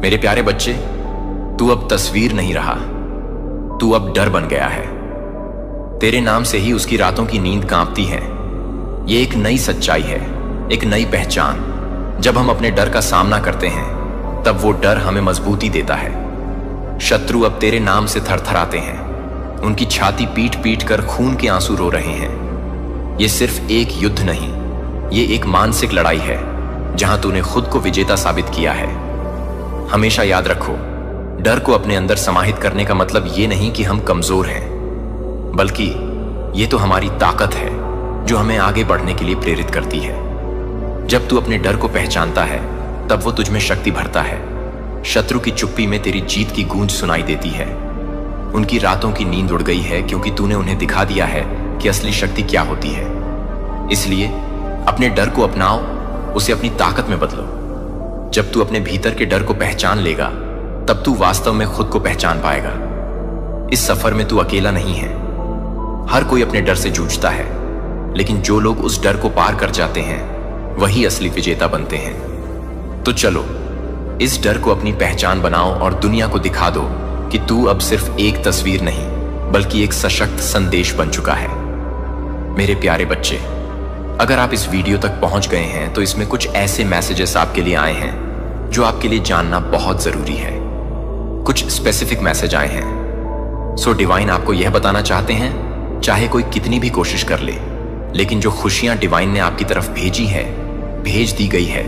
मेरे प्यारे बच्चे, तू अब तस्वीर नहीं रहा, तू अब डर बन गया है। तेरे नाम से ही उसकी रातों की नींद कांपती है। ये एक नई सच्चाई है, एक नई पहचान। जब हम अपने डर का सामना करते हैं तब वो डर हमें मजबूती देता है। शत्रु अब तेरे नाम से थरथराते हैं, उनकी छाती पीट पीट कर खून के आंसू रो रहे हैं। ये सिर्फ एक युद्ध नहीं, ये एक मानसिक लड़ाई है जहां तूने खुद को विजेता साबित किया है। हमेशा याद रखो, डर को अपने अंदर समाहित करने का मतलब ये नहीं कि हम कमजोर हैं, बल्कि ये तो हमारी ताकत है जो हमें आगे बढ़ने के लिए प्रेरित करती है। जब तू अपने डर को पहचानता है तब वो तुझमें शक्ति भरता है। शत्रु की चुप्पी में तेरी जीत की गूंज सुनाई देती है। उनकी रातों की नींद उड़ गई है क्योंकि तूने उन्हें दिखा दिया है कि असली शक्ति क्या होती है। इसलिए अपने डर को अपनाओ, उसे अपनी ताकत में बदलो। जब तू अपने भीतर के डर को पहचान लेगा तब तू वास्तव में खुद को पहचान पाएगा। इस सफर में तू अकेला नहीं है। हर कोई अपने डर से जूझता है, लेकिन जो लोग उस डर को पार कर जाते हैं वही असली विजेता बनते हैं। तो चलो, इस डर को अपनी पहचान बनाओ और दुनिया को दिखा दो कि तू अब सिर्फ एक तस्वीर नहीं, बल्कि एक सशक्त संदेश बन चुका है। मेरे प्यारे बच्चे, अगर आप इस वीडियो तक पहुंच गए हैं तो इसमें कुछ ऐसे मैसेजेस आपके लिए आए हैं जो आपके लिए जानना बहुत जरूरी है। कुछ स्पेसिफिक मैसेज आए हैं। सो डिवाइन आपको यह बताना चाहते हैं, चाहे कोई कितनी भी कोशिश कर ले, लेकिन जो खुशियां डिवाइन ने आपकी तरफ भेज दी गई है,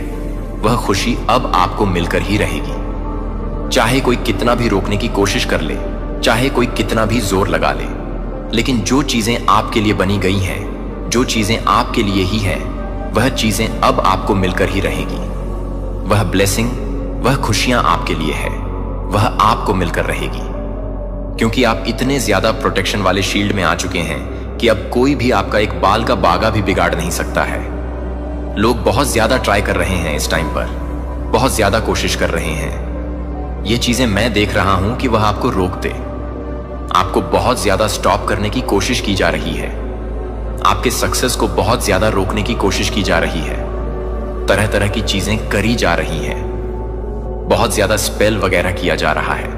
वह खुशी अब आपको मिलकर ही रहेगी। चाहे कोई कितना भी रोकने की कोशिश कर ले, चाहे कोई कितना भी जोर लगा ले, लेकिन जो चीजें आपके लिए बनी गई हैं, जो चीजें आपके लिए ही हैं, वह चीजें अब आपको मिलकर ही रहेगी। वह ब्लेसिंग, वह खुशियां आपके लिए है, वह आपको मिलकर रहेगी। क्योंकि आप इतने ज्यादा प्रोटेक्शन वाले शील्ड में आ चुके हैं कि अब कोई भी आपका एक बाल का बागा भी बिगाड़ नहीं सकता है। लोग बहुत ज्यादा ट्राई कर रहे हैं इस टाइम पर, बहुत ज्यादा कोशिश कर रहे हैं। ये चीजें मैं देख रहा हूं कि वह आपको रोक दे। आपको बहुत ज्यादा स्टॉप करने की कोशिश की जा रही है। आपके सक्सेस को बहुत ज्यादा रोकने की कोशिश की जा रही है। तरह तरह की चीजें करी जा रही हैं। बहुत ज्यादा स्पेल वगैरह किया जा रहा है,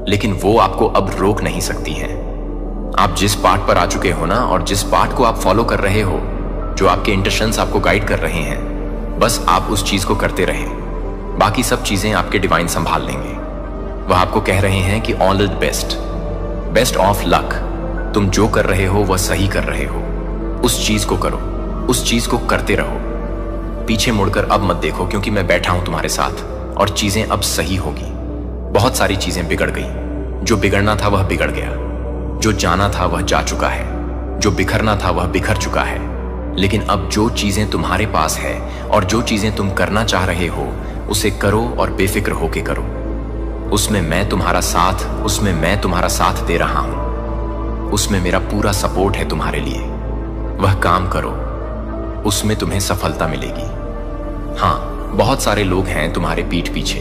लेकिन वो आपको अब रोक नहीं सकती हैं। आप जिस पार्ट पर आ चुके हो ना, और जिस पार्ट को आप फॉलो कर रहे हो, जो आपके इंटेंशंस आपको गाइड कर रहे हैं, बस आप उस चीज को करते रहें। बाकी सब चीजें आपके डिवाइन संभाल लेंगे। वह आपको कह रहे हैं कि all the best of luck. तुम जो कर रहे हो वह सही कर रहे हो। उस चीज को करो, उस चीज को करते रहो। पीछे मुड़कर अब मत देखो, क्योंकि मैं बैठा हूं तुम्हारे साथ और चीजें अब सही होगी। बहुत सारी चीजें बिगड़ गई। जो बिगड़ना था वह बिगड़ गया, जो जाना था वह जा चुका है, जो बिखरना था वह बिखर चुका है। लेकिन अब जो चीजें तुम्हारे पास है और जो चीजें तुम करना चाह रहे हो, उसे करो और बेफिक्र होके करो। उसमें मैं तुम्हारा साथ दे रहा हूं। उसमें मेरा पूरा सपोर्ट है तुम्हारे लिए। वह काम करो, उसमें तुम्हें सफलता मिलेगी। हाँ, बहुत सारे लोग हैं तुम्हारे पीठ पीछे।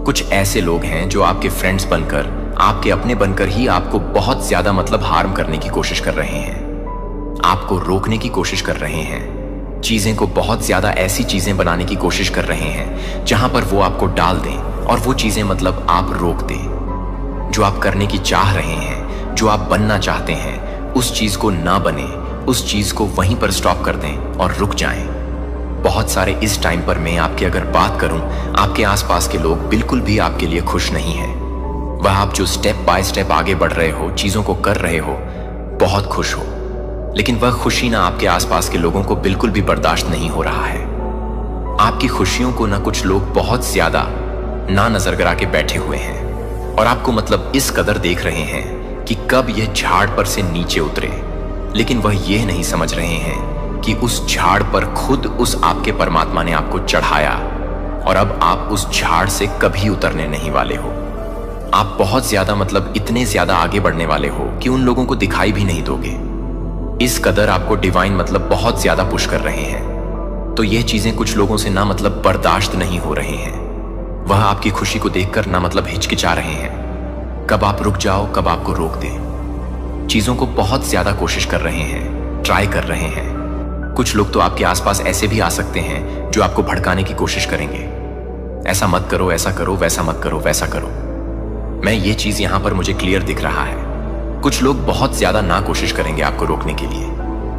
कुछ ऐसे लोग हैं जो आपके फ्रेंड्स बनकर, आपके अपने बनकर ही आपको बहुत ज्यादा हार्म करने की कोशिश कर रहे हैं। आपको रोकने की कोशिश कर रहे हैं। चीजें को बहुत ज्यादा ऐसी चीजें बनाने की कोशिश कर रहे हैं जहां पर वो आपको डाल दें, और वो चीजें आप रोक दें। जो आप करने की चाह रहे हैं, जो आप बनना चाहते हैं, उस चीज को ना बने, उस चीज को वहीं पर स्टॉप कर दें और रुक जाएं। बहुत सारे इस टाइम पर मैं आपकी अगर बात करूं, आपके आसपास के लोग बिल्कुल भी आपके लिए खुश नहीं है। वह आप जो स्टेप बाय स्टेप आगे बढ़ रहे हो, चीजों को कर रहे हो, बहुत खुश हो, लेकिन वह खुशी ना आपके आसपास के लोगों को बिल्कुल भी बर्दाश्त नहीं हो रहा है। आपकी खुशियों को ना कुछ लोग बहुत ज्यादा ना नजर गिरा के बैठे हुए हैं, और आपको इस कदर देख रहे हैं कि कब यह झाड़ पर से नीचे उतरे। लेकिन वह यह नहीं समझ रहे हैं कि उस झाड़ पर खुद उस आपके परमात्मा ने आपको चढ़ाया, और अब आप उस झाड़ से कभी उतरने नहीं वाले हो। आप बहुत ज्यादा इतने ज्यादा आगे बढ़ने वाले हो कि उन लोगों को दिखाई भी नहीं दोगे। इस कदर आपको डिवाइन बहुत ज्यादा पुश कर रहे हैं। तो यह चीजें कुछ लोगों से ना बर्दाश्त नहीं हो रहे हैं। वह आपकी खुशी को देखकर ना हिचकिचा रहे हैं। कब आप रुक जाओ, कब आपको रोक दे। चीजों को बहुत ज्यादा कोशिश कर रहे हैं, ट्राई कर रहे हैं। कुछ लोग तो आपके आसपास ऐसे भी आ सकते हैं जो आपको भड़काने की कोशिश करेंगे। ऐसा मत करो, ऐसा करो, वैसा मत करो, वैसा करो। मैं ये चीज यहां पर मुझे क्लियर दिख रहा है। कुछ लोग बहुत ज्यादा ना कोशिश करेंगे आपको रोकने के लिए,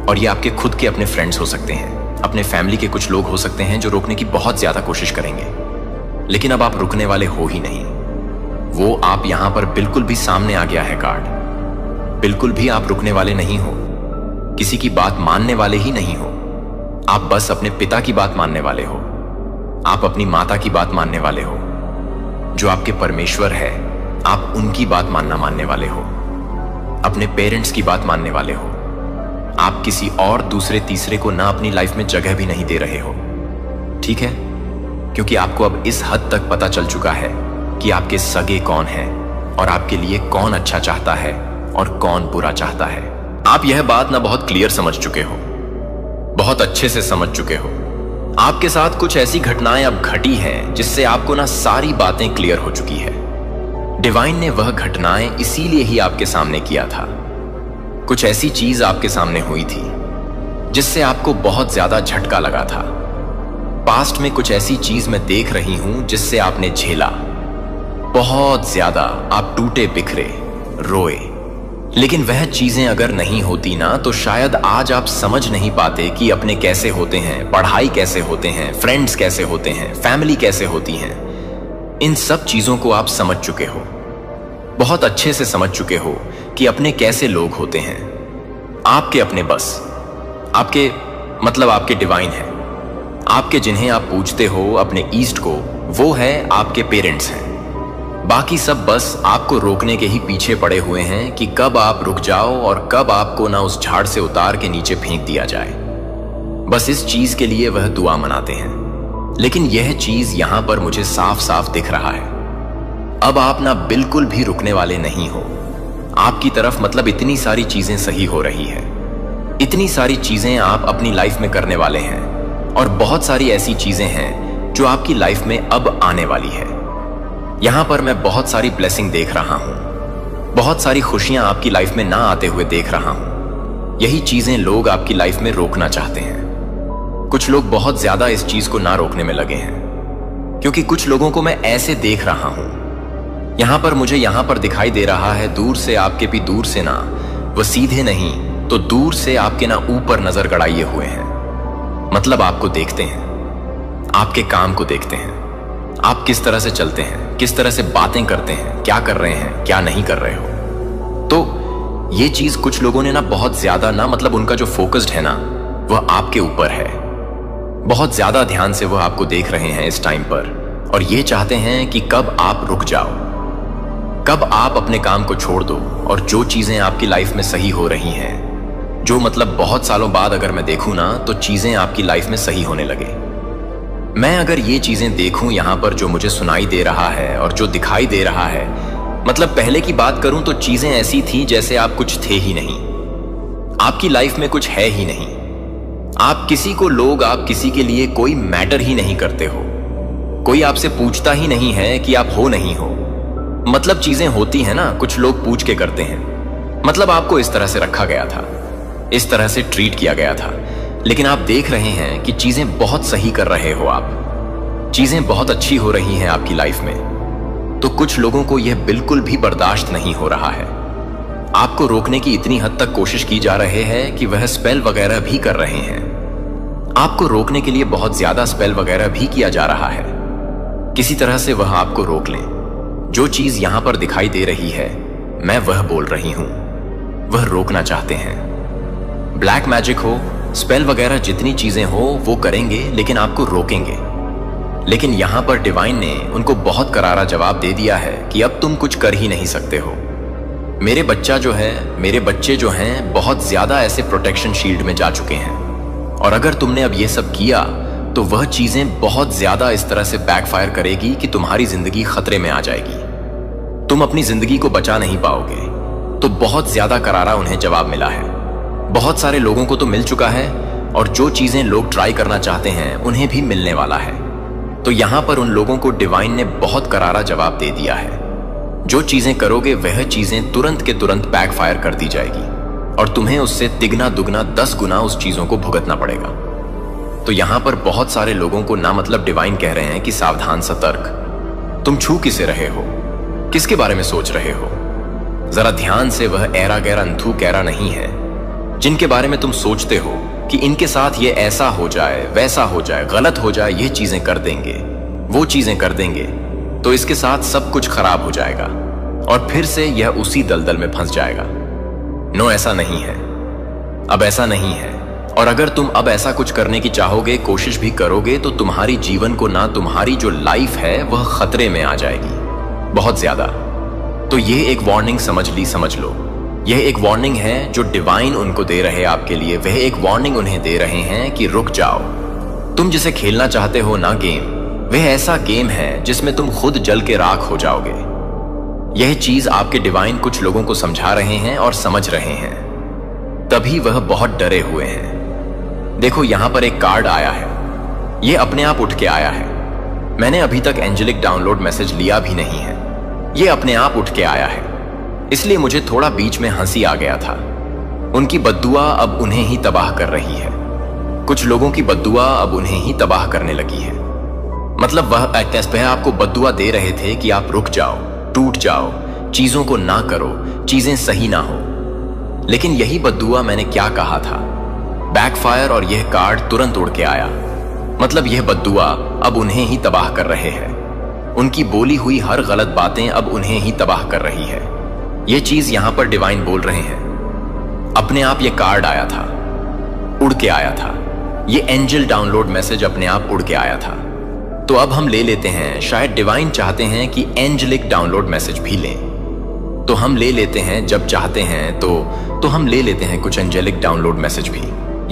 और ये आपके खुद के अपने फ्रेंड्स हो सकते हैं, अपने फैमिली के कुछ लोग हो सकते हैं जो रोकने की बहुत ज्यादा कोशिश करेंगे। लेकिन अब आप रुकने वाले हो ही नहीं। वो आप यहां पर बिल्कुल भी सामने आ गया है कार्ड। बिल्कुल भी आप रुकने वाले नहीं हो, किसी की बात मानने वाले ही नहीं हो। आप बस अपने पिता की बात मानने वाले हो, आप अपनी माता की बात मानने वाले हो। जो आपके परमेश्वर है, आप उनकी बात मानने वाले हो, अपने पेरेंट्स की बात मानने वाले हो। आप किसी और दूसरे तीसरे को ना अपनी लाइफ में जगह भी नहीं दे रहे हो, ठीक है? क्योंकि आपको अब इस हद तक पता चल चुका है कि आपके सगे कौन हैं और आपके लिए कौन अच्छा चाहता है और कौन बुरा चाहता है। आप यह बात ना बहुत क्लियर समझ चुके हो, बहुत अच्छे से समझ चुके हो। आपके साथ कुछ ऐसी घटनाएं अब घटी हैं जिससे आपको ना सारी बातें क्लियर हो चुकी है। डिवाइन ने वह घटनाएं इसीलिए ही आपके सामने किया था। कुछ ऐसी चीज आपके सामने हुई थी जिससे आपको बहुत ज्यादा झटका लगा था। पास्ट में कुछ ऐसी चीज मैं देख रही हूं जिससे आपने झेला, बहुत ज्यादा आप टूटे बिखरे, रोए। लेकिन वह चीजें अगर नहीं होती ना तो शायद आज आप समझ नहीं पाते कि अपने कैसे होते हैं, पढ़ाई कैसे होते हैं, फ्रेंड्स कैसे होते हैं, फैमिली कैसे होती हैं। इन सब चीजों को आप समझ चुके हो, बहुत अच्छे से समझ चुके हो कि अपने कैसे लोग होते हैं। आपके अपने बस, आपके मतलब आपके डिवाइन है, आपके जिन्हें आप पूजते हो अपने ईस्ट को, वो है आपके पेरेंट्स हैं। बाकी सब बस आपको रोकने के ही पीछे पड़े हुए हैं कि कब आप रुक जाओ और कब आपको ना उस झाड़ से उतार के नीचे फेंक दिया जाए। बस इस चीज के लिए वह दुआ मनाते हैं। लेकिन यह चीज यहां पर मुझे साफ साफ दिख रहा है, अब आप ना बिल्कुल भी रुकने वाले नहीं हो। आपकी तरफ मतलब इतनी सारी चीजें सही हो रही है, इतनी सारी चीजें आप अपनी लाइफ में करने वाले हैं, और बहुत सारी ऐसी चीजें हैं जो आपकी लाइफ में अब आने वाली है। यहां पर मैं बहुत सारी ब्लेसिंग देख रहा हूं, बहुत सारी खुशियां आपकी लाइफ में ना आते हुए देख रहा हूं। यही चीजें लोग आपकी लाइफ में रोकना चाहते हैं। कुछ लोग बहुत ज्यादा इस चीज को ना रोकने में लगे हैं, क्योंकि कुछ लोगों को मैं ऐसे देख रहा हूं। यहां पर मुझे यहां पर दिखाई दे रहा है, दूर से आपके भी दूर से ना, वह सीधे नहीं तो दूर से आपके ना ऊपर नजर गड़ाए हुए हैं। मतलब आपको देखते हैं, आपके काम को देखते हैं, आप किस तरह से चलते हैं, किस तरह से बातें करते हैं, क्या कर रहे हैं, क्या नहीं कर रहे हो। तो ये चीज कुछ लोगों ने ना बहुत ज्यादा ना मतलब उनका जो फोकस्ड है ना वह आपके ऊपर है। बहुत ज्यादा ध्यान से वह आपको देख रहे हैं इस टाइम पर, और ये चाहते हैं कि कब आप रुक जाओ, कब आप अपने काम को छोड़ दो और जो चीजें आपकी लाइफ में सही हो रही हैं, जो मतलब बहुत सालों बाद अगर मैं देखूं ना तो चीजें आपकी लाइफ में सही होने लगे। मैं अगर ये चीजें देखूं यहां पर, जो मुझे सुनाई दे रहा है और जो दिखाई दे रहा है, मतलब पहले की बात करूं तो चीजें ऐसी थी जैसे आप कुछ थे ही नहीं, आपकी लाइफ में कुछ है ही नहीं। आप किसी को लोग, आप किसी के लिए कोई मैटर ही नहीं करते हो, कोई आपसे पूछता ही नहीं है कि आप हो नहीं हो। मतलब चीजें होती हैं ना, कुछ लोग पूछ के करते हैं। मतलब आपको इस तरह से रखा गया था, इस तरह से ट्रीट किया गया था। लेकिन आप देख रहे हैं कि चीजें बहुत सही कर रहे हो, आप चीजें बहुत अच्छी हो रही हैं आपकी लाइफ में। तो कुछ लोगों को यह बिल्कुल भी बर्दाश्त नहीं हो रहा है। आपको रोकने की इतनी हद तक कोशिश की जा रही है कि वह स्पेल वगैरह भी कर रहे हैं। आपको रोकने के लिए बहुत ज्यादा स्पेल वगैरह भी किया जा रहा है, किसी तरह से वह आपको रोक लें। जो चीज यहां पर दिखाई दे रही है, मैं वह बोल रही हूं, वह रोकना चाहते हैं। ब्लैक मैजिक हो, स्पेल वगैरह जितनी चीजें हो वो करेंगे, लेकिन आपको रोकेंगे। लेकिन यहां पर डिवाइन ने उनको बहुत करारा जवाब दे दिया है कि अब तुम कुछ कर ही नहीं सकते हो। मेरे बच्चे जो हैं बहुत ज्यादा ऐसे प्रोटेक्शन शील्ड में जा चुके हैं, और अगर तुमने अब ये सब किया तो वह चीजें बहुत ज्यादा इस तरह से बैकफायर करेगी कि तुम्हारी जिंदगी खतरे में आ जाएगी, तुम अपनी जिंदगी को बचा नहीं पाओगे। तो बहुत ज्यादा करारा उन्हें जवाब मिला है। बहुत सारे लोगों को तो मिल चुका है, और जो चीजें लोग ट्राई करना चाहते हैं उन्हें भी मिलने वाला है। तो यहां पर उन लोगों को डिवाइन ने बहुत करारा जवाब दे दिया है। जो चीजें करोगे वह चीजें तुरंत के तुरंत बैकफायर कर दी जाएगी, और तुम्हें उससे तिगना दुगना 10 गुना उस चीजों को भुगतना पड़ेगा। तो यहां पर बहुत सारे लोगों को ना मतलब डिवाइन कह रहे हैं कि सावधान सतर्क। तुम छू किसे रहे हो, किसके बारे में सोच रहे हो? जरा ध्यान से, वह ऐरा गैरा अंथू कैरा नहीं है जिनके बारे में तुम सोचते हो कि इनके साथ ये ऐसा हो जाए, वैसा हो जाए, गलत हो जाए, ये चीजें कर देंगे, वो चीजें कर देंगे, तो इसके साथ सब कुछ खराब हो जाएगा और फिर से यह उसी दलदल में फंस जाएगा। नो, ऐसा नहीं है, अब ऐसा नहीं है। और अगर तुम अब ऐसा कुछ करने की चाहोगे, कोशिश भी करोगे, तो तुम्हारी जीवन को ना, तुम्हारी जो लाइफ है वह खतरे में आ जाएगी, बहुत ज्यादा। तो ये एक वार्निंग समझ लो। यह एक वार्निंग है जो डिवाइन उनको दे रहे हैं आपके लिए। वह एक वार्निंग उन्हें दे रहे हैं कि रुक जाओ। तुम जिसे खेलना चाहते हो ना गेम, वह ऐसा गेम है जिसमें तुम खुद जल के राख हो जाओगे। यह चीज आपके डिवाइन कुछ लोगों को समझा रहे हैं और समझ रहे हैं, तभी वह बहुत डरे हुए हैं। देखो, यहां पर एक कार्ड आया है, यह अपने आप उठ के आया है। मैंने अभी तक एंजेलिक डाउनलोड मैसेज लिया भी नहीं है, यह अपने आप उठ के आया है। इसलिए मुझे थोड़ा बीच में हंसी आ गया था। उनकी बद्दुआ अब उन्हें ही तबाह कर रही है। कुछ लोगों की बद्दुआ अब उन्हें ही तबाह करने लगी है। मतलब वह आपको बद्दुआ दे रहे थे कि आप रुक जाओ, टूट जाओ, चीजों को ना करो, चीजें सही ना हो। लेकिन यही बद्दुआ मैंने क्या कहा था, बैकफायर, और यह कार्ड तुरंत उड़ के आया। मतलब यह बद्दुआ अब उन्हें ही तबाह कर रहे हैं। उनकी बोली हुई हर गलत बातें अब उन्हें ही तबाह कर रही है। यह चीज यहां पर डिवाइन बोल रहे हैं। अपने आप यह कार्ड आया था, उड़ के आया था। यह एंजल डाउनलोड मैसेज अपने आप उड़ के आया था। तो अब हम ले लेते हैं, शायद डिवाइन चाहते हैं कि एंजेलिक डाउनलोड मैसेज भी लें, तो हम ले लेते हैं। जब चाहते हैं तो हम ले लेते हैं कुछ एंजेलिक डाउनलोड मैसेज भी।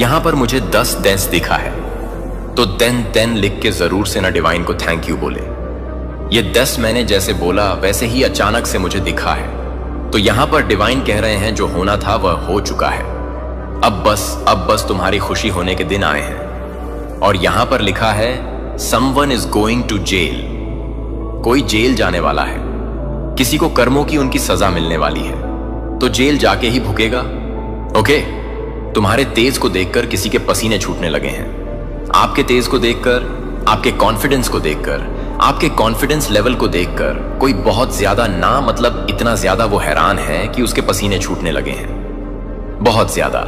यहां पर मुझे 10 देंस दिखा है, तो देन लिख के जरूर से ना डिवाइन को थैंक यू बोले। ये 10 मैंने जैसे बोला वैसे ही अचानक से मुझे दिखा है। तो यहां पर डिवाइन कह रहे हैं जो होना था वह हो चुका है। अब बस तुम्हारी खुशी होने के दिन आए हैं। और यहां पर लिखा है someone is going to jail. कोई जेल जाने वाला है, किसी को कर्मों की उनकी सजा मिलने वाली है, तो जेल जाके ही भुगेगा। ओके, तुम्हारे तेज को देखकर किसी के पसीने छूटने लगे हैं। आपके तेज को देखकर, आपके कॉन्फिडेंस को देखकर, आपके कॉन्फिडेंस लेवल को देखकर कोई बहुत ज्यादा ना, मतलब इतना ज्यादा वो हैरान है कि उसके पसीने छूटने लगे हैं। बहुत ज्यादा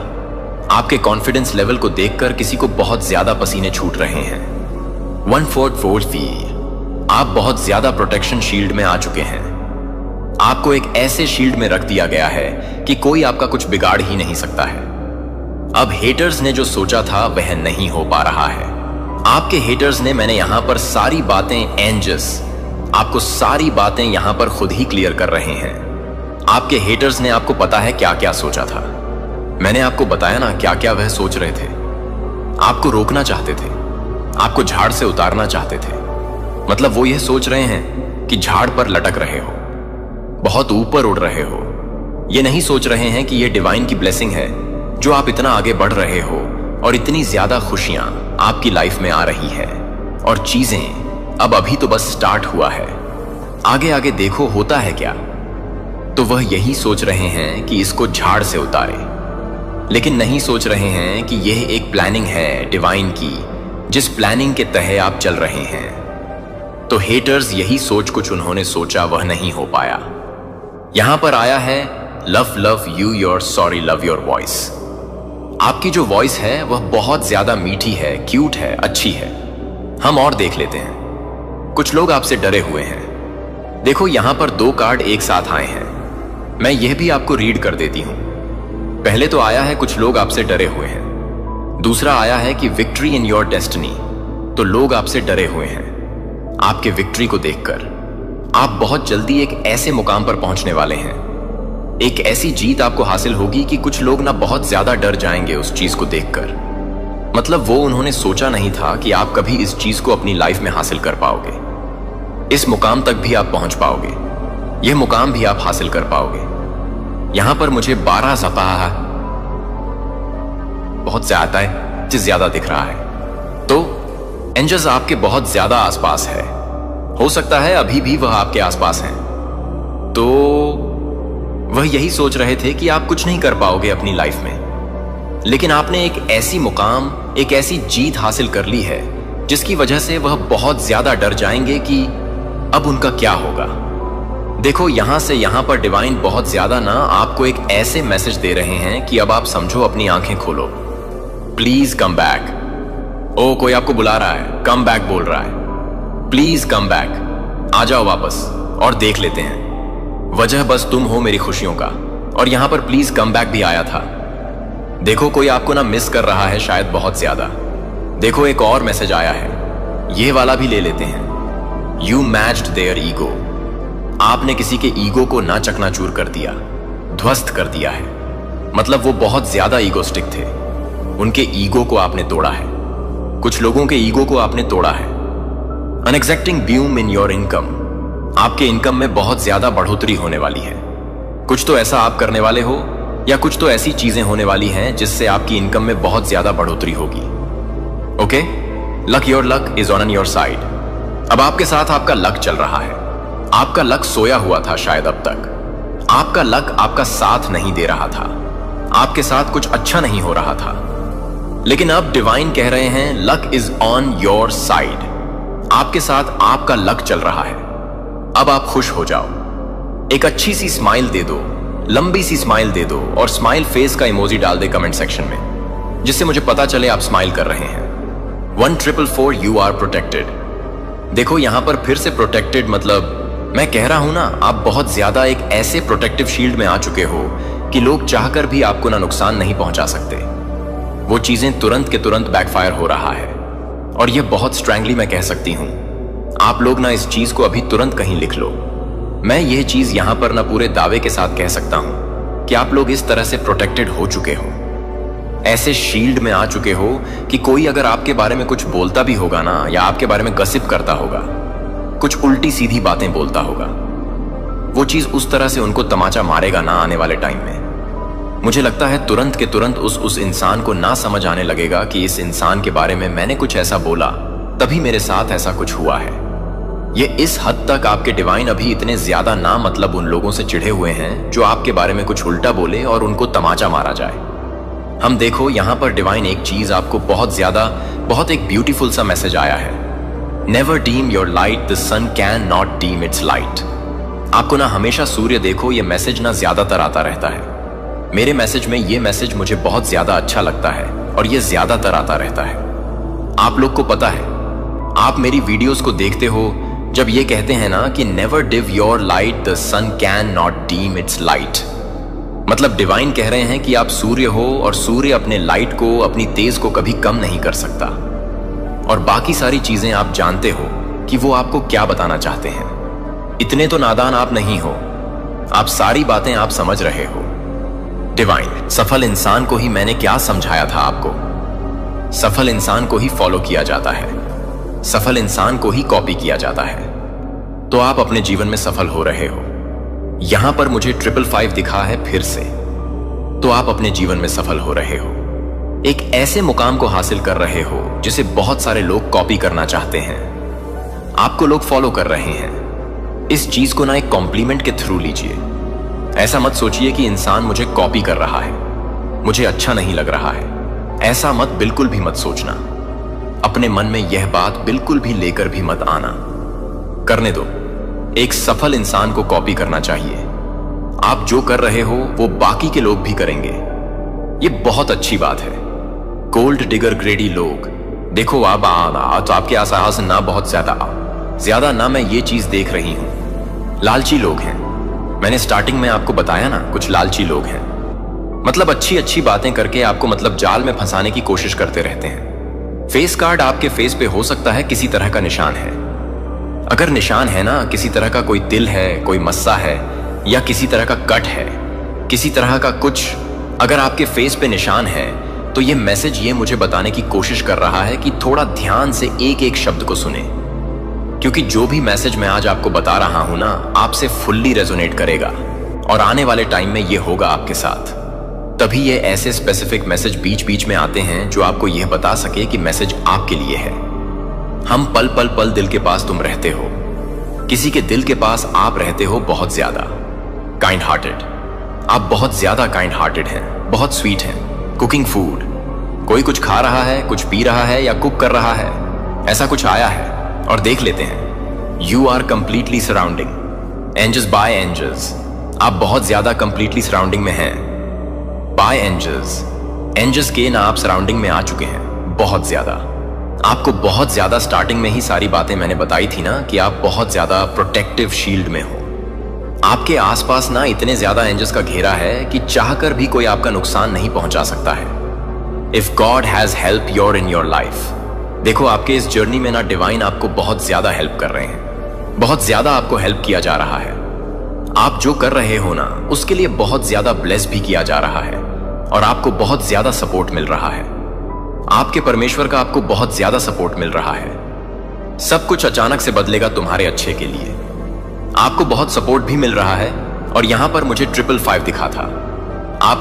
आपके कॉन्फिडेंस लेवल को देखकर किसी को बहुत ज्यादा पसीने छूट रहे हैं। 1/4 आप बहुत ज्यादा प्रोटेक्शन शील्ड में आ चुके हैं। आपको एक ऐसे शील्ड में रख दिया गया है कि कोई आपका कुछ बिगाड़ ही नहीं सकता है। अब हेटर्स ने जो सोचा था वह नहीं हो पा रहा है। आपके हेटर्स ने, मैंने यहां पर सारी बातें, एंजस आपको सारी बातें यहां पर खुद ही क्लियर कर रहे हैं। आपके हेटर्स ने, आपको पता है क्या क्या सोचा था। मैंने आपको बताया ना क्या क्या वह सोच रहे थे। आपको रोकना चाहते थे, आपको झाड़ से उतारना चाहते थे। मतलब वो ये सोच रहे हैं कि झाड़ पर लटक रहे हो, बहुत ऊपर उड़ रहे हो। ये नहीं सोच रहे हैं कि ये डिवाइन की ब्लेसिंग है जो आप इतना आगे बढ़ रहे हो और इतनी ज्यादा खुशियां आपकी लाइफ में आ रही है। और चीजें अब अभी तो बस स्टार्ट हुआ है, आगे आगे देखो होता है क्या। तो वह यही सोच रहे हैं कि इसको झाड़ से उतारे, लेकिन नहीं सोच रहे हैं कि यह एक प्लानिंग है डिवाइन की, जिस प्लानिंग के तहत आप चल रहे हैं। तो हेटर्स, यही सोच कुछ उन्होंने सोचा, वह नहीं हो पाया। यहां पर आया है love you your sorry love your voice. आपकी जो वॉइस है वह बहुत ज्यादा मीठी है, क्यूट है, अच्छी है। हम और देख लेते हैं। कुछ लोग आपसे डरे हुए हैं। देखो यहां पर 2 कार्ड एक साथ आए हैं, मैं यह भी आपको रीड कर देती हूं। पहले तो आया है कुछ लोग आपसे डरे हुए हैं। दूसरा आया है कि विक्ट्री इन योर डेस्टिनी। तो लोग आपसे डरे हुए हैं आपके विक्ट्री को देखकर। आप बहुत जल्दी एक ऐसे मुकाम पर पहुंचने वाले हैं, एक ऐसी जीत आपको हासिल होगी कि कुछ लोग ना बहुत ज्यादा डर जाएंगे उस चीज को देखकर। मतलब वो उन्होंने सोचा नहीं था कि आप कभी इस चीज को अपनी लाइफ में हासिल कर पाओगे। इस मुकाम तक भी आप पहुंच पाओगे, यह मुकाम भी आप हासिल कर पाओगे। यहां पर मुझे 12 सपाह बहुत ज्यादा दिख रहा है। तो एंजल्स आपके बहुत ज्यादा आसपास है, हो सकता है अभी भी वह आपके आसपास हैं। तो वह यही सोच रहे थे कि आप कुछ नहीं कर पाओगे अपनी लाइफ में, लेकिन आपने एक ऐसी मुकाम, एक ऐसी जीत हासिल कर ली है जिसकी वजह से वह बहुत ज्यादा डर जाएंगे कि अब उनका क्या होगा। देखो, यहां से यहां पर डिवाइन बहुत ज्यादा ना आपको एक ऐसे मैसेज दे रहे हैं कि अब आप समझो, अपनी आंखें खोलो, प्लीज कम बैक। ओ, कोई आपको बुला रहा है, कम बैक बोल रहा है, प्लीज कम बैक, आ जाओ वापस और देख लेते हैं। वजह बस तुम हो मेरी खुशियों का। और यहां पर प्लीज कम बैक भी आया था। देखो, कोई आपको ना मिस कर रहा है शायद बहुत ज्यादा। देखो, एक और मैसेज आया है, ये वाला भी ले लेते हैं। You matched their ego. आपने किसी के ईगो को ना चकनाचूर कर दिया, ध्वस्त कर दिया है। मतलब वो बहुत ज्यादा ईगोस्टिक थे, उनके ईगो को आपने तोड़ा है। कुछ लोगों के ईगो को आपने तोड़ा है। अनएक्सैक्टिंग ब्यूम इन योर इनकम। आपके इनकम में बहुत ज्यादा बढ़ोतरी होने वाली है। कुछ तो ऐसा आप करने वाले हो या कुछ तो ऐसी चीजें होने वाली हैं जिससे आपकी इनकम में बहुत ज्यादा बढ़ोतरी होगी। Okay, luck, your luck is on your side. अब आपके साथ आपका लक चल रहा है। आपका लक सोया हुआ था शायद अब तक। आपका लक आपका साथ नहीं दे रहा था, आपके साथ कुछ अच्छा नहीं हो रहा था। लेकिन अब डिवाइन कह रहे हैं luck is on your side. आपके साथ आपका लक चल रहा है। अब आप खुश हो जाओ, एक अच्छी सी स्माइल दे दो, लंबी सी स्माइल दे दो और स्माइल फेस का इमोजी डाल दे कमेंट सेक्शन में, जिससे मुझे पता चले आप स्माइल कर रहे हैं। 1444 यू आर प्रोटेक्टेड। देखो, यहां पर फिर से प्रोटेक्टेड, मतलब मैं कह रहा हूं ना, आप बहुत ज्यादा एक ऐसे प्रोटेक्टिव शील्ड में आ चुके हो कि लोग चाहकर भी आपको ना नुकसान नहीं पहुंचा सकते। वो चीजें तुरंत के तुरंत बैकफायर हो रहा है। और ये बहुत स्ट्रैंगली मैं कह सकती हूं, आप लोग ना इस चीज को अभी तुरंत कहीं लिख लो। मैं यह चीज यहां पर ना पूरे दावे के साथ कह सकता हूं कि आप लोग इस तरह से प्रोटेक्टेड हो चुके हो, ऐसे शील्ड में आ चुके हो कि कोई अगर आपके बारे में कुछ बोलता भी होगा ना, या आपके बारे में गसिप करता होगा, कुछ उल्टी सीधी बातें बोलता होगा, वो चीज उस तरह से उनको तमाचा मारेगा ना आने वाले टाइम में। मुझे लगता है तुरंत के तुरंत उस इंसान को ना समझ आने लगेगा कि इस इंसान के बारे में मैंने कुछ ऐसा बोला, तभी मेरे साथ ऐसा कुछ हुआ है। ये इस हद तक आपके डिवाइन अभी इतने ज्यादा ना मतलब उन लोगों से चिढ़े हुए हैं जो आपके बारे में कुछ उल्टा बोले और उनको तमाचा मारा जाए। हम देखो, यहां पर डिवाइन एक चीज आपको बहुत एक ब्यूटीफुल सा मैसेज आया है। Never dim your light, the sun can not dim its light. आपको ना हमेशा सूर्य देखो, ये मैसेज ना ज्यादातर आता रहता है। मेरे मैसेज में ये मैसेज मुझे बहुत ज्यादा अच्छा लगता है और ये ज्यादातर आता रहता है। आप लोग को पता है, आप मेरी वीडियोस को देखते हो जब ये कहते हैं ना कि never dim your light, the sun can not dim its light. मतलब डिवाइन कह रहे हैं कि आप सूर्य हो और सूर्य अपने लाइट को, अपनी तेज को कभी कम नहीं कर सकता। और बाकी सारी चीजें आप जानते हो कि वो आपको क्या बताना चाहते हैं। इतने तो नादान आप नहीं हो, आप सारी बातें आप समझ रहे हो। डिवाइन, सफल इंसान को ही मैंने क्या समझाया था आपको? सफल इंसान को ही फॉलो किया जाता है, सफल इंसान को ही कॉपी किया जाता है। तो आप अपने जीवन में सफल हो रहे हो। यहां पर मुझे 555 दिखा है फिर से। तो आप अपने जीवन में सफल हो रहे हो, एक ऐसे मुकाम को हासिल कर रहे हो जिसे बहुत सारे लोग कॉपी करना चाहते हैं। आपको लोग फॉलो कर रहे हैं। इस चीज को ना एक कॉम्प्लीमेंट के थ्रू लीजिए। ऐसा मत सोचिए कि इंसान मुझे कॉपी कर रहा है, मुझे अच्छा नहीं लग रहा है। ऐसा मत बिल्कुल भी मत सोचना। अपने मन में यह बात बिल्कुल भी लेकर भी मत आना। करने दो। एक सफल इंसान को कॉपी करना चाहिए। आप जो कर रहे हो वो बाकी के लोग भी करेंगे। ये बहुत अच्छी बात है। गोल्ड डिगर ग्रेडी लोग, देखो आप तो आपके आसपास ना बहुत ज्यादा ना मैं ये चीज देख रही हूं। लालची लोग हैं। मैंने स्टार्टिंग में आपको बताया ना, कुछ लालची लोग हैं। मतलब अच्छी अच्छी बातें करके आपको मतलब जाल में फंसाने की कोशिश करते रहते हैं। फेस कार्ड आपके फेस पे हो सकता है किसी तरह का निशान है। अगर निशान है ना, किसी तरह का कोई तिल है, कोई मस्सा है, या किसी तरह का कट है, किसी तरह का कुछ अगर आपके फेस पे निशान है, तो ये मैसेज ये मुझे बताने की कोशिश कर रहा है कि थोड़ा ध्यान से एक एक शब्द को सुने, क्योंकि जो भी मैसेज मैं आज आपको बता रहा हूं ना, आपसे फुल्ली रेजोनेट करेगा और आने वाले टाइम में ये होगा आपके साथ। तभी ये ऐसे स्पेसिफिक मैसेज बीच बीच में आते हैं जो आपको यह बता सके कि मैसेज आपके लिए है। हम पल पल पल दिल के पास तुम रहते हो, किसी के दिल के पास आप रहते हो बहुत ज्यादा। काइंड हार्टेड, आप बहुत ज्यादा काइंड हार्टेड हैं, बहुत स्वीट हैं। Cooking food. कोई कुछ खा रहा है, कुछ पी रहा है या कुक कर रहा है, ऐसा कुछ आया है और देख लेते हैं। You are completely surrounding angels by angels. आप बहुत ज्यादा कंप्लीटली सराउंडिंग में हैं बाय एंजल्स। एंजल्स के ना आप सराउंडिंग में आ चुके हैं बहुत ज्यादा। आपको बहुत ज्यादा स्टार्टिंग में ही सारी बातें मैंने बताई थी ना कि आप बहुत ज्यादा प्रोटेक्टिव शील्ड में हो। आपके आसपास ना इतने ज्यादा एंजल्स का घेरा है कि चाहकर भी कोई आपका नुकसान नहीं पहुंचा सकता है। If God has help your in your life, देखो आपके इस जर्नी में ना डिवाइन आपको बहुत ज्यादा हेल्प कर रहे हैं, बहुत ज्यादा आपको हेल्प किया जा रहा है। आप जो कर रहे हो ना उसके लिए बहुत ज्यादा ब्लेस भी किया जा रहा है और आपको बहुत ज्यादा सपोर्ट मिल रहा है। आपके परमेश्वर का आपको बहुत ज्यादा सपोर्ट मिल रहा है। सब कुछ अचानक से बदलेगा तुम्हारे अच्छे के लिए। आपको बहुत सपोर्ट भी मिल रहा है और यहां पर मुझे 555 दिखा था।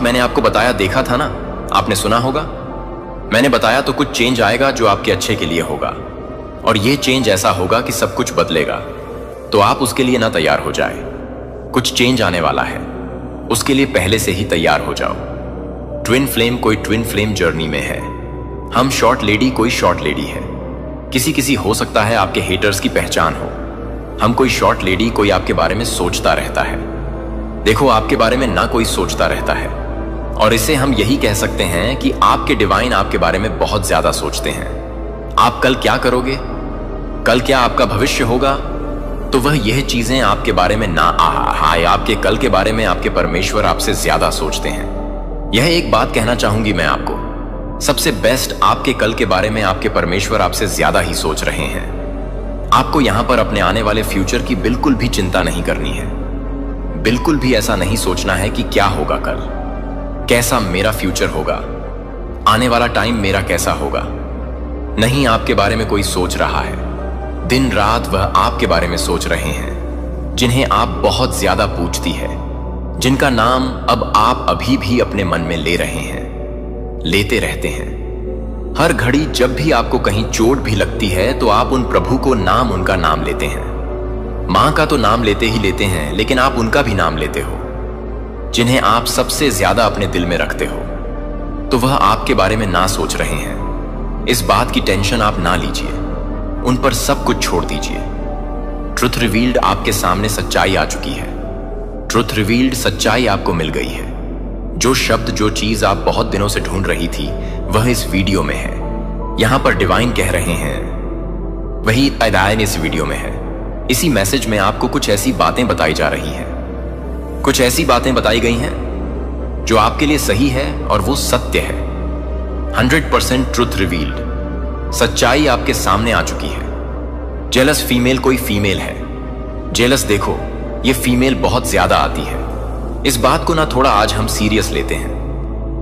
मैंने आपको बताया, देखा था ना, आपने सुना होगा। मैंने बताया तो कुछ चेंज आएगा जो आपके अच्छे के लिए होगा और ये चेंज ऐसा होगा कि सब कुछ बदलेगा। तो आप उसके लिए ना तैयार हो जाए। कुछ चेंज आने वाला है, उसके लिए पहले से ही तैयार हो जाओ। ट्विन फ्लेम कोई ट्विन फ्लेम जर्नी में है। हम शॉर्ट लेडी कोई शॉर्ट लेडी है। किसी हो सकता है आपके हेटर्स की पहचान हो। हम कोई शॉर्ट लेडी कोई आपके बारे में सोचता रहता है। देखो आपके बारे में ना कोई सोचता रहता है और इसे हम यही कह सकते हैं कि आपके डिवाइन आपके बारे में बहुत ज्यादा सोचते हैं। आप कल क्या करोगे, कल क्या आपका भविष्य होगा, तो वह यह चीजें आपके बारे में ना आपके कल के बारे में आपके परमेश्वर आपसे ज्यादा सोचते हैं। यह एक बात कहना चाहूंगी मैं आपको, सबसे बेस्ट आपके कल के बारे में आपके परमेश्वर आपसे ज्यादा ही सोच रहे हैं। आपको यहां पर अपने आने वाले फ्यूचर की बिल्कुल भी चिंता नहीं करनी है। बिल्कुल भी ऐसा नहीं सोचना है कि क्या होगा कल, कैसा मेरा फ्यूचर होगा, आने वाला टाइम मेरा कैसा होगा। नहीं, आपके बारे में कोई सोच रहा है। दिन रात वह आपके बारे में सोच रहे हैं, जिन्हें आप बहुत ज्यादा पूछती है, जिनका नाम अब आप अभी भी अपने मन में ले रहे हैं, लेते रहते हैं। हर घड़ी जब भी आपको कहीं चोट भी लगती है तो आप उन प्रभु को नाम उनका नाम लेते हैं। मां का तो नाम लेते ही लेते हैं, लेकिन आप उनका भी नाम लेते हो, जिन्हें आप सबसे ज्यादा अपने दिल में रखते हो। तो वह आपके बारे में ना सोच रहे हैं। इस बात की टेंशन आप ना लीजिए, उन पर सब कुछ छोड़ दीजिए। ट्रुथ रिवील्ड आपके सामने सच्चाई आ चुकी है। ट्रुथ रिवील्ड सच्चाई आपको मिल गई है। जो शब्द, जो चीज आप बहुत दिनों से ढूंढ रही थी वह इस वीडियो में है। यहां पर डिवाइन कह रहे हैं, वही अदायन इस वीडियो में है। इसी मैसेज में आपको कुछ ऐसी बातें बताई जा रही हैं, कुछ ऐसी बातें बताई गई हैं जो आपके लिए सही है और वो सत्य है। 100% ट्रुथ रिवील्ड, सच्चाई आपके सामने आ चुकी है। जेलस फीमेल कोई फीमेल है। जेलस देखो, ये फीमेल बहुत ज्यादा आती है। इस बात को ना थोड़ा आज हम सीरियस लेते हैं।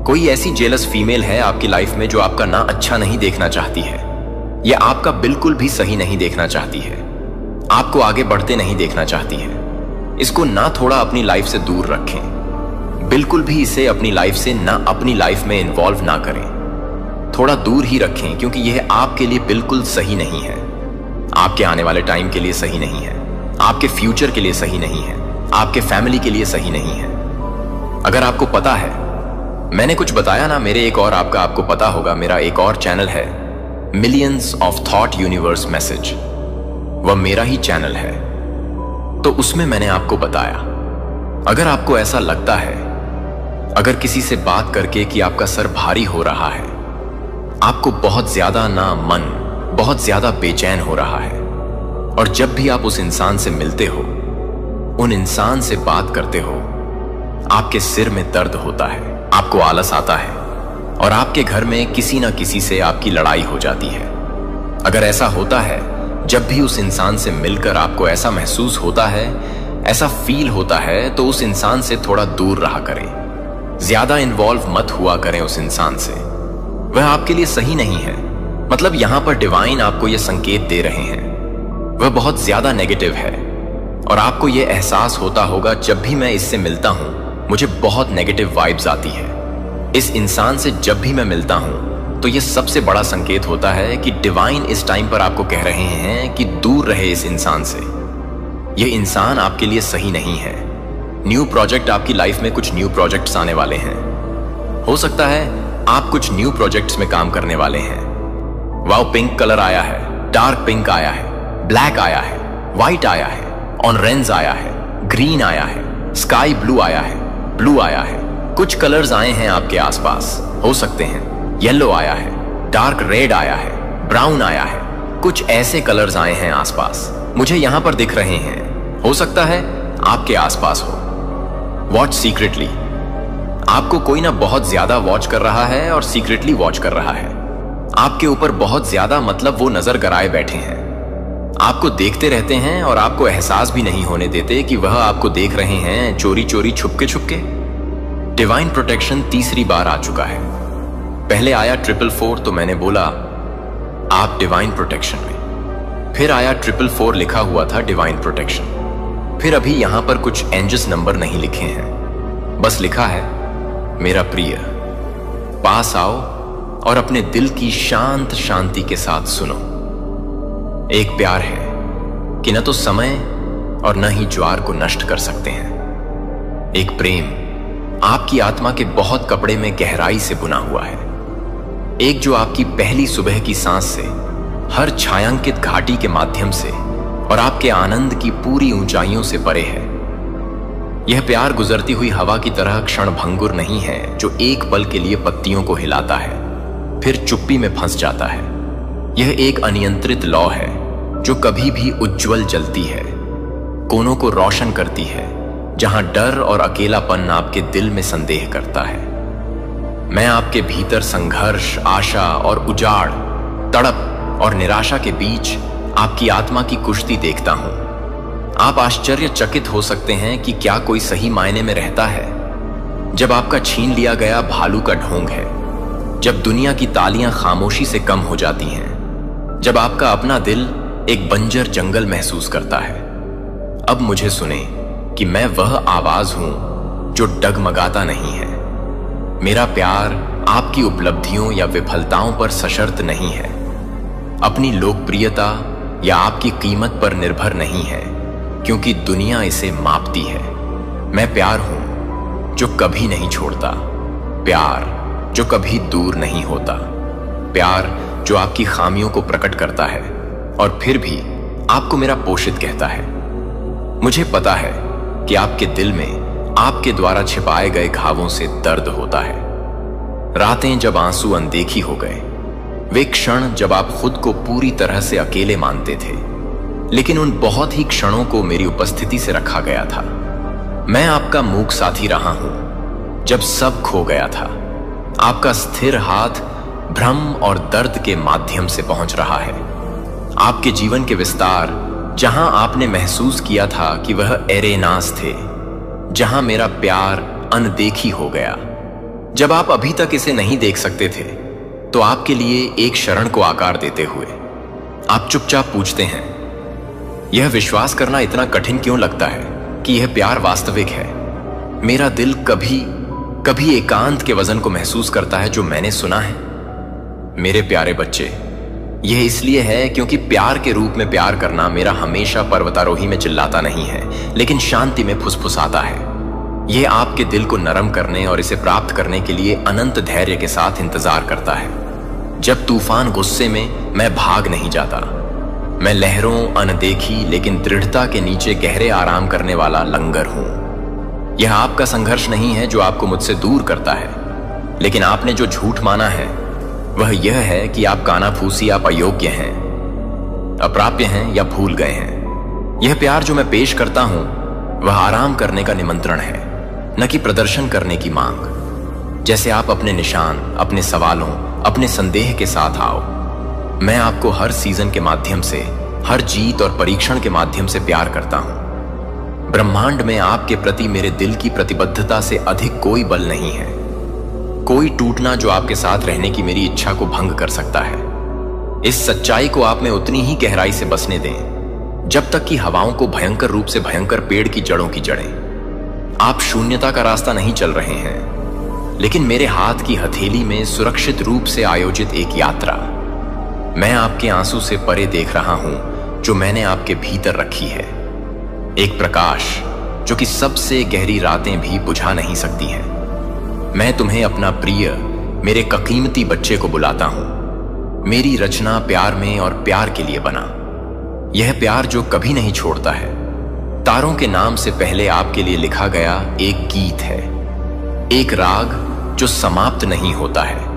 कोई ऐसी जेलस फीमेल है आपकी लाइफ में जो आपका ना अच्छा नहीं देखना चाहती है, या आपका बिल्कुल भी सही नहीं देखना चाहती है, आपको आगे बढ़ते नहीं देखना चाहती है। इसको ना थोड़ा अपनी लाइफ से दूर रखें। बिल्कुल भी इसे अपनी लाइफ से ना अपनी लाइफ में इन्वॉल्व ना करें। थोड़ा दूर ही रखें, क्योंकि यह आपके लिए बिल्कुल सही नहीं है। आपके आने वाले टाइम के लिए सही नहीं है, आपके फ्यूचर के लिए सही नहीं है, आपके फैमिली के लिए सही नहीं है। अगर आपको पता है, मैंने कुछ बताया ना, मेरे एक और आपको पता होगा, मेरा एक और चैनल है millions of thought universe message, वह मेरा ही चैनल है। तो उसमें मैंने आपको बताया, अगर आपको ऐसा लगता है, अगर किसी से बात करके कि आपका सर भारी हो रहा है, आपको बहुत ज्यादा ना मन बहुत ज्यादा बेचैन हो रहा है, और जब भी आप उस इंसान से मिलते हो, उन इंसान से बात करते हो, आपके सिर में दर्द होता है, आपको आलस आता है और आपके घर में किसी ना किसी से आपकी लड़ाई हो जाती है। अगर ऐसा होता है, जब भी उस इंसान से मिलकर आपको ऐसा महसूस होता है, ऐसा फील होता है, तो उस इंसान से थोड़ा दूर रहा करें। ज्यादा इन्वॉल्व मत हुआ करें उस इंसान से, वह आपके लिए सही नहीं है। मतलब यहां पर डिवाइन आपको यह संकेत दे रहे हैं, वह बहुत ज्यादा नेगेटिव है और आपको यह एहसास होता होगा, जब भी मैं इससे मिलता हूं मुझे बहुत नेगेटिव वाइब्स आती है। इस इंसान से जब भी मैं मिलता हूं तो यह सबसे बड़ा संकेत होता है कि डिवाइन इस टाइम पर आपको कह रहे हैं कि दूर रहे इस इंसान से। यह इंसान आपके लिए सही नहीं है। न्यू प्रोजेक्ट, आपकी लाइफ में कुछ न्यू प्रोजेक्ट्स आने वाले हैं। हो सकता है आप कुछ न्यू प्रोजेक्ट्स में काम करने वाले हैं। वाओ, पिंक कलर आया है, डार्क पिंक आया है, ब्लैक आया है, व्हाइट आया है, ऑरेंज आया है, ग्रीन आया है, स्काई ब्लू आया है, ब्लू आया है। कुछ कलर्स आए हैं आपके आसपास, हो सकते हैं येलो आया है, डार्क रेड आया है, ब्राउन आया है। कुछ ऐसे कलर्स आए हैं आसपास, मुझे यहां पर दिख रहे हैं, हो सकता है आपके आसपास हो। Watch secretly. आपको कोई ना बहुत ज्यादा वॉच कर रहा है और सीक्रेटली वॉच कर रहा है। आपके ऊपर बहुत ज्यादा मतलब वो नजर गराए बैठे हैं, आपको देखते रहते हैं और आपको एहसास भी नहीं होने देते कि वह आपको देख रहे हैं, चोरी चोरी छुपके छुपके। डिवाइन प्रोटेक्शन तीसरी बार आ चुका है। पहले आया 444 तो मैंने बोला आप डिवाइन प्रोटेक्शन में। फिर आया 444 लिखा हुआ था डिवाइन प्रोटेक्शन। फिर अभी यहां पर कुछ एंजस नंबर नहीं लिखे हैं, बस लिखा है मेरा प्रिय, पास आओ और अपने दिल की शांत शांति के साथ सुनो। एक प्यार है कि न तो समय और न ही ज्वार को नष्ट कर सकते हैं। एक प्रेम आपकी आत्मा के बहुत कपड़े में गहराई से बुना हुआ है। एक जो आपकी पहली सुबह की सांस से, हर छायांकित घाटी के माध्यम से और आपके आनंद की पूरी ऊंचाइयों से परे है। यह प्यार गुजरती हुई हवा की तरह क्षण भंगुर नहीं है, जो एक पल के लिए पत्तियों को हिलाता है फिर चुप्पी में फंस जाता है। यह एक अनियंत्रित लौ है जो कभी भी उज्जवल जलती है, कोनों को रोशन करती है, जहां डर और अकेलापन आपके दिल में संदेह करता है। मैं आपके भीतर संघर्ष, आशा और उजाड़, तड़प और निराशा के बीच आपकी आत्मा की कुश्ती देखता हूं। आप आश्चर्यचकित हो सकते हैं कि क्या कोई सही मायने में रहता है जब आपका छीन लिया गया भालू का ढोंग है, जब दुनिया की तालियां खामोशी से कम हो जाती हैं, जब आपका अपना दिल एक बंजर जंगल महसूस करता है। अब मुझे सुने कि मैं वह आवाज हूं जो डगमगाता नहीं है। मेरा प्यार आपकी उपलब्धियों या विफलताओं पर सशर्त नहीं है, अपनी लोकप्रियता या आपकी कीमत पर निर्भर नहीं है, क्योंकि दुनिया इसे मापती है। मैं प्यार हूं जो कभी नहीं छोड़ता, प्यार जो कभी दूर नहीं होता, प्यार जो आपकी खामियों को प्रकट करता है और फिर भी आपको मेरा पोषित कहता है। मुझे पता है कि आपके दिल में आपके द्वारा छिपाए गए घावों से दर्द होता है। रातें जब आंसू अनदेखी हो गए, वे क्षण जब आप खुद को पूरी तरह से अकेले मानते थे, लेकिन उन बहुत ही क्षणों को मेरी उपस्थिति से रखा गया था। मैं आपका मूक साथी रहा हूं जब सब खो गया था। आपका स्थिर हाथ भ्रम और दर्द के माध्यम से पहुंच रहा है। आपके जीवन के विस्तार, जहां आपने महसूस किया था कि वह एरेनास थे, जहां मेरा प्यार अनदेखी हो गया। जब आप अभी तक इसे नहीं देख सकते थे, तो आपके लिए एक शरण को आकार देते हुए आप चुपचाप पूछते हैं, यह विश्वास करना इतना कठिन क्यों लगता है कि यह प्यार वास्तविक है? मेरा दिल कभी एकांत के वजन को महसूस करता है जो मैंने सुना है। मेरे प्यारे बच्चे, यह इसलिए है क्योंकि प्यार के रूप में प्यार करना मेरा हमेशा पर्वतारोही में चिल्लाता नहीं है, लेकिन शांति में फुसफुसाता है। यह आपके दिल को नरम करने और इसे प्राप्त करने के लिए अनंत धैर्य के साथ इंतजार करता है। जब तूफान गुस्से में, मैं भाग नहीं जाता। मैं लहरों अनदेखी लेकिन दृढ़ता के नीचे गहरे आराम करने वाला लंगर हूं। यह आपका संघर्ष नहीं है जो आपको मुझसे दूर करता है, लेकिन आपने जो झूठ माना है वह यह है कि आप कानाफूसी, आप अयोग्य हैं, अप्राप्य हैं या भूल गए हैं। यह प्यार जो मैं पेश करता हूं वह आराम करने का निमंत्रण है, न कि प्रदर्शन करने की मांग। जैसे आप अपने निशान, अपने सवालों, अपने संदेह के साथ आओ, मैं आपको हर सीजन के माध्यम से, हर जीत और परीक्षण के माध्यम से प्यार करता हूं। ब्रह्मांड में आपके प्रति मेरे दिल की प्रतिबद्धता से अधिक कोई बल नहीं है, कोई टूटना जो आपके साथ रहने की मेरी इच्छा को भंग कर सकता है। इस सच्चाई को आप में उतनी ही गहराई से बसने दें जब तक कि हवाओं को भयंकर रूप से भयंकर पेड़ की जड़ों की जड़ें। आप शून्यता का रास्ता नहीं चल रहे हैं, लेकिन मेरे हाथ की हथेली में सुरक्षित रूप से आयोजित एक यात्रा। मैं आपके आंसू से परे देख रहा हूं जो मैंने आपके भीतर रखी है, एक प्रकाश जो कि सबसे गहरी रातें भी बुझा नहीं सकती हैं। मैं तुम्हें अपना प्रिय, मेरे कीमती बच्चे को बुलाता हूं। मेरी रचना प्यार में और प्यार के लिए बना, यह प्यार जो कभी नहीं छोड़ता है। तारों के नाम से पहले आपके लिए लिखा गया एक गीत है, एक राग जो समाप्त नहीं होता है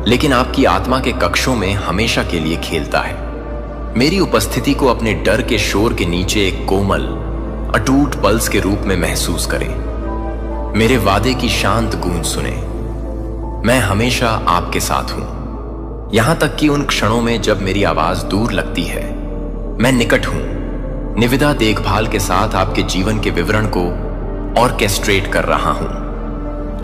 लेकिन आपकी आत्मा के कक्षों में हमेशा के लिए खेलता है। मेरी उपस्थिति को अपने डर के शोर के नीचे एक कोमल अटूट पल्स के रूप में महसूस करें। मेरे वादे की शांत गूंज सुने। मैं हमेशा आपके साथ हूं, यहां तक कि उन क्षणों में जब मेरी आवाज दूर लगती है। मैं निकट हूं, निविदा देखभाल के साथ आपके जीवन के विवरण को ऑर्केस्ट्रेट कर रहा हूं।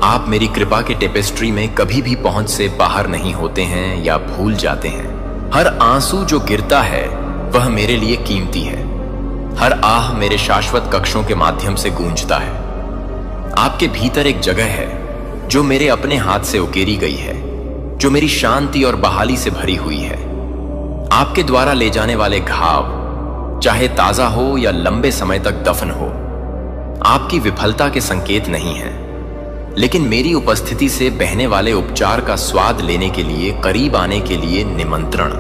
आप मेरी कृपा के टेपेस्ट्री में कभी भी पहुंच से बाहर नहीं होते हैं या भूल जाते हैं। हर आंसू जो गिरता है वह मेरे लिए कीमती है। हर आह मेरे शाश्वत कक्षों के माध्यम से गूंजता है। आपके भीतर एक जगह है जो मेरे अपने हाथ से उकेरी गई है, जो मेरी शांति और बहाली से भरी हुई है। आपके द्वारा ले जाने वाले घाव चाहे ताजा हो या लंबे समय तक दफन हो, आपकी विफलता के संकेत नहीं है, लेकिन मेरी उपस्थिति से बहने वाले उपचार का स्वाद लेने के लिए, करीब आने के लिए निमंत्रण।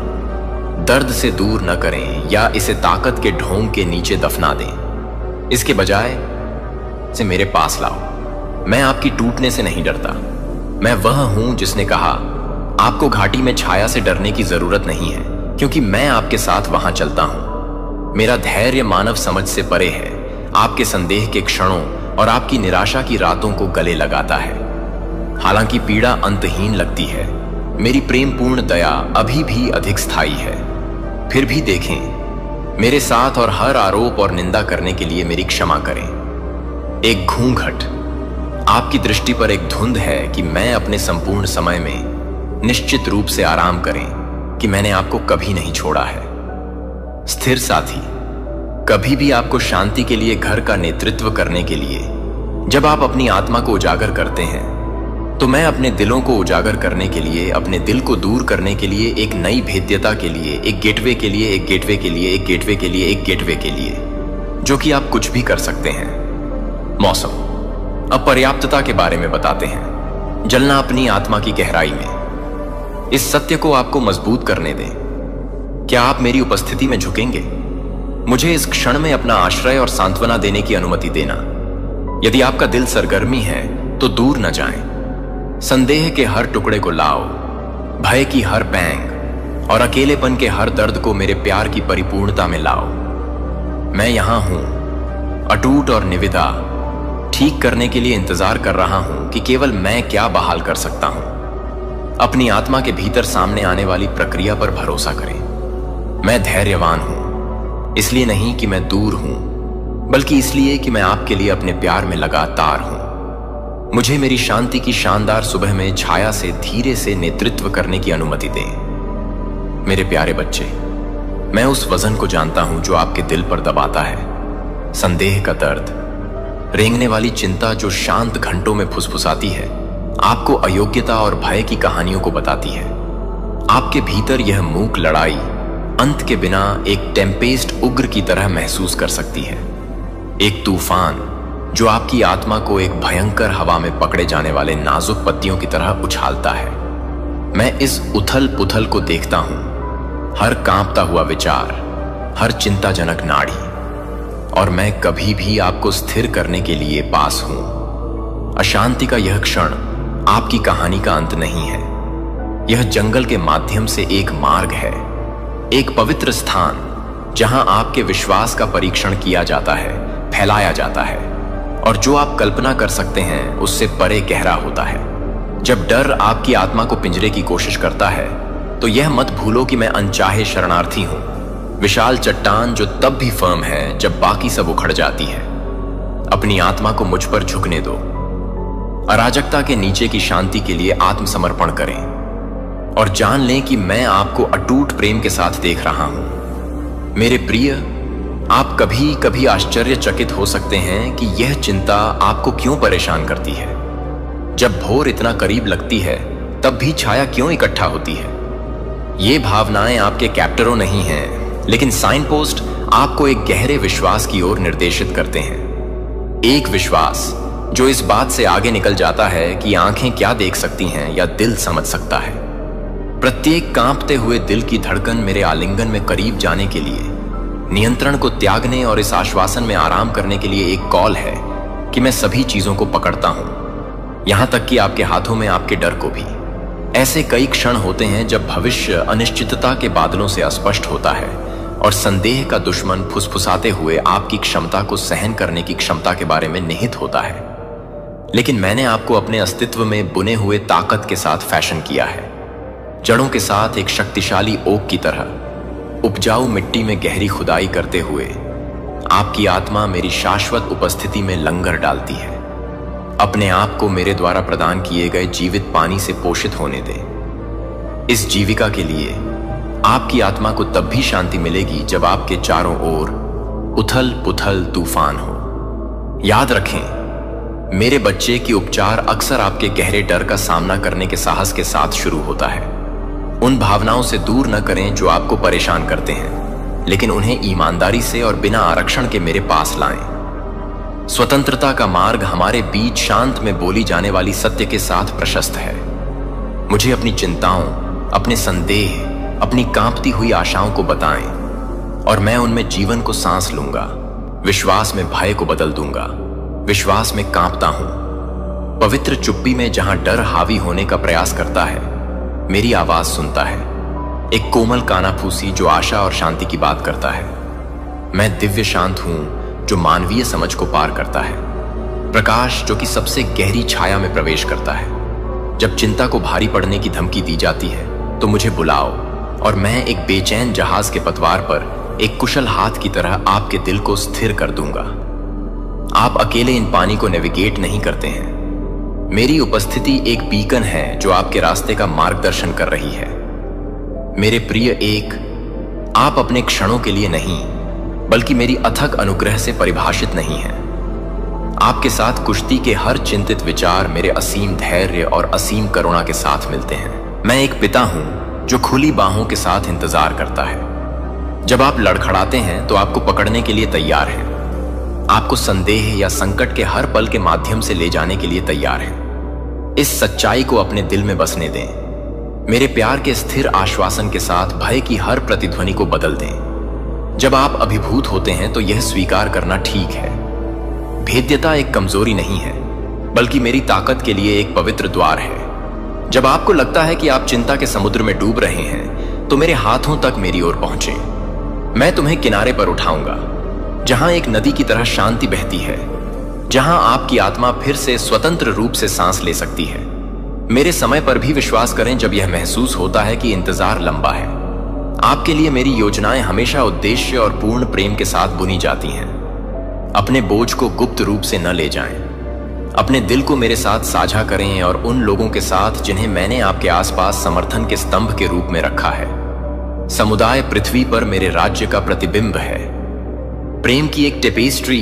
दर्द से दूर न करें या इसे ताकत के ढोंग के नीचे दफना दें। इसके बजाय इसे मेरे पास लाओ। मैं आपकी टूटने से नहीं डरता। मैं वह हूं जिसने कहा आपको घाटी में छाया से डरने की जरूरत नहीं है, क्योंकि मैं आपके साथ वहां चलता हूं। मेरा धैर्य मानव समझ से परे है, आपके संदेह के क्षणों और आपकी निराशा की रातों को गले लगाता है। हालांकि पीड़ा अंतहीन लगती है, मेरी प्रेमपूर्ण दया अभी भी अधिक स्थायी है। फिर भी देखें, मेरे साथ और हर आरोप और निंदा करने के लिए मेरी क्षमा करें। एक घूंघट आपकी दृष्टि पर एक धुंध है कि मैं अपने संपूर्ण समय में निश्चित रूप से आराम करें कि मैंने आपको कभी नहीं छोड़ा है। स्थिर साथी, कभी भी आपको शांति के लिए घर का नेतृत्व करने के लिए जब आप अपनी आत्मा को उजागर करते हैं, तो मैं अपने दिलों को उजागर करने के लिए, अपने दिल को दूर करने के लिए, एक नई भेद्यता के लिए, एक गेटवे के लिए, एक गेटवे के लिए, एक गेटवे के लिए, एक गेटवे के लिए, जो कि आप कुछ भी कर सकते हैं। मौसम अपर्याप्तता के बारे में बताते हैं, जलना अपनी आत्मा की गहराई में। इस सत्य को आपको मजबूत करने दें। क्या आप मेरी उपस्थिति में झुकेंगे? मुझे इस क्षण में अपना आश्रय और सांत्वना देने की अनुमति देना। यदि आपका दिल सरगर्मी है तो दूर न जाएं। संदेह के हर टुकड़े को लाओ, भय की हर पैंग और अकेलेपन के हर दर्द को मेरे प्यार की परिपूर्णता में लाओ। मैं यहां हूं, अटूट और निविदा, ठीक करने के लिए इंतजार कर रहा हूं कि केवल मैं क्या बहाल कर सकता हूं। अपनी आत्मा के भीतर सामने आने वाली प्रक्रिया पर भरोसा करें। मैं धैर्यवान हूं, इसलिए नहीं कि मैं दूर हूं, बल्कि इसलिए कि मैं आपके लिए अपने प्यार में लगातार हूं। मुझे मेरी शांति की शानदार सुबह में छाया से धीरे से नेतृत्व करने की अनुमति दें। मेरे प्यारे बच्चे, मैं उस वजन को जानता हूं जो आपके दिल पर दबाता है। संदेह का दर्द, रेंगने वाली चिंता जो शांत घंटों में फुसफुसाती है, आपको अयोग्यता और भय की कहानियों को बताती है। आपके भीतर यह मूक लड़ाई अंत के बिना एक टेम्पेस्ट उग्र की तरह महसूस कर सकती है। एक तूफान जो आपकी आत्मा को एक भयंकर हवा में पकड़े जाने वाले नाजुक पत्तियों की तरह उछालता है। मैं इस उथल पुथल को देखता हूं, हर कांपता हुआ विचार, हर चिंताजनक नाड़ी, और मैं कभी भी आपको स्थिर करने के लिए पास हूं। अशांति का यह क्षण आपकी कहानी का अंत नहीं है। यह जंगल के माध्यम से एक मार्ग है, एक पवित्र स्थान जहां आपके विश्वास का परीक्षण किया जाता है, फैलाया जाता है, और जो आप कल्पना कर सकते हैं उससे परे गहरा होता है। जब डर आपकी आत्मा को पिंजरे की कोशिश करता है, तो यह मत भूलो कि मैं अनचाहे शरणार्थी हूं, विशाल चट्टान जो तब भी फर्म है जब बाकी सब उखड़ जाती है। अपनी आत्मा को मुझ पर झुकने दो। अराजकता के नीचे की शांति के लिए आत्मसमर्पण करें और जान लें कि मैं आपको अटूट प्रेम के साथ देख रहा हूं। मेरे प्रिय, आप कभी कभी आश्चर्यचकित हो सकते हैं कि यह चिंता आपको क्यों परेशान करती है। जब भोर इतना करीब लगती है तब भी छाया क्यों इकट्ठा होती है। ये भावनाएं आपके कैप्टरों नहीं हैं, लेकिन साइन पोस्ट आपको एक गहरे विश्वास की ओर निर्देशित करते हैं। एक विश्वास जो इस बात से आगे निकल जाता है कि आंखें क्या देख सकती हैं या दिल समझ सकता है। प्रत्येक कांपते हुए दिल की धड़कन मेरे आलिंगन में करीब जाने के लिए, नियंत्रण को त्यागने और इस आश्वासन में आराम करने के लिए एक कॉल है कि मैं सभी चीजों को पकड़ता हूं, यहां तक कि आपके हाथों में आपके डर को भी। ऐसे कई क्षण होते हैं जब भविष्य अनिश्चितता के बादलों से अस्पष्ट होता है और संदेह का दुश्मन फुसफुसाते हुए आपकी क्षमता को सहन करने की क्षमता के बारे में निहित होता है। लेकिन मैंने आपको अपने अस्तित्व में बुने हुए ताकत के साथ फैशन किया है, जड़ों के साथ एक शक्तिशाली ओक की तरह। उपजाऊ मिट्टी में गहरी खुदाई करते हुए आपकी आत्मा मेरी शाश्वत उपस्थिति में लंगर डालती है। अपने आप को मेरे द्वारा प्रदान किए गए जीवित पानी से पोषित होने दें। इस जीविका के लिए आपकी आत्मा को तब भी शांति मिलेगी जब आपके चारों ओर उथल पुथल तूफान हो। याद रखें, मेरे बच्चे की उपचार अक्सर आपके गहरे डर का सामना करने के साहस के साथ शुरू होता है। उन भावनाओं से दूर न करें जो आपको परेशान करते हैं, लेकिन उन्हें ईमानदारी से और बिना आरक्षण के मेरे पास लाएं। स्वतंत्रता का मार्ग हमारे बीच शांत में बोली जाने वाली सत्य के साथ प्रशस्त है। मुझे अपनी चिंताओं, अपने संदेह, अपनी कांपती हुई आशाओं को बताएं और मैं उनमें जीवन को सांस लूंगा। विश्वास में भय को बदल दूंगा, विश्वास में कांपता हूं। पवित्र चुप्पी में जहां डर हावी होने का प्रयास करता है, मेरी आवाज सुनता है, एक कोमल कानाफूसी जो आशा और शांति की बात करता है। मैं दिव्य शांत हूं जो मानवीय समझ को पार करता है, प्रकाश जो कि सबसे गहरी छाया में प्रवेश करता है। जब चिंता को भारी पड़ने की धमकी दी जाती है तो मुझे बुलाओ और मैं एक बेचैन जहाज के पतवार पर एक कुशल हाथ की तरह आपके दिल को स्थिर कर दूंगा। आप अकेले इन पानी को नेविगेट नहीं करते हैं। मेरी उपस्थिति एक बीकन है जो आपके रास्ते का मार्गदर्शन कर रही है। मेरे प्रिय एक, आप अपने क्षणों के लिए नहीं बल्कि मेरी अथक अनुग्रह से परिभाषित नहीं हैं। आपके साथ कुश्ती के हर चिंतित विचार मेरे असीम धैर्य और असीम करुणा के साथ मिलते हैं। मैं एक पिता हूं जो खुली बाहों के साथ इंतजार करता है। जब आप लड़खड़ाते हैं तो आपको पकड़ने के लिए तैयार हैं, आपको संदेह या संकट के हर पल के माध्यम से ले जाने के लिए तैयार हैं। इस सच्चाई को अपने दिल में बसने दें। मेरे प्यार के स्थिर आश्वासन के साथ भय की हर प्रतिध्वनि को बदल दें। जब आप अभिभूत होते हैं तो यह स्वीकार करना ठीक है, भेद्यता एक कमजोरी नहीं है बल्कि मेरी ताकत के लिए एक पवित्र द्वार है। जब आपको लगता है कि आप चिंता के समुद्र में डूब रहे हैं तो मेरे हाथों तक मेरी ओर पहुंचें। मैं तुम्हें किनारे पर उठाऊंगा जहां एक नदी की तरह शांति बहती है, जहां आपकी आत्मा फिर से स्वतंत्र रूप से सांस ले सकती है। मेरे समय पर भी विश्वास करें जब यह महसूस होता है कि इंतजार लंबा है। आपके लिए मेरी योजनाएं हमेशा उद्देश्य और पूर्ण प्रेम के साथ बुनी जाती हैं। अपने बोझ को गुप्त रूप से न ले जाएं। अपने दिल को मेरे साथ साझा करें और उन लोगों के साथ जिन्हें मैंने आपके आसपास समर्थन के स्तंभ के रूप में रखा है। समुदाय पृथ्वी पर मेरे राज्य का प्रतिबिंब है, प्रेम की एक टेपेस्ट्री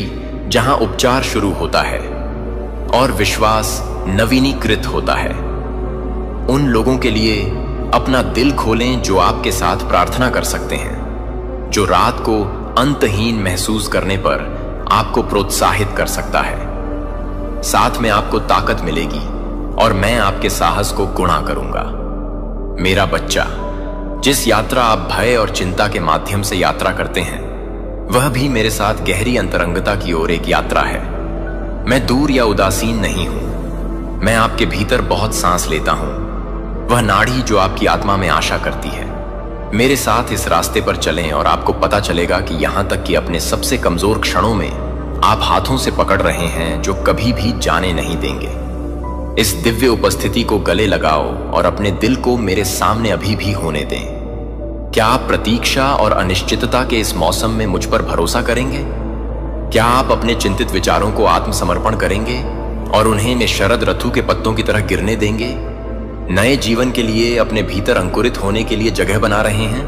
जहां उपचार शुरू होता है और विश्वास नवीनीकृत होता है। उन लोगों के लिए अपना दिल खोलें जो आपके साथ प्रार्थना कर सकते हैं, जो रात को अंतहीन महसूस करने पर आपको प्रोत्साहित कर सकता है। साथ में आपको ताकत मिलेगी और मैं आपके साहस को गुणा करूंगा। मेरा बच्चा, जिस यात्रा आप भय और चिंता के माध्यम से यात्रा करते हैं, वह भी मेरे साथ गहरी अंतरंगता की ओर एक यात्रा है। मैं दूर या उदासीन नहीं हूं। मैं आपके भीतर बहुत सांस लेता हूं, वह नाड़ी जो आपकी आत्मा में आशा करती है। मेरे साथ इस रास्ते पर चलें और आपको पता चलेगा कि यहां तक कि अपने सबसे कमजोर क्षणों में आप हाथों से पकड़ रहे हैं जो कभी भी जाने नहीं देंगे। इस दिव्य उपस्थिति को गले लगाओ और अपने दिल को मेरे सामने अभी भी होने दें। क्या आप प्रतीक्षा और अनिश्चितता के इस मौसम में मुझ पर भरोसा करेंगे? क्या आप अपने चिंतित विचारों को आत्मसमर्पण करेंगे और उन्हें शरद ऋतु के पत्तों की तरह गिरने देंगे? नए जीवन के लिए अपने भीतर अंकुरित होने के लिए जगह बना रहे हैं?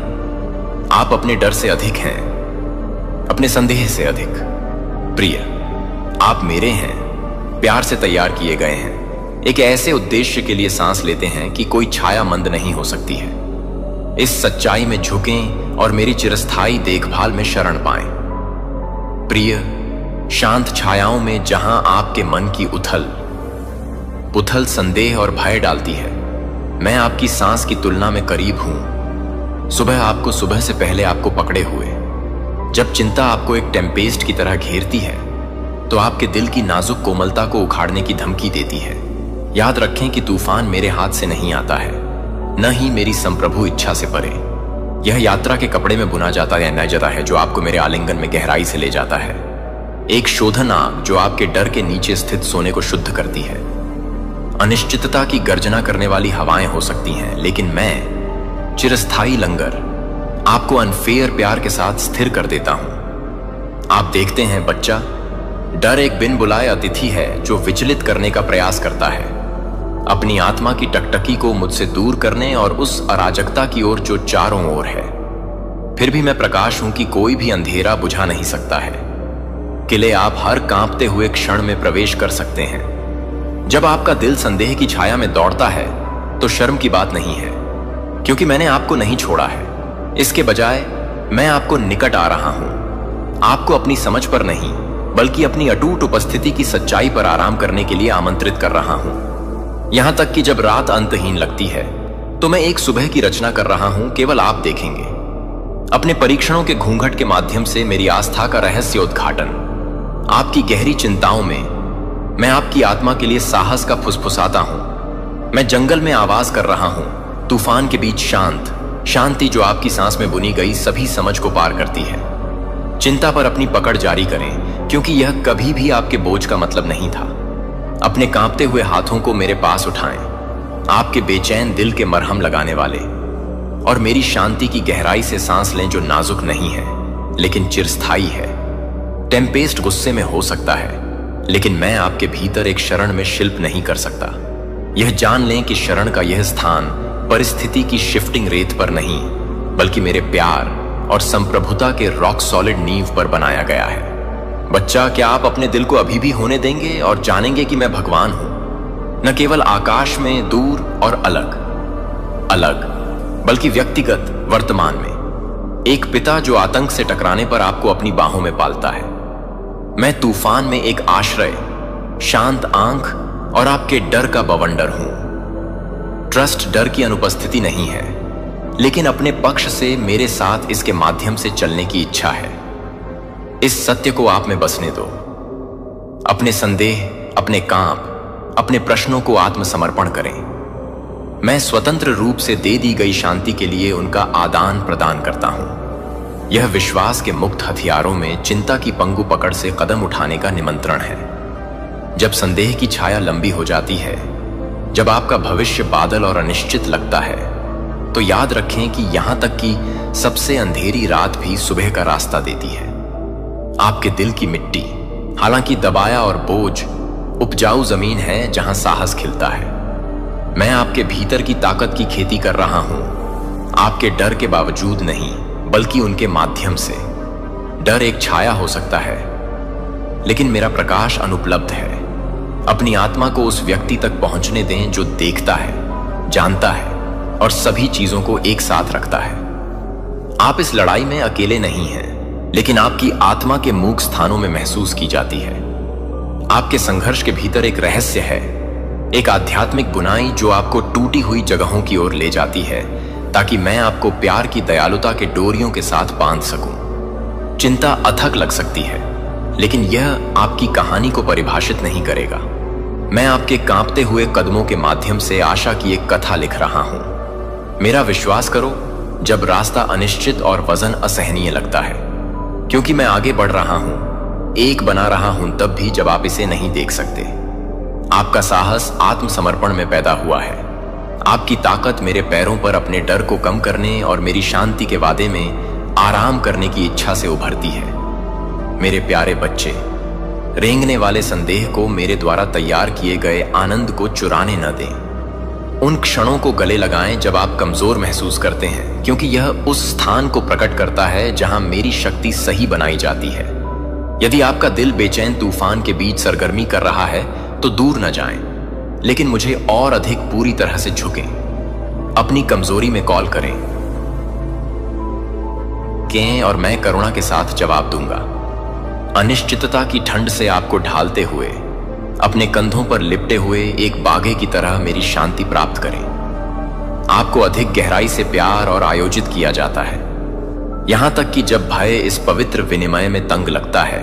आप अपने डर से अधिक हैं, अपने संदेह से अधिक। प्रिय, आप मेरे हैं, प्यार से तैयार किए गए हैं। एक ऐसे उद्देश्य के लिए सांस लेते हैं कि कोई छाया मंद नहीं हो सकती है। इस सच्चाई में झुकें और मेरी चिरस्थायी देखभाल में शरण पाएं। प्रिय, शांत छायाओं में जहां आपके मन की उथल पुथल संदेह और भय डालती है, मैं आपकी सांस की तुलना में करीब हूं। सुबह से पहले आपको पकड़े हुए। जब चिंता आपको एक टेम्पेस्ट की तरह घेरती है तो आपके दिल की नाजुक कोमलता को उखाड़ने की धमकी देती है। याद रखें कि तूफान मेरे हाथ से नहीं आता है, न ही मेरी संप्रभु इच्छा से परे। यह यात्रा के कपड़े में बुना जाता है नजदा है जो आपको मेरे आलिंगन में गहराई से ले जाता है। एक शोधन आग जो आपके डर के नीचे स्थित सोने को शुद्ध करती है। अनिश्चितता की गर्जना करने वाली हवाएं हो सकती हैं, लेकिन मैं चिरस्थायी लंगर आपको अनफेयर प्यार के साथ स्थिर कर देता हूं। आप देखते हैं बच्चा, डर एक बिन बुलाए अतिथि है जो विचलित करने का प्रयास करता है, अपनी आत्मा की टकटकी को मुझसे दूर करने और उस अराजकता की ओर जो चारों ओर है। फिर भी मैं प्रकाश हूं कि कोई भी अंधेरा बुझा नहीं सकता है। किले आप हर कांपते हुए क्षण में प्रवेश कर सकते हैं। जब आपका दिल संदेह की छाया में दौड़ता है तो शर्म की बात नहीं है, क्योंकि मैंने आपको नहीं छोड़ा है। इसके बजाय मैं आपको निकट आ रहा हूं, आपको अपनी समझ पर नहीं बल्कि अपनी अटूट उपस्थिति की सच्चाई पर आराम करने के लिए आमंत्रित कर रहा हूं। यहां तक कि जब रात अंतहीन लगती है तो मैं एक सुबह की रचना कर रहा हूं, केवल आप देखेंगे। अपने परीक्षणों के घूंघट के माध्यम से मेरी आस्था का रहस्योद्घाटन। आपकी गहरी चिंताओं में मैं आपकी आत्मा के लिए साहस का फुसफुसाता हूं। मैं जंगल में आवाज कर रहा हूं, तूफान के बीच शांति जो आपकी सांस में बुनी गई सभी समझ को पार करती है। चिंता पर अपनी पकड़ जारी करें, क्योंकि यह कभी भी आपके बोझ का मतलब नहीं था। अपने कांपते हुए हाथों को मेरे पास उठाएं, आपके बेचैन दिल के मरहम लगाने वाले, और मेरी शांति की गहराई से सांस लें जो नाजुक नहीं है लेकिन चिरस्थायी है। टेम्पेस्ट गुस्से में हो सकता है, लेकिन मैं आपके भीतर एक शरण में शिल्प नहीं कर सकता। यह जान लें कि शरण का यह स्थान परिस्थिति की शिफ्टिंग रेत पर नहीं बल्कि मेरे प्यार और संप्रभुता के रॉक सॉलिड नींव पर बनाया गया है। बच्चा, क्या आप अपने दिल को अभी भी होने देंगे और जानेंगे कि मैं भगवान हूं, न केवल आकाश में दूर और अलग बल्कि व्यक्तिगत वर्तमान में। एक पिता जो आतंक से टकराने पर आपको अपनी बाहों में पालता है। मैं तूफान में एक आश्रय, शांत आंख और आपके डर का बवंडर हूं। ट्रस्ट डर की अनुपस्थिति नहीं है, लेकिन अपने पक्ष से मेरे साथ इसके माध्यम से चलने की इच्छा है। इस सत्य को आप में बसने दो। अपने संदेह, अपने कांप, अपने प्रश्नों को आत्मसमर्पण करें। मैं स्वतंत्र रूप से दे दी गई शांति के लिए उनका आदान प्रदान करता हूं। यह विश्वास के मुक्त हथियारों में चिंता की पंगु पकड़ से कदम उठाने का निमंत्रण है। जब संदेह की छाया लंबी हो जाती है, जब आपका भविष्य बादल और अनिश्चित लगता है, तो याद रखें कि यहां तक कि सबसे अंधेरी रात भी सुबह का रास्ता देती है। आपके दिल की मिट्टी, हालांकि दबाया और बोझ, उपजाऊ जमीन है जहां साहस खिलता है। मैं आपके भीतर की ताकत की खेती कर रहा हूं, आपके डर के बावजूद नहीं बल्कि उनके माध्यम से। डर एक छाया हो सकता है, लेकिन मेरा प्रकाश अनुपलब्ध है। अपनी आत्मा को उस व्यक्ति तक पहुंचने दें जो देखता है, जानता है और सभी चीजों को एक साथ रखता है। आप इस लड़ाई में अकेले नहीं हैं, लेकिन आपकी आत्मा के मूक स्थानों में महसूस की जाती है। आपके संघर्ष के भीतर एक रहस्य है, एक आध्यात्मिक बुनाई जो आपको टूटी हुई जगहों की ओर ले जाती है, ताकि मैं आपको प्यार की दयालुता के डोरियों के साथ बांध सकूं। चिंता अथक लग सकती है, लेकिन यह आपकी कहानी को परिभाषित नहीं करेगा। मैं आपके कांपते हुए कदमों के माध्यम से आशा की एक कथा लिख रहा हूं। मेरा विश्वास करो, जब रास्ता अनिश्चित और वजन असहनीय लगता है, क्योंकि मैं आगे बढ़ रहा हूं, एक बना रहा हूं तब भी जब आप इसे नहीं देख सकते। आपका साहस आत्मसमर्पण में पैदा हुआ है। आपकी ताकत मेरे पैरों पर अपने डर को कम करने और मेरी शांति के वादे में आराम करने की इच्छा से उभरती है। मेरे प्यारे बच्चे, रेंगने वाले संदेह को मेरे द्वारा तैयार किए गए आनंद को चुराने न दें। उन क्षणों को गले लगाएं जब आप कमजोर महसूस करते हैं, क्योंकि यह उस स्थान को प्रकट करता है जहां मेरी शक्ति सही बनाई जाती है। यदि आपका दिल बेचैन तूफान के बीच सरगर्मी कर रहा है तो दूर न जाएं, लेकिन मुझे और अधिक पूरी तरह से झुकें। अपनी कमजोरी में कॉल करें और मैं करुणा के साथ जवाब दूंगा। अनिश्चितता की ठंड से आपको ढालते हुए, अपने कंधों पर लिपटे हुए एक बाघे की तरह मेरी शांति प्राप्त करें। आपको अधिक गहराई से प्यार और आयोजित किया जाता है, यहां तक कि जब भय इस पवित्र विनिमय में तंग लगता है,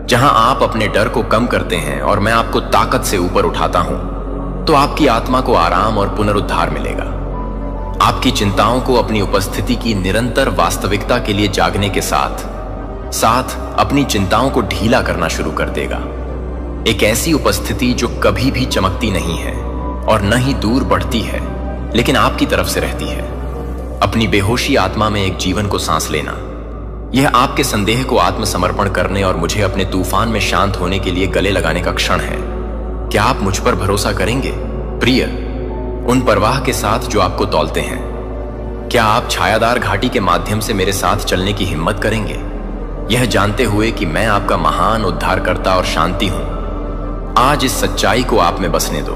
जहां आप अपने डर को कम करते हैं और मैं आपको ताकत से ऊपर उठाता हूं, तो आपकी आत्मा को आराम और पुनरुद्धार मिलेगा। आपकी चिंताओं को अपनी उपस्थिति की निरंतर वास्तविकता के लिए जागने के साथ साथ अपनी चिंताओं को ढीला करना शुरू कर देगा। एक ऐसी उपस्थिति जो कभी भी चमकती नहीं है और न ही दूर बढ़ती है, लेकिन आपकी तरफ से रहती है। अपनी बेहोशी आत्मा में एक जीवन को सांस लेना, यह आपके संदेह को आत्मसमर्पण करने और मुझे अपने तूफान में शांत होने के लिए गले लगाने का क्षण है। क्या आप मुझ पर भरोसा करेंगे, प्रिय, उन परवाह के साथ जो आपको तौलते हैं? क्या आप छायादार घाटी के माध्यम से मेरे साथ चलने की हिम्मत करेंगे, यह जानते हुए कि मैं आपका महान उद्धारकर्ता और शांति हूं? आज इस सच्चाई को आप में बसने दो।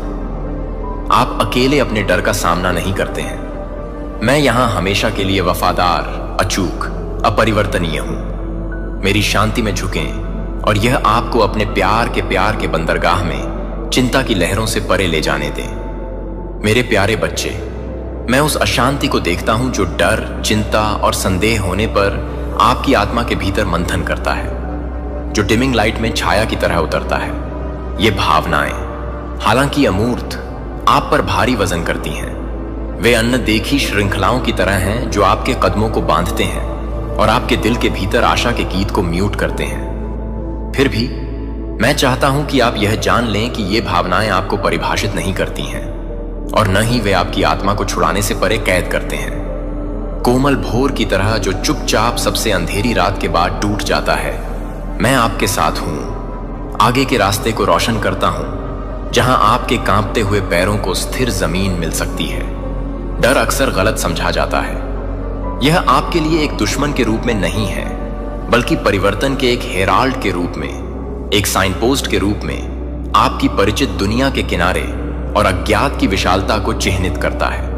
आप अकेले अपने डर का सामना नहीं करते हैं। मैं यहां हमेशा के लिए वफादार, अचूक, अपरिवर्तनीय हूं। मेरी शांति में झुकें और यह आपको अपने प्यार के बंदरगाह में चिंता की लहरों से परे ले जाने दें। मेरे प्यारे बच्चे, मैं उस अशांति को देखता हूं जो डर, चिंता और संदेह होने पर आपकी आत्मा के भीतर मंथन करता है, जो डिमिंग लाइट में छाया की तरह उतरता है। ये भावनाएं, हालांकि अमूर्त, आप पर भारी वजन करती हैं। वे अन्नदेखी श्रृंखलाओं की तरह हैं जो आपके कदमों को बांधते हैं और आपके दिल के भीतर आशा के गीत को म्यूट करते हैं। फिर भी मैं चाहता हूं कि आप यह जान लें कि ये भावनाएं आपको परिभाषित नहीं करती हैं और न ही वे आपकी आत्मा को छुड़ाने से परे कैद करते हैं। कोमल भोर की तरह जो चुपचाप सबसे अंधेरी रात के बाद टूट जाता है, मैं आपके साथ हूं। आगे के रास्ते को रोशन करता हूं, जहां आपके कांपते हुए पैरों को स्थिर जमीन मिल सकती है। डर अक्सर गलत समझा जाता है। यह आपके लिए एक दुश्मन के रूप में नहीं है, बल्कि परिवर्तन के एक हेराल्ड के रूप में, एक साइन पोस्ट के रूप में आपकी परिचित दुनिया के किनारे और अज्ञात की विशालता को चिह्नित करता है।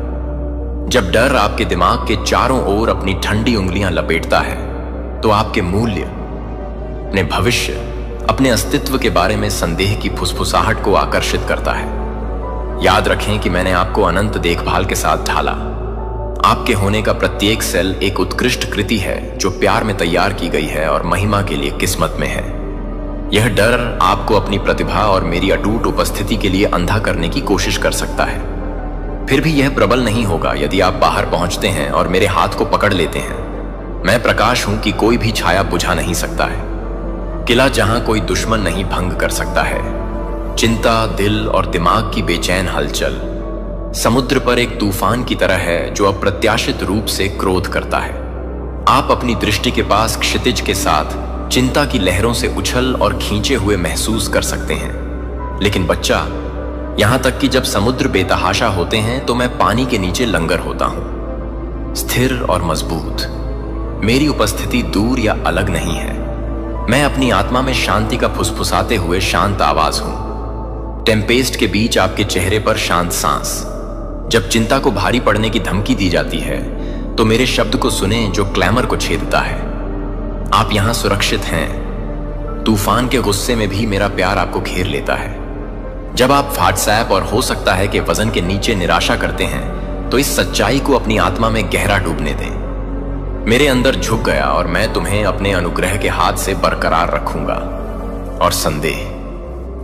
जब डर आपके दिमाग के चारों ओर अपनी ठंडी उंगलियां लपेटता है, तो आपके मूल्य, अपने भविष्य, अपने अस्तित्व के बारे में संदेह की फुसफुसाहट को आकर्षित करता है। याद रखें कि मैंने आपको अनंत देखभाल के साथ ढाला। आपके होने का प्रत्येक सेल एक उत्कृष्ट कृति है जो प्यार में तैयार की गई है और महिमा के लिए किस्मत में है। यह डर आपको अपनी प्रतिभा और मेरी अटूट उपस्थिति के लिए अंधा करने की कोशिश कर सकता है। फिर भी यह प्रबल नहीं होगा यदि आप बाहर पहुंचते हैं और मेरे हाथ को पकड़ लेते हैं। मैं प्रकाश हूं कि कोई भी छाया बुझा नहीं सकता है, किला जहां कोई दुश्मन नहीं भंग कर सकता है। चिंता, दिल और दिमाग की बेचैन हलचल समुद्र पर एक तूफान की तरह है जो अप्रत्याशित रूप से क्रोध करता है। आप अपनी दृष्टि के पास क्षितिज के साथ चिंता की लहरों से उछल और खींचे हुए महसूस कर सकते हैं। लेकिन बच्चा, यहां तक कि जब समुद्र बेतहाशा होते हैं तो मैं पानी के नीचे लंगर होता हूं, स्थिर और मजबूत। मेरी उपस्थिति दूर या अलग नहीं है। मैं अपनी आत्मा में शांति का फुसफुसाते हुए शांत आवाज हूं। टेम्पेस्ट के बीच आपके चेहरे पर शांत सांस। जब चिंता को भारी पड़ने की धमकी दी जाती है, तो मेरे शब्द को सुने जो क्लैमर को छेदता है। आप यहां सुरक्षित हैं। तूफान के गुस्से में भी मेरा प्यार आपको घेर लेता है। जब आप व्हाट्सएप और हो सकता है कि वजन के नीचे निराशा करते हैं, तो इस सच्चाई को अपनी आत्मा में गहरा डूबने दें। मेरे अंदर झुक गया और मैं तुम्हें अपने अनुग्रह के हाथ से बरकरार रखूंगा। और संदेह,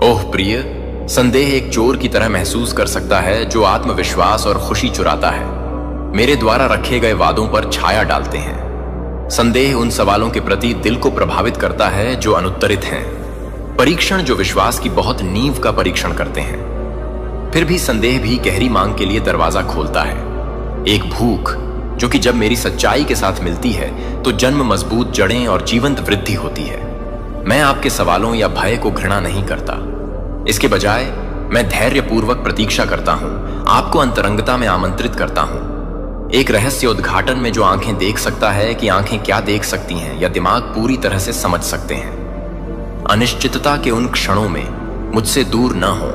ओह प्रिय, संदेह एक चोर की तरह महसूस कर सकता है जो आत्मविश्वास और खुशी चुराता है, मेरे द्वारा रखे गए वादों पर छाया डालते हैं। संदेह उन सवालों के प्रति दिल को प्रभावित करता है जो अनुत्तरित हैं, परीक्षण जो विश्वास की बहुत नींव का परीक्षण करते हैं। फिर भी संदेह भी गहरी मांग के लिए दरवाजा खोलता है, एक भूख जो कि जब मेरी सच्चाई के साथ मिलती है तो जन्म मजबूत जड़ें और जीवंत वृद्धि होती है। मैं आपके सवालों या भय को घृणा नहीं करता, इसके बजाय मैं धैर्यपूर्वक प्रतीक्षा करता हूं, आपको अंतरंगता में आमंत्रित करता हूं। एक रहस्य उद्घाटन में जो आंखें देख सकता है कि आंखें क्या देख सकती हैं या दिमाग पूरी तरह से समझ सकते हैं। अनिश्चितता के उन क्षणों में मुझसे दूर न हो,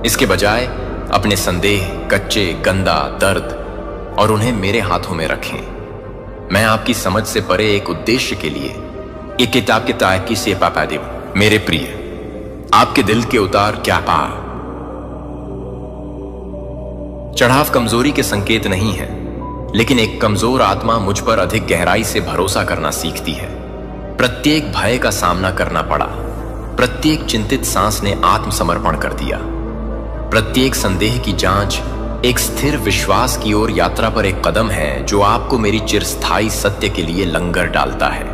इसके बजाय अपने संदेह, कच्चे, गंदा, दर्द और उन्हें मेरे हाथों में रखें। मैं आपकी समझ से परे एक उद्देश्य के लिए, एक किताब के तायकी से पापा देव मेरे प्रिय, आपके दिल के उतार क्या पा। चढ़ाव कमजोरी के संकेत नहीं है, लेकिन एक कमजोर आत्मा मुझ पर अधिक गहराई से भरोसा करना सीखती है। प्रत्येक भय का सामना करना पड़ा, प्रत्येक चिंतित सांस ने आत्मसमर्पण कर दिया, प्रत्येक संदेह की जांच एक स्थिर विश्वास की ओर यात्रा पर एक कदम है जो आपको मेरी चिरस्थायी सत्य के लिए लंगर डालता है।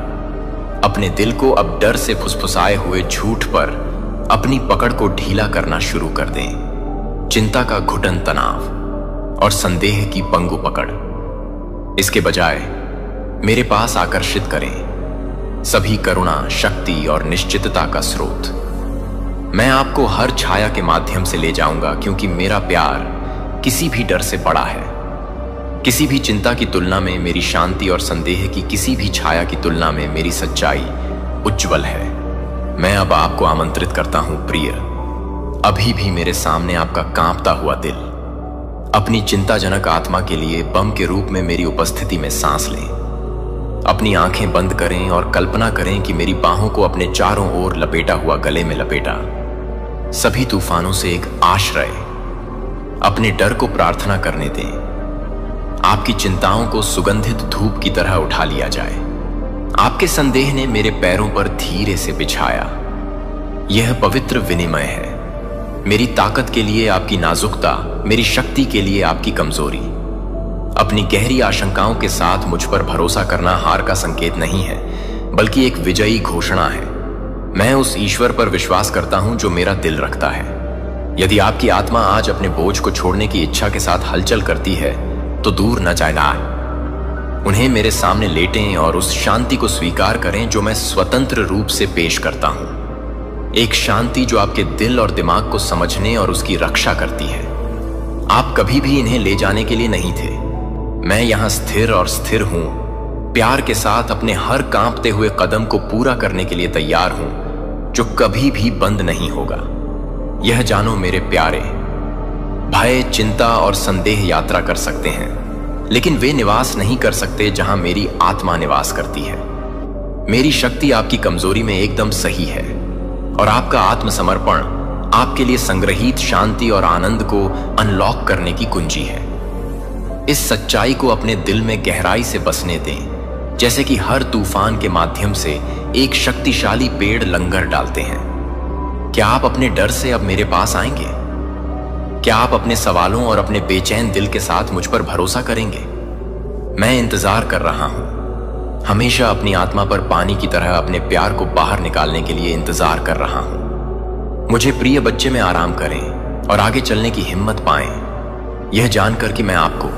अपने दिल को अब डर से फुसफुसाए हुए झूठ पर अपनी पकड़ को ढीला करना शुरू कर दें। चिंता का घुटन तनाव और संदेह की पंगु पकड़, इसके बजाय मेरे पास आकर्षित करें सभी करुणा, शक्ति और निश्चितता का स्रोत। मैं आपको हर छाया के माध्यम से ले जाऊंगा, क्योंकि मेरा प्यार किसी भी डर से बड़ा है। किसी भी चिंता की तुलना में मेरी शांति और संदेह की किसी भी छाया की तुलना में मेरी सच्चाई उज्जवल है। मैं अब आपको आमंत्रित करता हूं प्रिय, अभी भी मेरे सामने आपका कांपता हुआ दिल अपनी चिंताजनक आत्मा के लिए बम के रूप में मेरी उपस्थिति में सांस लें। अपनी आंखें बंद करें और कल्पना करें कि मेरी बाहों को अपने चारों ओर लपेटा हुआ गले में लपेटा। सभी तूफानों से एक आश्रय, अपने डर को प्रार्थना करने दें। आपकी चिंताओं को सुगंधित धूप की तरह उठा लिया जाए। आपके संदेह ने मेरे पैरों पर धीरे से बिछाया। यह पवित्र विनिमय है, मेरी ताकत के लिए आपकी नाजुकता, मेरी शक्ति के लिए आपकी कमजोरी। अपनी गहरी आशंकाओं के साथ मुझ पर भरोसा करना हार का संकेत नहीं है, बल्कि एक विजयी घोषणा है। मैं उस ईश्वर पर विश्वास करता हूं जो मेरा दिल रखता है। यदि आपकी आत्मा आज अपने बोझ को छोड़ने की इच्छा के साथ हलचल करती है, तो दूर न जाए, उन्हें मेरे सामने लेटें और उस शांति को स्वीकार करें जो मैं स्वतंत्र रूप से पेश करता हूं। एक शांति जो आपके दिल और दिमाग को समझने और उसकी रक्षा करती है। आप कभी भी इन्हें ले जाने के लिए नहीं थे। मैं यहां स्थिर और स्थिर हूं, प्यार के साथ अपने हर कांपते हुए कदम को पूरा करने के लिए तैयार हूं, जो कभी भी बंद नहीं होगा। यह जानो मेरे प्यारे, भय, चिंता और संदेह यात्रा कर सकते हैं, लेकिन वे निवास नहीं कर सकते जहां मेरी आत्मा निवास करती है। मेरी शक्ति आपकी कमजोरी में एकदम सही है, और आपका आत्मसमर्पण आपके लिए संग्रहित शांति और आनंद को अनलॉक करने की कुंजी है। इस सच्चाई को अपने दिल में गहराई से बसने दें, जैसे कि हर तूफान के माध्यम से एक शक्तिशाली पेड़ लंगर डालते हैं। क्या आप अपने डर से अब मेरे पास आएंगे? क्या आप अपने सवालों और अपने बेचैन दिल के साथ मुझ पर भरोसा करेंगे? मैं इंतजार कर रहा हूं, हमेशा अपनी आत्मा पर पानी की तरह अपने प्यार को बाहर निकालने के लिए इंतजार कर रहा हूं। मुझे प्रिय बच्चे में आराम करें और आगे चलने की हिम्मत पाएं, यह जानकर कि मैं आपको,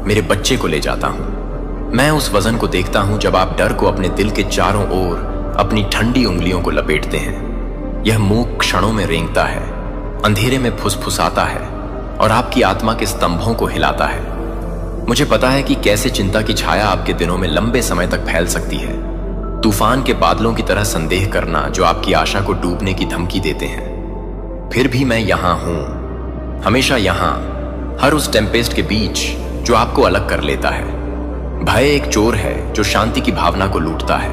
मेरे बच्चे को ले जाता हूं। मैं उस वजन को देखता हूं जब आप डर को अपने दिल के चारों ओर अपनी ठंडी उंगलियों को लपेटते हैं। यह मूक क्षणों में रेंगता है, अंधेरे में फुसफुसाता है और आपकी आत्मा के स्तंभों को हिलाता है। मुझे पता है कि कैसे चिंता की छाया आपके दिनों में लंबे समय तक फैल सकती है। तूफान के बादलों की तरह संदेह करना जो आपकी आशा को डूबने की धमकी देते हैं। फिर भी मैं यहां हूं, हमेशा यहां, हर उस टेम्पेस्ट के बीच जो आपको अलग कर लेता है। भय एक चोर है जो शांति की भावना को लूटता है,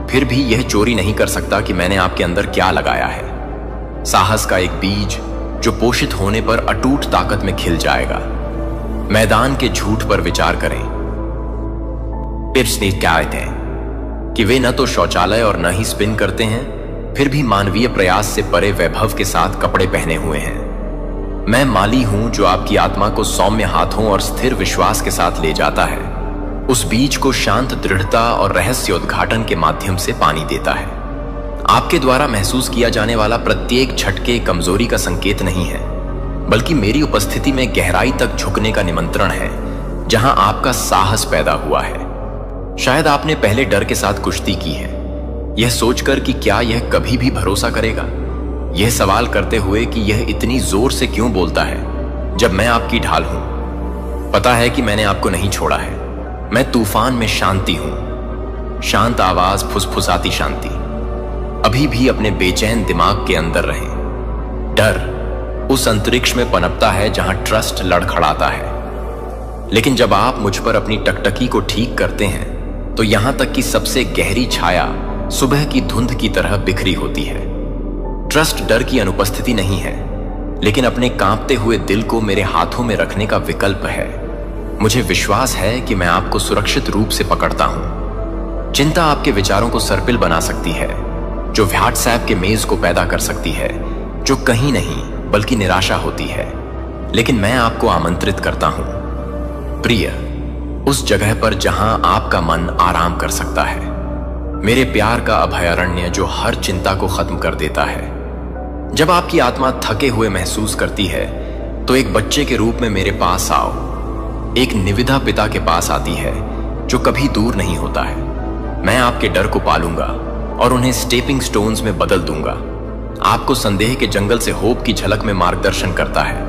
फिर भी यह चोरी नहीं कर सकता कि मैंने आपके अंदर क्या लगाया है। साहस का एक बीज जो पोषित होने पर अटूट ताकत में खिल जाएगा। मैदान के झूठ पर विचार करें। पिप्स ने कहते हैं कि वे न तो शौचालय और न ही स्पिन करते हैं, फिर भी मानवीय प्रयास से परे वैभव के साथ कपड़े पहने हुए हैं। मैं माली हूं जो आपकी आत्मा को सौम्य हाथों और स्थिर विश्वास के साथ ले जाता है, उस बीज को शांत दृढ़ता और रहस्योद्घाटन के माध्यम से पानी देता है। आपके द्वारा महसूस किया जाने वाला प्रत्येक झटके कमजोरी का संकेत नहीं है, बल्कि मेरी उपस्थिति में गहराई तक झुकने का निमंत्रण है, जहां आपका साहस पैदा हुआ है। शायद आपने पहले डर के साथ कुश्ती की है, यह सोचकर कि क्या यह कभी भी भरोसा करेगा, यह सवाल करते हुए कि यह इतनी जोर से क्यों बोलता है जब मैं आपकी ढाल हूं। पता है कि मैंने आपको नहीं छोड़ा है। मैं तूफान में शांति हूं, शांत आवाज, फुसफुसाती शांति। अभी भी अपने बेचैन दिमाग के अंदर रहें। डर उस अंतरिक्ष में पनपता है जहां ट्रस्ट लड़खड़ाता है, लेकिन जब आप मुझ पर अपनी टकटकी को ठीक करते हैं, तो यहां तक कि सबसे गहरी छाया सुबह की धुंध की तरह बिखरी होती है। ट्रस्ट डर की अनुपस्थिति नहीं है, लेकिन अपने कांपते हुए दिल को मेरे हाथों में रखने का विकल्प है। मुझे विश्वास है कि मैं आपको सुरक्षित रूप से पकड़ता हूं। चिंता आपके विचारों को सर्पिल बना सकती है, जो व्हाट्सएप के मेज को पैदा कर सकती है, जो कहीं नहीं बल्कि निराशा होती है। लेकिन मैं आपको आमंत्रित करता हूं, प्रिय, उस जगह पर जहां आपका मन आराम कर सकता है। मेरे प्यार का अभयारण्य जो हर चिंता को खत्म कर देता है। जब आपकी आत्मा थके हुए महसूस करती है तो एक बच्चे के रूप में मेरे पास आओ। एक निविदा पिता के पास आती है जो कभी दूर नहीं होता है। मैं आपके डर को पालूंगा और उन्हें स्टेपिंग स्टोन्स में बदल दूंगा। आपको संदेह के जंगल से होप की झलक में मार्गदर्शन करता है,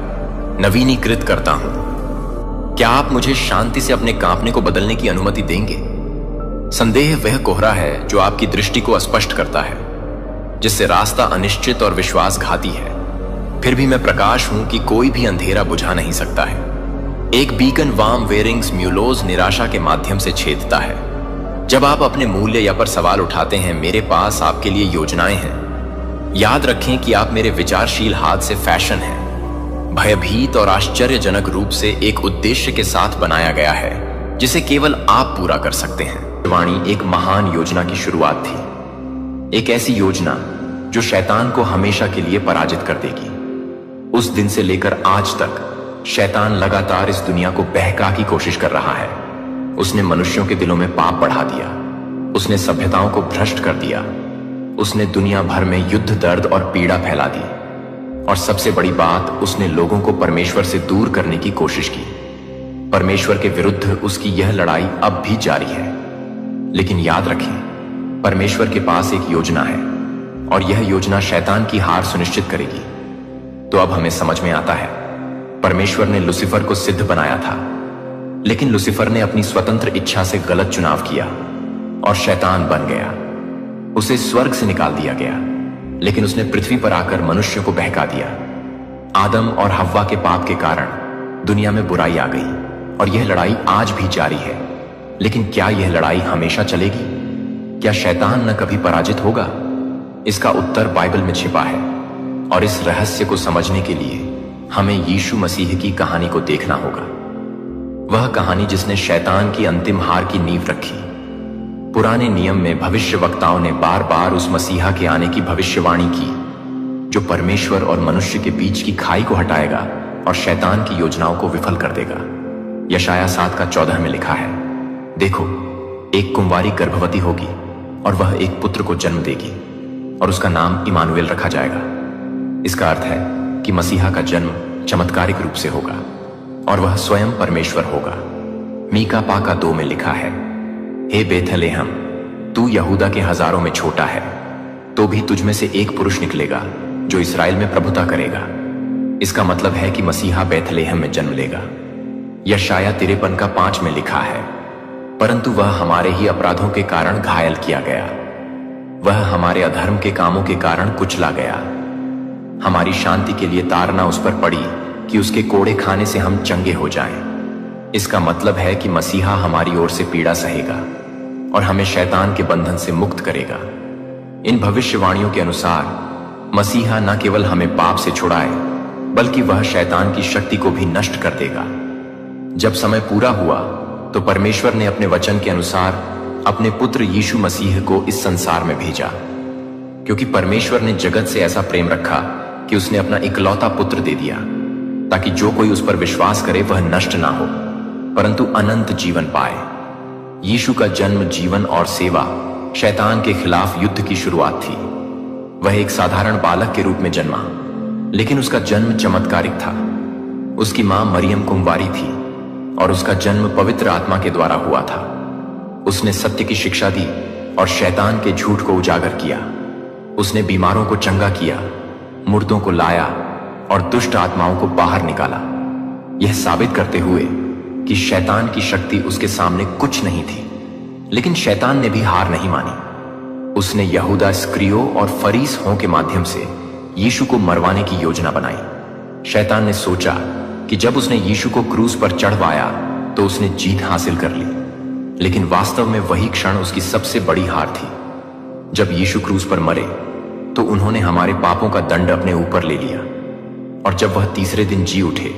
नवीनीकृत करता हूं। क्या आप मुझे शांति से अपने कांपने को बदलने की अनुमति देंगे? संदेह वह कोहरा है जो आपकी दृष्टि को अस्पष्ट करता है, जिससे रास्ता अनिश्चित और विश्वासघाती है। फिर भी मैं प्रकाश हूं कि कोई भी अंधेरा बुझा नहीं सकता है। एक बीकन वार्म वेरिंग्स म्यूलोज निराशा के माध्यम से छेदता है। जब आप अपने मूल्य या पर सवाल उठाते हैं, मेरे पास आपके लिए योजनाएं हैं। याद रखें कि आप मेरे विचारशील हाथ से फैशन हैं, भयभीत और आश्चर्यजनक रूप से एक उद्देश्य के साथ बनाया गया है जिसे केवल आप पूरा कर सकते हैं। वाणी एक महान योजना की शुरुआत थी, एक ऐसी योजना जो शैतान को हमेशा के लिए पराजित कर देगी। उस दिन से लेकर आज तक शैतान लगातार इस दुनिया को बहका की कोशिश कर रहा है। उसने मनुष्यों के दिलों में पाप बढ़ा दिया, उसने सभ्यताओं को भ्रष्ट कर दिया, उसने दुनिया भर में युद्ध, दर्द और पीड़ा फैला दी, और सबसे बड़ी बात, उसने लोगों को परमेश्वर से दूर करने की कोशिश की। परमेश्वर के विरुद्ध उसकी यह लड़ाई अब भी जारी है। लेकिन याद रखें, परमेश्वर के पास एक योजना है और यह योजना शैतान की हार सुनिश्चित करेगी। तो अब हमें समझ में आता है, परमेश्वर ने लूसीफर को सिद्ध बनाया था, लेकिन लूसीफर ने अपनी स्वतंत्र इच्छा से गलत चुनाव किया और शैतान बन गया। उसे स्वर्ग से निकाल दिया गया, लेकिन उसने पृथ्वी पर आकर मनुष्य को बहका दिया। आदम और हव्वा के पाप के कारण दुनिया में बुराई आ गई और यह लड़ाई आज भी जारी है। लेकिन क्या यह लड़ाई हमेशा चलेगी? क्या शैतान न कभी पराजित होगा? इसका उत्तर बाइबल में छिपा है, और इस रहस्य को समझने के लिए हमें यीशु मसीह की कहानी को देखना होगा। वह कहानी जिसने शैतान की अंतिम हार की नींव रखी। पुराने नियम में भविष्यवक्ताओं ने बार बार उस मसीहा के आने की भविष्यवाणी की, जो परमेश्वर और मनुष्य के बीच की खाई को हटाएगा और शैतान की योजनाओं को विफल कर देगा। यशाया 7:14 में लिखा है, देखो, एक कुंवारी गर्भवती होगी और वह एक पुत्र को जन्म देगी और उसका नाम इमानुएल रखा जाएगा। इसका अर्थ है कि मसीहा का जन्म चमत्कारिक रूप से होगा और वह स्वयं परमेश्वर होगा। मीका 5:2 में लिखा है, हे बेथलेहम, तू यहूदा के हजारों में छोटा है, तो भी तुझ में से एक पुरुष निकलेगा जो इस्राएल में प्रभुता करेगा। इसका मतलब है कि मसीहा बेथलेहम में जन्म लेगा। यशाया 53:5 में लिखा है, परंतु वह हमारे ही अपराधों के कारण घायल किया गया, वह हमारे अधर्म के कामों के कारण कुचला गया। हमारी शांति के लिए ताड़ना उस पर पड़ी कि उसके कोड़े खाने से हम चंगे हो जाएं। इसका मतलब है कि मसीहा हमारी ओर से पीड़ा सहेगा और हमें शैतान के बंधन से मुक्त करेगा। इन भविष्यवाणियों के अनुसार मसीहा न केवल हमें पाप से छुड़ाए, बल्कि वह शैतान की शक्ति को भी नष्ट कर देगा। जब समय पूरा हुआ तो परमेश्वर ने अपने वचन के अनुसार अपने पुत्र यीशु मसीह को इस संसार में भेजा, क्योंकि परमेश्वर ने जगत से ऐसा प्रेम रखा कि उसने अपना इकलौता पुत्र दे दिया, ताकि जो कोई उस पर विश्वास करे वह नष्ट ना हो, परंतु अनंत जीवन पाए। यीशु का जन्म, जीवन और सेवा शैतान के खिलाफ युद्ध की शुरुआत थी। वह एक साधारण बालक के रूप में जन्मा, लेकिन उसका जन्म चमत्कारिक था। उसकी मां मरियम कुंवारी थी और उसका जन्म पवित्र आत्मा के द्वारा हुआ था। उसने सत्य की शिक्षा दी और शैतान के झूठ को उजागर किया। उसने बीमारों को चंगा किया, मुर्दों को लाया और दुष्ट आत्माओं को बाहर निकाला, यह साबित करते हुए कि शैतान की शक्ति उसके सामने कुछ नहीं थी। लेकिन शैतान ने भी हार नहीं मानी। उसने यहूदा स्क्रियो और फरीसों के माध्यम से यीशु को मरवाने की योजना बनाई। शैतान ने सोचा कि जब उसने यीशु को क्रूस पर चढ़वाया तो उसने जीत हासिल कर ली, लेकिन वास्तव में वही क्षण उसकी सबसे बड़ी हार थी। जब यीशु क्रूस पर मरे तो उन्होंने हमारे पापों का दंड अपने ऊपर ले लिया, और जब वह तीसरे दिन जी उठे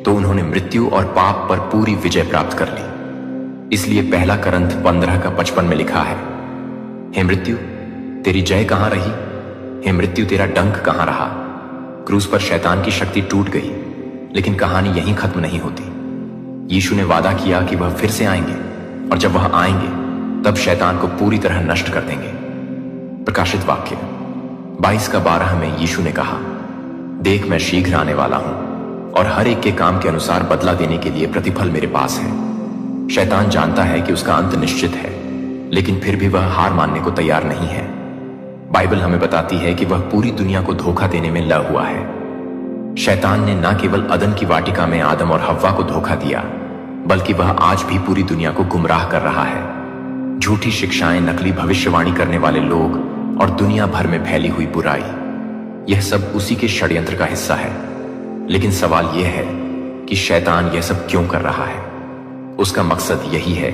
तो उन्होंने मृत्यु और पाप पर पूरी विजय प्राप्त कर ली। इसलिए पहला करंथ 15:55 में लिखा है, हे मृत्यु तेरी जय कहां रही, हे मृत्यु तेरा डंक कहां रहा। क्रूस पर शैतान की शक्ति टूट गई, लेकिन कहानी यहीं खत्म नहीं होती। यीशु ने वादा किया कि वह फिर से आएंगे, और जब वह आएंगे तब शैतान को पूरी तरह नष्ट कर देंगे। प्रकाशित वाक्य 22:12 में यीशु ने कहा, देख मैं शीघ्र आने वाला हूं, और हर एक के काम के अनुसार बदला देने के लिए प्रतिफल मेरे पास है। शैतान जानता है कि उसका अंत निश्चित है, लेकिन फिर भी वह हार मानने को तैयार नहीं है। बाइबल हमें बताती है कि वह पूरी दुनिया को धोखा देने में लगा हुआ है। शैतान ने न केवल अदन की वाटिका में आदम और हव्वा को धोखा दिया, बल्कि वह आज भी पूरी दुनिया को गुमराह कर रहा है। झूठी शिक्षाएं, नकली भविष्यवाणी करने वाले लोग और दुनिया भर में फैली हुई बुराई, यह सब उसी के षड्यंत्र का हिस्सा है। लेकिन सवाल यह है कि शैतान यह सब क्यों कर रहा है। उसका मकसद यही है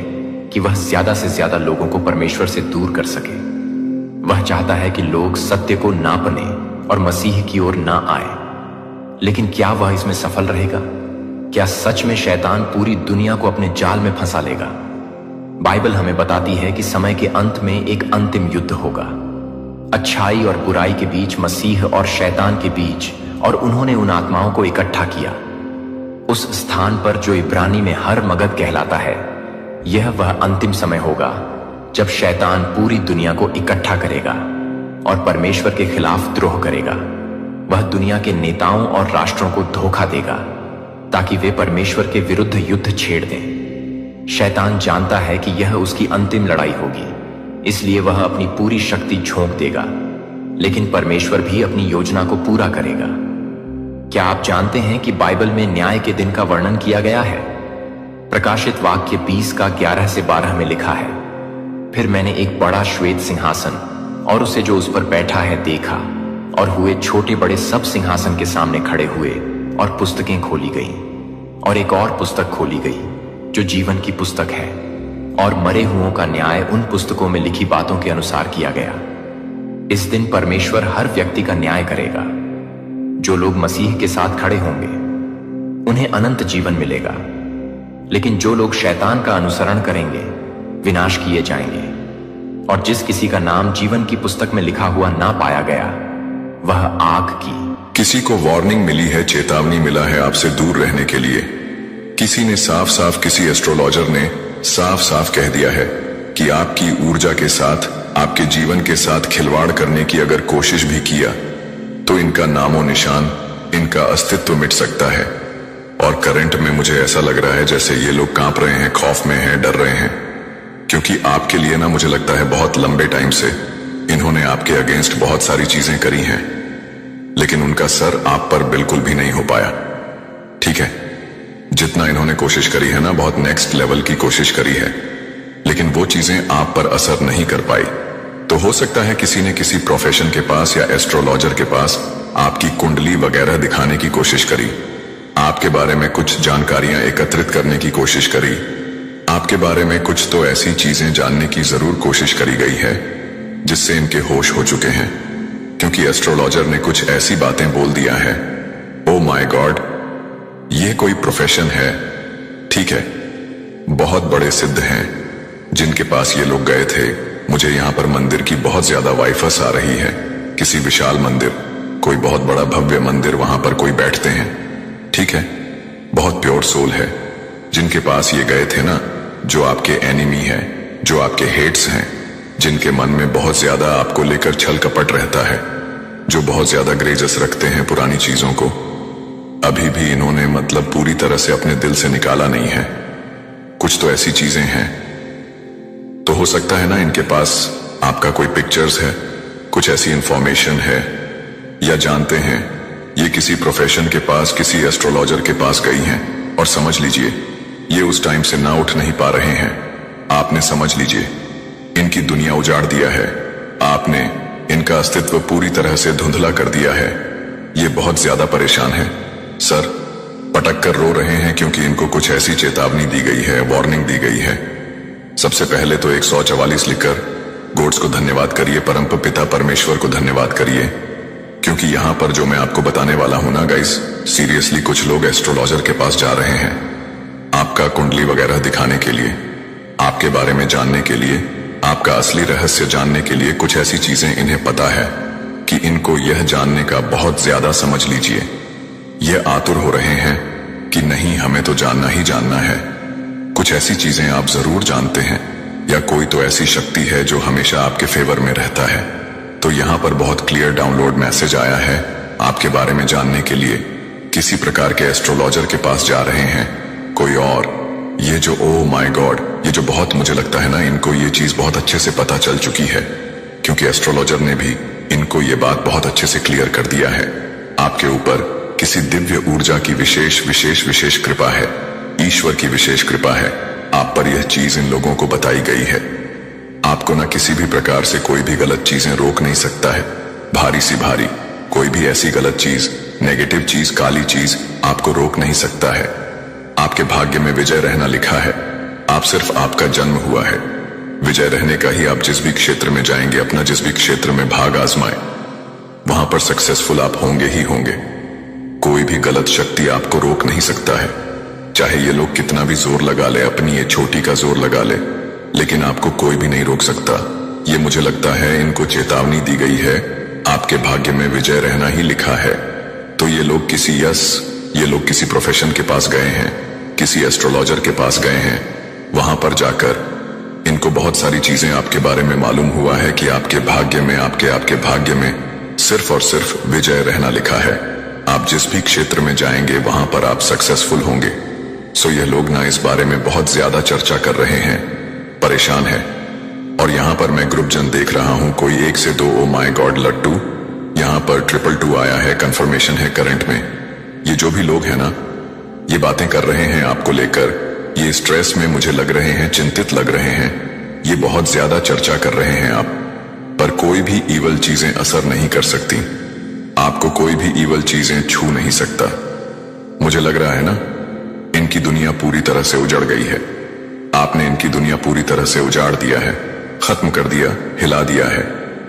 कि वह ज्यादा से ज्यादा लोगों को परमेश्वर से दूर कर सके। वह चाहता है कि लोग सत्य को ना बने और मसीह की ओर ना आए। लेकिन क्या वह इसमें सफल रहेगा? क्या सच में शैतान पूरी दुनिया को अपने जाल में फंसा लेगा? बाइबल हमें बताती है कि समय के अंत में एक अंतिम युद्ध होगा, अच्छाई और बुराई के बीच, मसीह और शैतान के बीच, और उन्होंने उन आत्माओं को इकट्ठा किया उस स्थान पर जो इब्रानी में हर मगद कहलाता है। यह वह अंतिम समय होगा जब शैतान पूरी दुनिया को इकट्ठा करेगा और परमेश्वर के खिलाफ द्रोह करेगा। वह दुनिया के नेताओं और राष्ट्रों को धोखा देगा ताकि वे परमेश्वर के विरुद्ध युद्ध छेड़ दें। शैतान जानता है कि यह उसकी अंतिम लड़ाई होगी, इसलिए वह अपनी पूरी शक्ति झोंक देगा, लेकिन परमेश्वर भी अपनी योजना को पूरा करेगा। क्या आप जानते हैं कि बाइबल में न्याय के दिन का वर्णन किया गया है? प्रकाशित वाक्य 20:11-12 में लिखा है, फिर मैंने एक बड़ा श्वेत सिंहासन और उसे जो उस पर बैठा है देखा, और हुए छोटे बड़े सब सिंहासन के सामने खड़े हुए, और पुस्तकें खोली गईं, और एक और पुस्तक खोली गई जो जीवन की पुस्तक है, और मरे हुओं का न्याय उन पुस्तकों में लिखी बातों के अनुसार किया गया। इस दिन परमेश्वर हर व्यक्ति का न्याय करेगा। जो लोग मसीह के साथ खड़े होंगे उन्हें अनंत जीवन मिलेगा, लेकिन जो लोग शैतान का अनुसरण करेंगे विनाश किए जाएंगे। और जिस किसी का नाम जीवन की पुस्तक में लिखा हुआ ना पाया गया, वह आग की। किसी को वार्निंग मिली है, चेतावनी मिला है आपसे दूर रहने के लिए। किसी ने साफ साफ, किसी एस्ट्रोलॉजर ने साफ साफ कह दिया है कि आपकी ऊर्जा के साथ, आपके जीवन के साथ खिलवाड़ करने की अगर कोशिश भी किया तो इनका नामो निशान, इनका अस्तित्व मिट सकता है। और करंट में मुझे ऐसा लग रहा है जैसे ये लोग कांप रहे हैं, खौफ में हैं, डर रहे हैं, क्योंकि आपके लिए ना, मुझे लगता है बहुत लंबे टाइम से इन्होंने आपके अगेंस्ट बहुत सारी चीजें करी हैं, लेकिन उनका सर आप पर बिल्कुल भी नहीं हो पाया। ठीक है, जितना इन्होंने कोशिश करी है ना, बहुत नेक्स्ट लेवल की कोशिश करी है, लेकिन वो चीजें आप पर असर नहीं कर पाई। तो हो सकता है किसी ने किसी प्रोफेशन के पास या एस्ट्रोलॉजर के पास आपकी कुंडली वगैरह दिखाने की कोशिश करी, आपके बारे में कुछ जानकारियां एकत्रित करने की कोशिश करी, आपके बारे में कुछ तो ऐसी चीजें जानने की जरूर कोशिश करी गई है जिससे इनके होश हो चुके हैं, क्योंकि एस्ट्रोलॉजर ने कुछ ऐसी बातें बोल दिया है। ओ माय गॉड, ये कोई प्रोफेशन है, ठीक है, बहुत बड़े सिद्ध हैं जिनके पास ये लोग गए थे। मुझे यहाँ पर मंदिर की बहुत ज्यादा वाइफस आ रही है, किसी विशाल मंदिर, कोई बहुत बड़ा भव्य मंदिर, वहां पर कोई बैठते हैं, ठीक है, बहुत प्योर सोल है, जिनके पास ये गए थे ना, जो आपके एनिमी है, जो आपके हेट्स हैं, जिनके मन में बहुत ज्यादा आपको लेकर छल कपट रहता है, जो बहुत ज्यादा ग्रेजस रखते हैं पुरानी चीजों को, अभी भी इन्होंने मतलब पूरी तरह से अपने दिल से निकाला नहीं है। कुछ तो ऐसी चीजें हैं, तो हो सकता है ना इनके पास आपका कोई पिक्चर्स है, कुछ ऐसी इंफॉर्मेशन है, या जानते हैं ये किसी प्रोफेशन के पास, किसी एस्ट्रोलॉजर के पास गई हैं, और समझ लीजिए ये उस टाइम से ना उठ नहीं पा रहे हैं। आपने, समझ लीजिए, इनकी दुनिया उजाड़ दिया है, आपने इनका अस्तित्व पूरी तरह से धुंधला कर दिया है। ये बहुत ज्यादा परेशान है सर, पटक कर रो रहे हैं क्योंकि इनको कुछ ऐसी चेतावनी दी गई है, वार्निंग दी गई है। सबसे पहले तो 144 लिखकर गॉड्स को धन्यवाद करिए, परम पिता परमेश्वर को धन्यवाद करिए, क्योंकि यहां पर जो मैं आपको बताने वाला हूं ना गाइस, सीरियसली कुछ लोग एस्ट्रोलॉजर के पास जा रहे हैं आपका कुंडली वगैरह दिखाने के लिए, आपके बारे में जानने के लिए, आपका असली रहस्य जानने के लिए। कुछ ऐसी चीजें इन्हें पता है कि इनको यह जानने का बहुत ज्यादा, समझ लीजिए, यह आतुर हो रहे हैं कि नहीं हमें तो जानना ही जानना है। कुछ ऐसी चीजें आप जरूर जानते हैं, या कोई तो ऐसी शक्ति है जो हमेशा आपके फेवर में रहता है। तो यहां पर बहुत क्लियर डाउनलोड मैसेज आया है आपके बारे में जानने के लिए। किसी प्रकार के एस्ट्रोलॉजर के पास जा रहे हैं कोई और। ये जो ओ माय गॉड, ये जो बहुत मुझे लगता है ना, इनको ये चीज बहुत अच्छे से पता चल चुकी है, क्योंकि एस्ट्रोलॉजर ने भी इनको ये बात बहुत अच्छे से क्लियर कर दिया है। आपके ऊपर किसी दिव्य ऊर्जा की विशेष विशेष विशेष कृपा है, ईश्वर की विशेष कृपा है। आप पर यह चीज इन लोगों को बताई गई है। आपको ना किसी भी प्रकार से कोई भी गलत चीजें रोक नहीं सकता है। भारी सी भारी कोई भी ऐसी गलत चीज, नेगेटिव चीज, काली चीज आपको रोक नहीं सकता है। आपके भाग्य में विजय रहना लिखा है। आप सिर्फ आपका जन्म हुआ है विजय रहने का ही। आप जिस भी क्षेत्र में जाएंगे, अपना जिस भी क्षेत्र में भाग आजमाए, वहां पर सक्सेसफुल आप होंगे ही होंगे। कोई भी गलत शक्ति आपको रोक नहीं सकता है, चाहे ये लोग कितना भी जोर लगा ले, अपनी ये छोटी का जोर लगा ले, लेकिन आपको कोई भी नहीं रोक सकता। ये मुझे लगता है इनको चेतावनी दी गई है, आपके भाग्य में विजय रहना ही लिखा है। तो ये लोग किसी प्रोफेशन के पास गए हैं, किसी एस्ट्रोलॉजर के पास गए हैं। वहां पर जाकर इनको बहुत सारी चीजें आपके बारे में मालूम हुआ है कि आपके भाग्य में, आपके भाग्य में सिर्फ और सिर्फ विजय रहना लिखा है। आप जिस भी क्षेत्र में जाएंगे वहां पर आप सक्सेसफुल होंगे। सो ये लोग ना इस बारे में बहुत ज्यादा चर्चा कर रहे हैं, परेशान है। और यहां पर मैं ग्रुप जन देख रहा हूं, कोई 1 से 2 ओ माय गॉड लट्टू, यहां पर 222 आया है, कंफर्मेशन है करंट में। ये जो भी लोग हैं ना, ये बातें कर रहे हैं आपको लेकर, ये स्ट्रेस में मुझे लग रहे हैं, चिंतित लग रहे हैं, ये बहुत ज्यादा चर्चा कर रहे हैं आप पर। कोई भी ईवल चीजें असर नहीं कर सकती, आपको कोई भी ईवल चीजें छू नहीं सकता। मुझे लग रहा है ना, इनकी दुनिया पूरी तरह से उजड़ गई है। आपने इनकी दुनिया पूरी तरह से उजाड़ दिया है, खत्म कर दिया, हिला दिया है।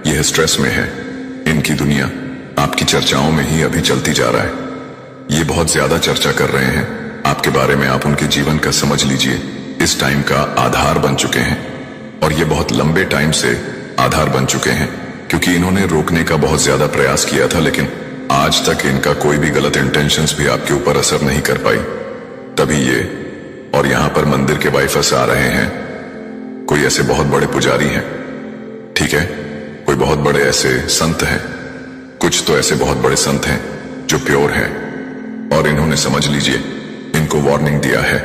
यह स्ट्रेस में है, इनकी दुनिया आपकी चर्चाओं में ही अभी चलती जा रहा है। ये बहुत ज्यादा चर्चा कर रहे हैं आपके बारे में। आप उनके जीवन का समझ लीजिए इस टाइम का आधार बन चुके हैं, और ये बहुत लंबे टाइम से आधार बन चुके हैं, क्योंकि इन्होंने रोकने का बहुत ज्यादा प्रयास किया था, लेकिन आज तक इनका कोई भी गलत इंटेंशंस भी आपके ऊपर असर नहीं कर पाई। तभी ये, और यहां पर मंदिर के वाइफस आ रहे हैं, कोई ऐसे बहुत बड़े पुजारी हैं, ठीक है, कोई बहुत बड़े ऐसे संत हैं, कुछ तो ऐसे बहुत बड़े संत हैं जो प्योर हैं, और इन्होंने समझ लीजिए इनको वार्निंग दिया है,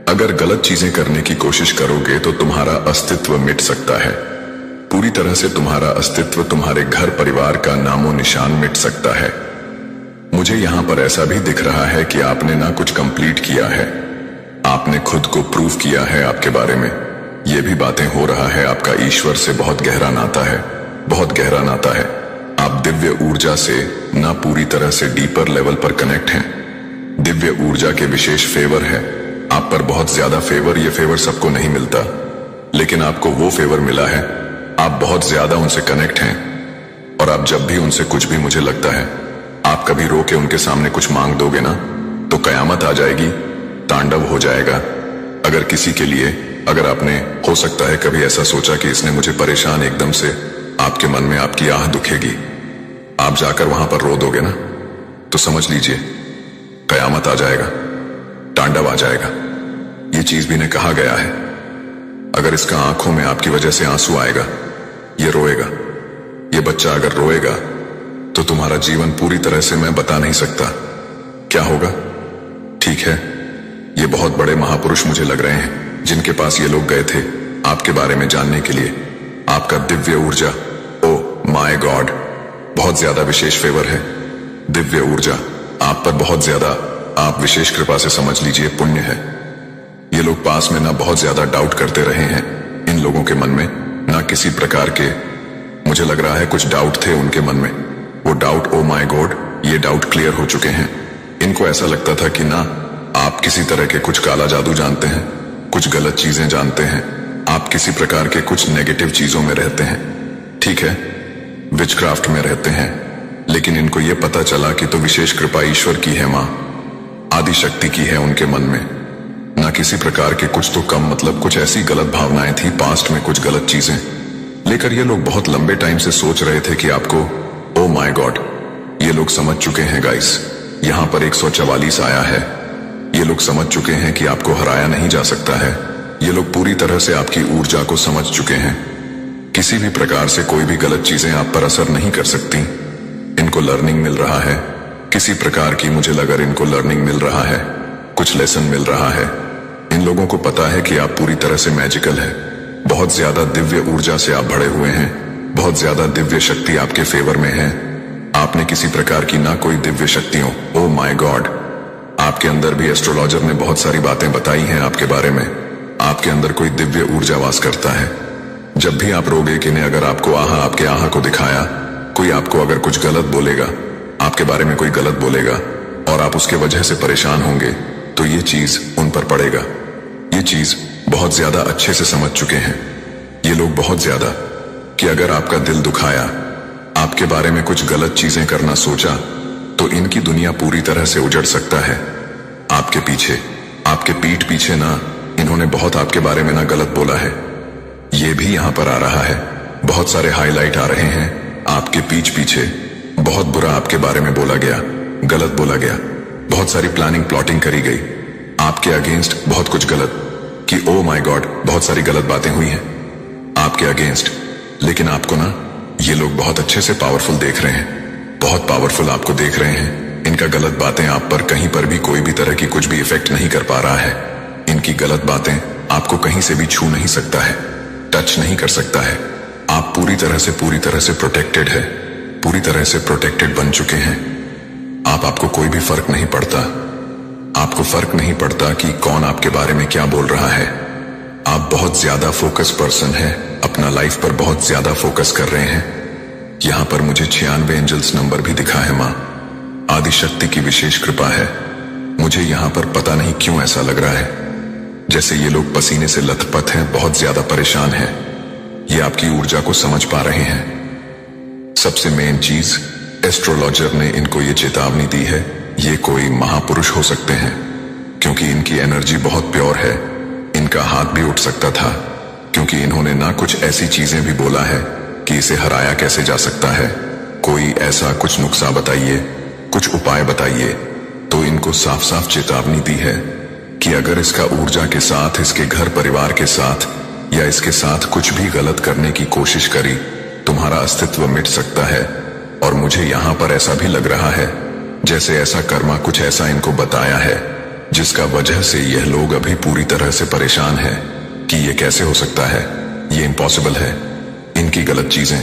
अगर गलत चीजें करने की कोशिश करोगे तो तुम्हारा अस्तित्व मिट सकता है। पूरी तरह से तुम्हारा अस्तित्व, तुम्हारे घर परिवार का नामो निशान मिट सकता है। मुझे यहां पर ऐसा भी दिख रहा है कि आपने ना कुछ कंप्लीट किया है, आपने खुद को प्रूव किया है आपके बारे में। ये भी बातें हो रहा है आपका ईश्वर से बहुत गहरा नाता है, बहुत गहरा नाता है। आप दिव्य ऊर्जा से ना पूरी तरह से डीपर लेवल पर कनेक्ट हैं। दिव्य ऊर्जा के विशेष फेवर है आप पर, बहुत ज्यादा फेवर। ये फेवर सबको नहीं मिलता, लेकिन आपको वो फेवर मिला है। आप बहुत ज्यादा उनसे कनेक्ट हैं, और आप जब भी उनसे कुछ भी, मुझे लगता है आप कभी रो के उनके सामने कुछ मांग दोगे ना, तो कयामत आ जाएगी, तांडव हो जाएगा। अगर किसी के लिए, अगर आपने हो सकता है कभी ऐसा सोचा कि इसने मुझे परेशान, एकदम से आपके मन में आपकी आह दुखेगी, आप जाकर वहां पर रो दोगे ना, तो समझ लीजिए कयामत आ जाएगा, तांडव आ जाएगा। ये चीज भी ने कहा गया है, अगर इसका आंखों में आपकी वजह से आंसू आएगा, ये रोएगा, ये बच्चा अगर रोएगा, तो तुम्हारा जीवन पूरी तरह से मैं बता नहीं सकता क्या होगा। ठीक है, ये बहुत बड़े महापुरुष मुझे लग रहे हैं जिनके पास ये लोग गए थे आपके बारे में जानने के लिए। आपका दिव्य ऊर्जा, ओ माय गॉड, बहुत ज्यादा विशेष फेवर है। दिव्य ऊर्जा आप पर बहुत ज्यादा, आप विशेष कृपा से समझ लीजिए पुण्य है। ये लोग पास में ना बहुत ज्यादा डाउट करते रहे हैं, इन लोगों के मन में ना किसी प्रकार के, मुझे लग रहा है कुछ डाउट थे उनके मन में। वो डाउट, ओ माय गॉड, ये डाउट क्लियर हो चुके हैं। इनको ऐसा लगता था कि ना आप किसी तरह के कुछ काला जादू जानते हैं, कुछ गलत चीजें जानते हैं, आप किसी प्रकार के कुछ नेगेटिव चीजों में रहते हैं, ठीक है, विचक्राफ्ट में रहते हैं, लेकिन इनको यह पता चला कि तो विशेष कृपा ईश्वर की है, मां आदि शक्ति की है उनके मन में। ना किसी प्रकार के कुछ तो कम मतलब कुछ ऐसी गलत भावनाएं थी पास्ट में, कुछ गलत चीजें लेकर ये लोग बहुत लंबे टाइम से सोच रहे थे कि आपको, ओ माय गॉड, ये लोग समझ चुके हैं गाइस। यहां पर 144 आया है। ये लोग समझ चुके हैं कि आपको हराया नहीं जा सकता है। ये लोग पूरी तरह से आपकी ऊर्जा को समझ चुके हैं। किसी भी प्रकार से कोई भी गलत चीजें आप पर असर नहीं कर सकती। इनको लर्निंग मिल रहा है किसी प्रकार की, मुझे लगा इनको लर्निंग मिल रहा है, कुछ लेसन मिल रहा है। इन लोगों को पता है कि आप पूरी तरह से मैजिकल है। बहुत ज्यादा दिव्य ऊर्जा से आप भरे हुए हैं, बहुत ज्यादा दिव्य शक्ति आपके फेवर में है। आपने किसी प्रकार की ना कोई दिव्य शक्तियों, ओ माय गॉड, आपके अंदर भी एस्ट्रोलॉजर ने बहुत सारी बातें बताई हैं आपके बारे में। आपके अंदर कोई दिव्य ऊर्जा वास करता है। जब भी आप रोगे कि ने अगर आपको आपके आहा को दिखाया, कोई आपको अगर कुछ गलत बोलेगा, आपके बारे में कोई गलत बोलेगा और आप उसके वजह से परेशान होंगे, तो ये चीज उन पर पड़ेगा। ये चीज बहुत ज्यादा अच्छे से समझ चुके हैं ये लोग, बहुत ज्यादा, कि अगर आपका दिल दुखाया, आपके बारे में कुछ गलत चीजें करना सोचा, तो इनकी दुनिया पूरी तरह से उजड़ सकता है। आपके पीछे, आपके पीठ पीछे ना, इन्होंने बहुत आपके बारे में ना गलत बोला है। ये भी यहां पर आ रहा है, बहुत सारे हाईलाइट आ रहे हैं। आपके पीठ पीछे बहुत बुरा आपके बारे में बोला गया, गलत बोला गया, बहुत सारी प्लानिंग प्लॉटिंग करी गई आपके अगेंस्ट, बहुत कुछ गलत, कि ओ माय गॉड, बहुत सारी गलत बातें हुई हैं आपके अगेंस्ट। लेकिन आपको ना ये लोग बहुत अच्छे से पावरफुल देख रहे हैं, बहुत पावरफुल आपको देख रहे हैं। इनका गलत बातें आप पर कहीं पर भी कोई भी तरह की कुछ भी इफेक्ट नहीं कर पा रहा है। इनकी गलत बातें आपको कहीं से भी छू नहीं सकता है, टच नहीं कर सकता है। आप पूरी तरह से प्रोटेक्टेड है, पूरी तरह से प्रोटेक्टेड बन चुके हैं। आपको कोई भी फर्क नहीं पड़ता। आपको फर्क नहीं पड़ता कि कौन आपके बारे में क्या बोल रहा है। आप बहुत ज्यादा फोकस पर्सन है, अपना लाइफ पर बहुत ज्यादा फोकस कर रहे हैं। यहां पर मुझे 96 एंजल्स नंबर भी दिखा है। मां आदि शक्ति की विशेष कृपा है। मुझे यहां पर पता नहीं क्यों ऐसा लग रहा है जैसे ये लोग पसीने से लथपथ हैं, बहुत ज्यादा परेशान हैं। ये आपकी ऊर्जा को समझ पा रहे हैं। सबसे मेन चीज, एस्ट्रोलॉजर ने इनको ये चेतावनी दी है, ये कोई महापुरुष हो सकते हैं, क्योंकि इनकी एनर्जी बहुत प्योर है। इनका हाथ भी उठ सकता था, क्योंकि इन्होंने ना कुछ ऐसी चीजें भी बोला है कि इसे हराया कैसे जा सकता है। कोई ऐसा कुछ नुस्खा बताइए, कुछ उपाय बताइए। तो इनको साफ साफ चेतावनी दी है कि अगर इसका ऊर्जा के साथ, इसके घर परिवार के साथ या इसके साथ कुछ भी गलत करने की कोशिश करी, तुम्हारा अस्तित्व मिट सकता है। और मुझे यहां पर ऐसा भी लग रहा है जैसे ऐसा कर्मा कुछ ऐसा इनको बताया है जिसका वजह से यह लोग अभी पूरी तरह से परेशान है कि ये कैसे हो सकता है, ये इम्पॉसिबल है। इनकी गलत चीजें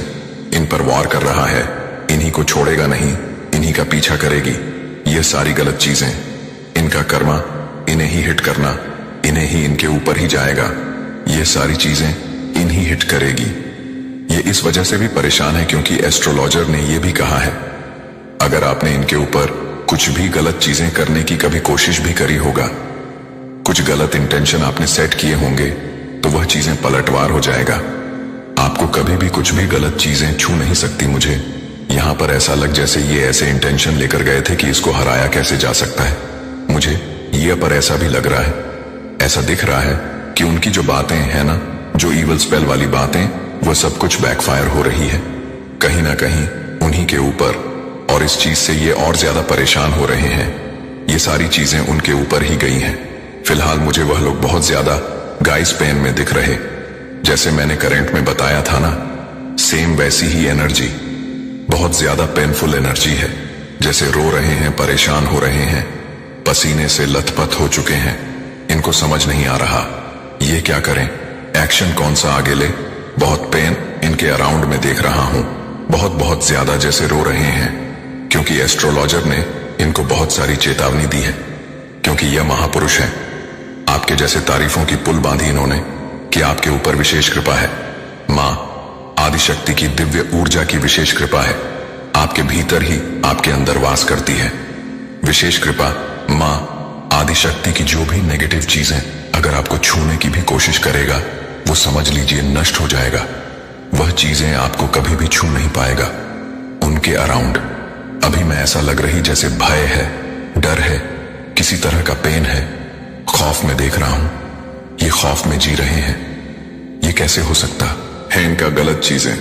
इन पर वार कर रहा है, इन्हीं को छोड़ेगा नहीं, इन्हीं का पीछा करेगी। ये सारी गलत चीजें, इनका कर्मा इन्हें ही हिट करना, इन्हें ही, इनके ऊपर ही जाएगा। ये सारी चीजें इन्हीं हिट करेगी। ये इस वजह से भी परेशान है क्योंकि एस्ट्रोलॉजर ने यह भी कहा है, अगर आपने इनके ऊपर कुछ भी गलत चीजें करने की कभी कोशिश भी करी होगा, कुछ गलत इंटेंशन आपने सेट किए होंगे, तो वह चीजें पलटवार हो जाएगा। आपको कभी भी कुछ भी गलत चीजें छू नहीं सकती। मुझे यहां पर ऐसा लग जैसे ये ऐसे इंटेंशन लेकर गए थे कि इसको हराया कैसे जा सकता है। मुझे ये पर ऐसा भी लग रहा है, ऐसा दिख रहा है कि उनकी जो बातें हैं ना, जो इवल स्पेल वाली बातें, वो सब कुछ बैकफायर हो रही है कहीं ना कहीं उन्हीं के ऊपर, और इस चीज से ये और ज्यादा परेशान हो रहे हैं। ये सारी चीजें उनके ऊपर ही गई हैं। फिलहाल मुझे वह लोग बहुत ज्यादा गाइस पेन में दिख रहे, जैसे मैंने करंट में बताया था ना, सेम वैसी ही एनर्जी, बहुत ज्यादा पेनफुल एनर्जी है। जैसे रो रहे हैं, परेशान हो रहे हैं, पसीने से लथपथ हो चुके हैं। इनको समझ नहीं आ रहा ये क्या करें, एक्शन कौन सा आगे ले। बहुत पेन इनके अराउंड में देख रहा हूं, बहुत बहुत ज्यादा जैसे रो रहे हैं, क्योंकि एस्ट्रोलॉजर ने इनको बहुत सारी चेतावनी दी है। क्योंकि यह महापुरुष है, आपके जैसे तारीफों की पुल बांधी इन्होंने कि आपके ऊपर विशेष कृपा है। मां आदिशक्ति की दिव्य ऊर्जा की विशेष कृपा है, आपके भीतर ही, आपके अंदर वास करती है विशेष कृपा। मां आदिशक्ति की जो भी नेगेटिव चीजें अगर आपको छूने की भी कोशिश करेगा, वो समझ लीजिए नष्ट हो जाएगा। वह चीजें आपको कभी भी छू नहीं पाएगा। उनके अराउंड अभी मैं ऐसा लग रही जैसे भय है, डर है, किसी तरह का पेन है, खौफ में देख रहा हूं। ये खौफ में जी रहे हैं। ये कैसे हो सकता है? इनका गलत चीजें,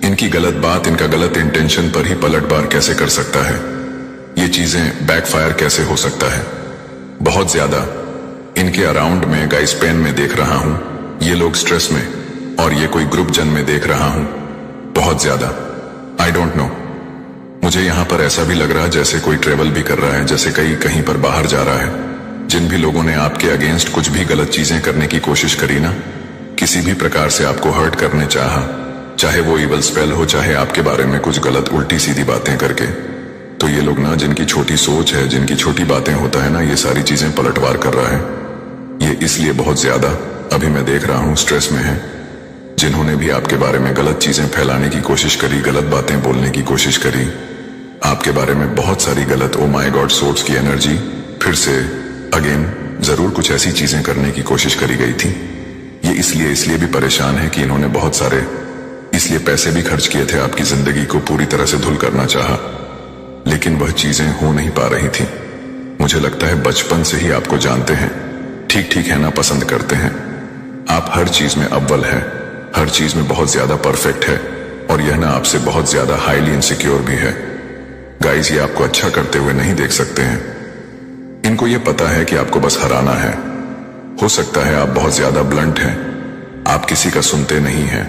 इनकी गलत बात, इनका गलत इंटेंशन पर ही पलटवार कैसे कर सकता है? ये चीजें बैकफायर कैसे हो सकता है? बहुत ज्यादा इनके अराउंड में गाइस पेन में देख रहा हूं, ये लोग स्ट्रेस में, और ये कोई ग्रुप जन में देख रहा हूं बहुत ज्यादा। आई डोंट नो, मुझे यहां पर ऐसा भी लग रहा जैसे कोई ट्रेवल भी कर रहा है, जैसे कहीं पर बाहर जा रहा है। जिन भी लोगों ने आपके अगेंस्ट कुछ भी गलत चीजें करने की कोशिश करी ना, किसी भी प्रकार से आपको हर्ट करने चाहा, चाहे वो इवल स्पेल हो, चाहे आपके बारे में कुछ गलत उल्टी सीधी बातें करके, तो ये लोग ना, जिनकी छोटी सोच है, जिनकी छोटी बातें होता है ना, ये सारी चीजें पलटवार कर रहा है। ये इसलिए बहुत ज्यादा अभी मैं देख रहा हूं स्ट्रेस में है। जिन्होंने भी आपके बारे में गलत चीजें फैलाने की कोशिश करी, गलत बातें बोलने की कोशिश करी, आपके बारे में बहुत सारी गलत ओ माय गॉड सोर्स की एनर्जी फिर से अगेन जरूर कुछ ऐसी चीजें करने की कोशिश करी गई थी। ये इसलिए भी परेशान है कि इन्होंने बहुत सारे इसलिए पैसे भी खर्च किए थे, आपकी जिंदगी को पूरी तरह से धुल करना चाहा, लेकिन वह चीजें हो नहीं पा रही थी। मुझे लगता है बचपन से ही आपको जानते हैं, ठीक है ना, पसंद करते हैं। आप हर चीज में अव्वल है, हर चीज में बहुत ज्यादा परफेक्ट है, और यह ना आपसे बहुत ज्यादा हाईली इनसिक्योर भी है। गाइस, ये आपको अच्छा करते हुए नहीं देख सकते हैं। इनको ये पता है कि आपको बस हराना है। हो सकता है आप बहुत ज्यादा ब्लंट हैं, आप किसी का सुनते नहीं हैं।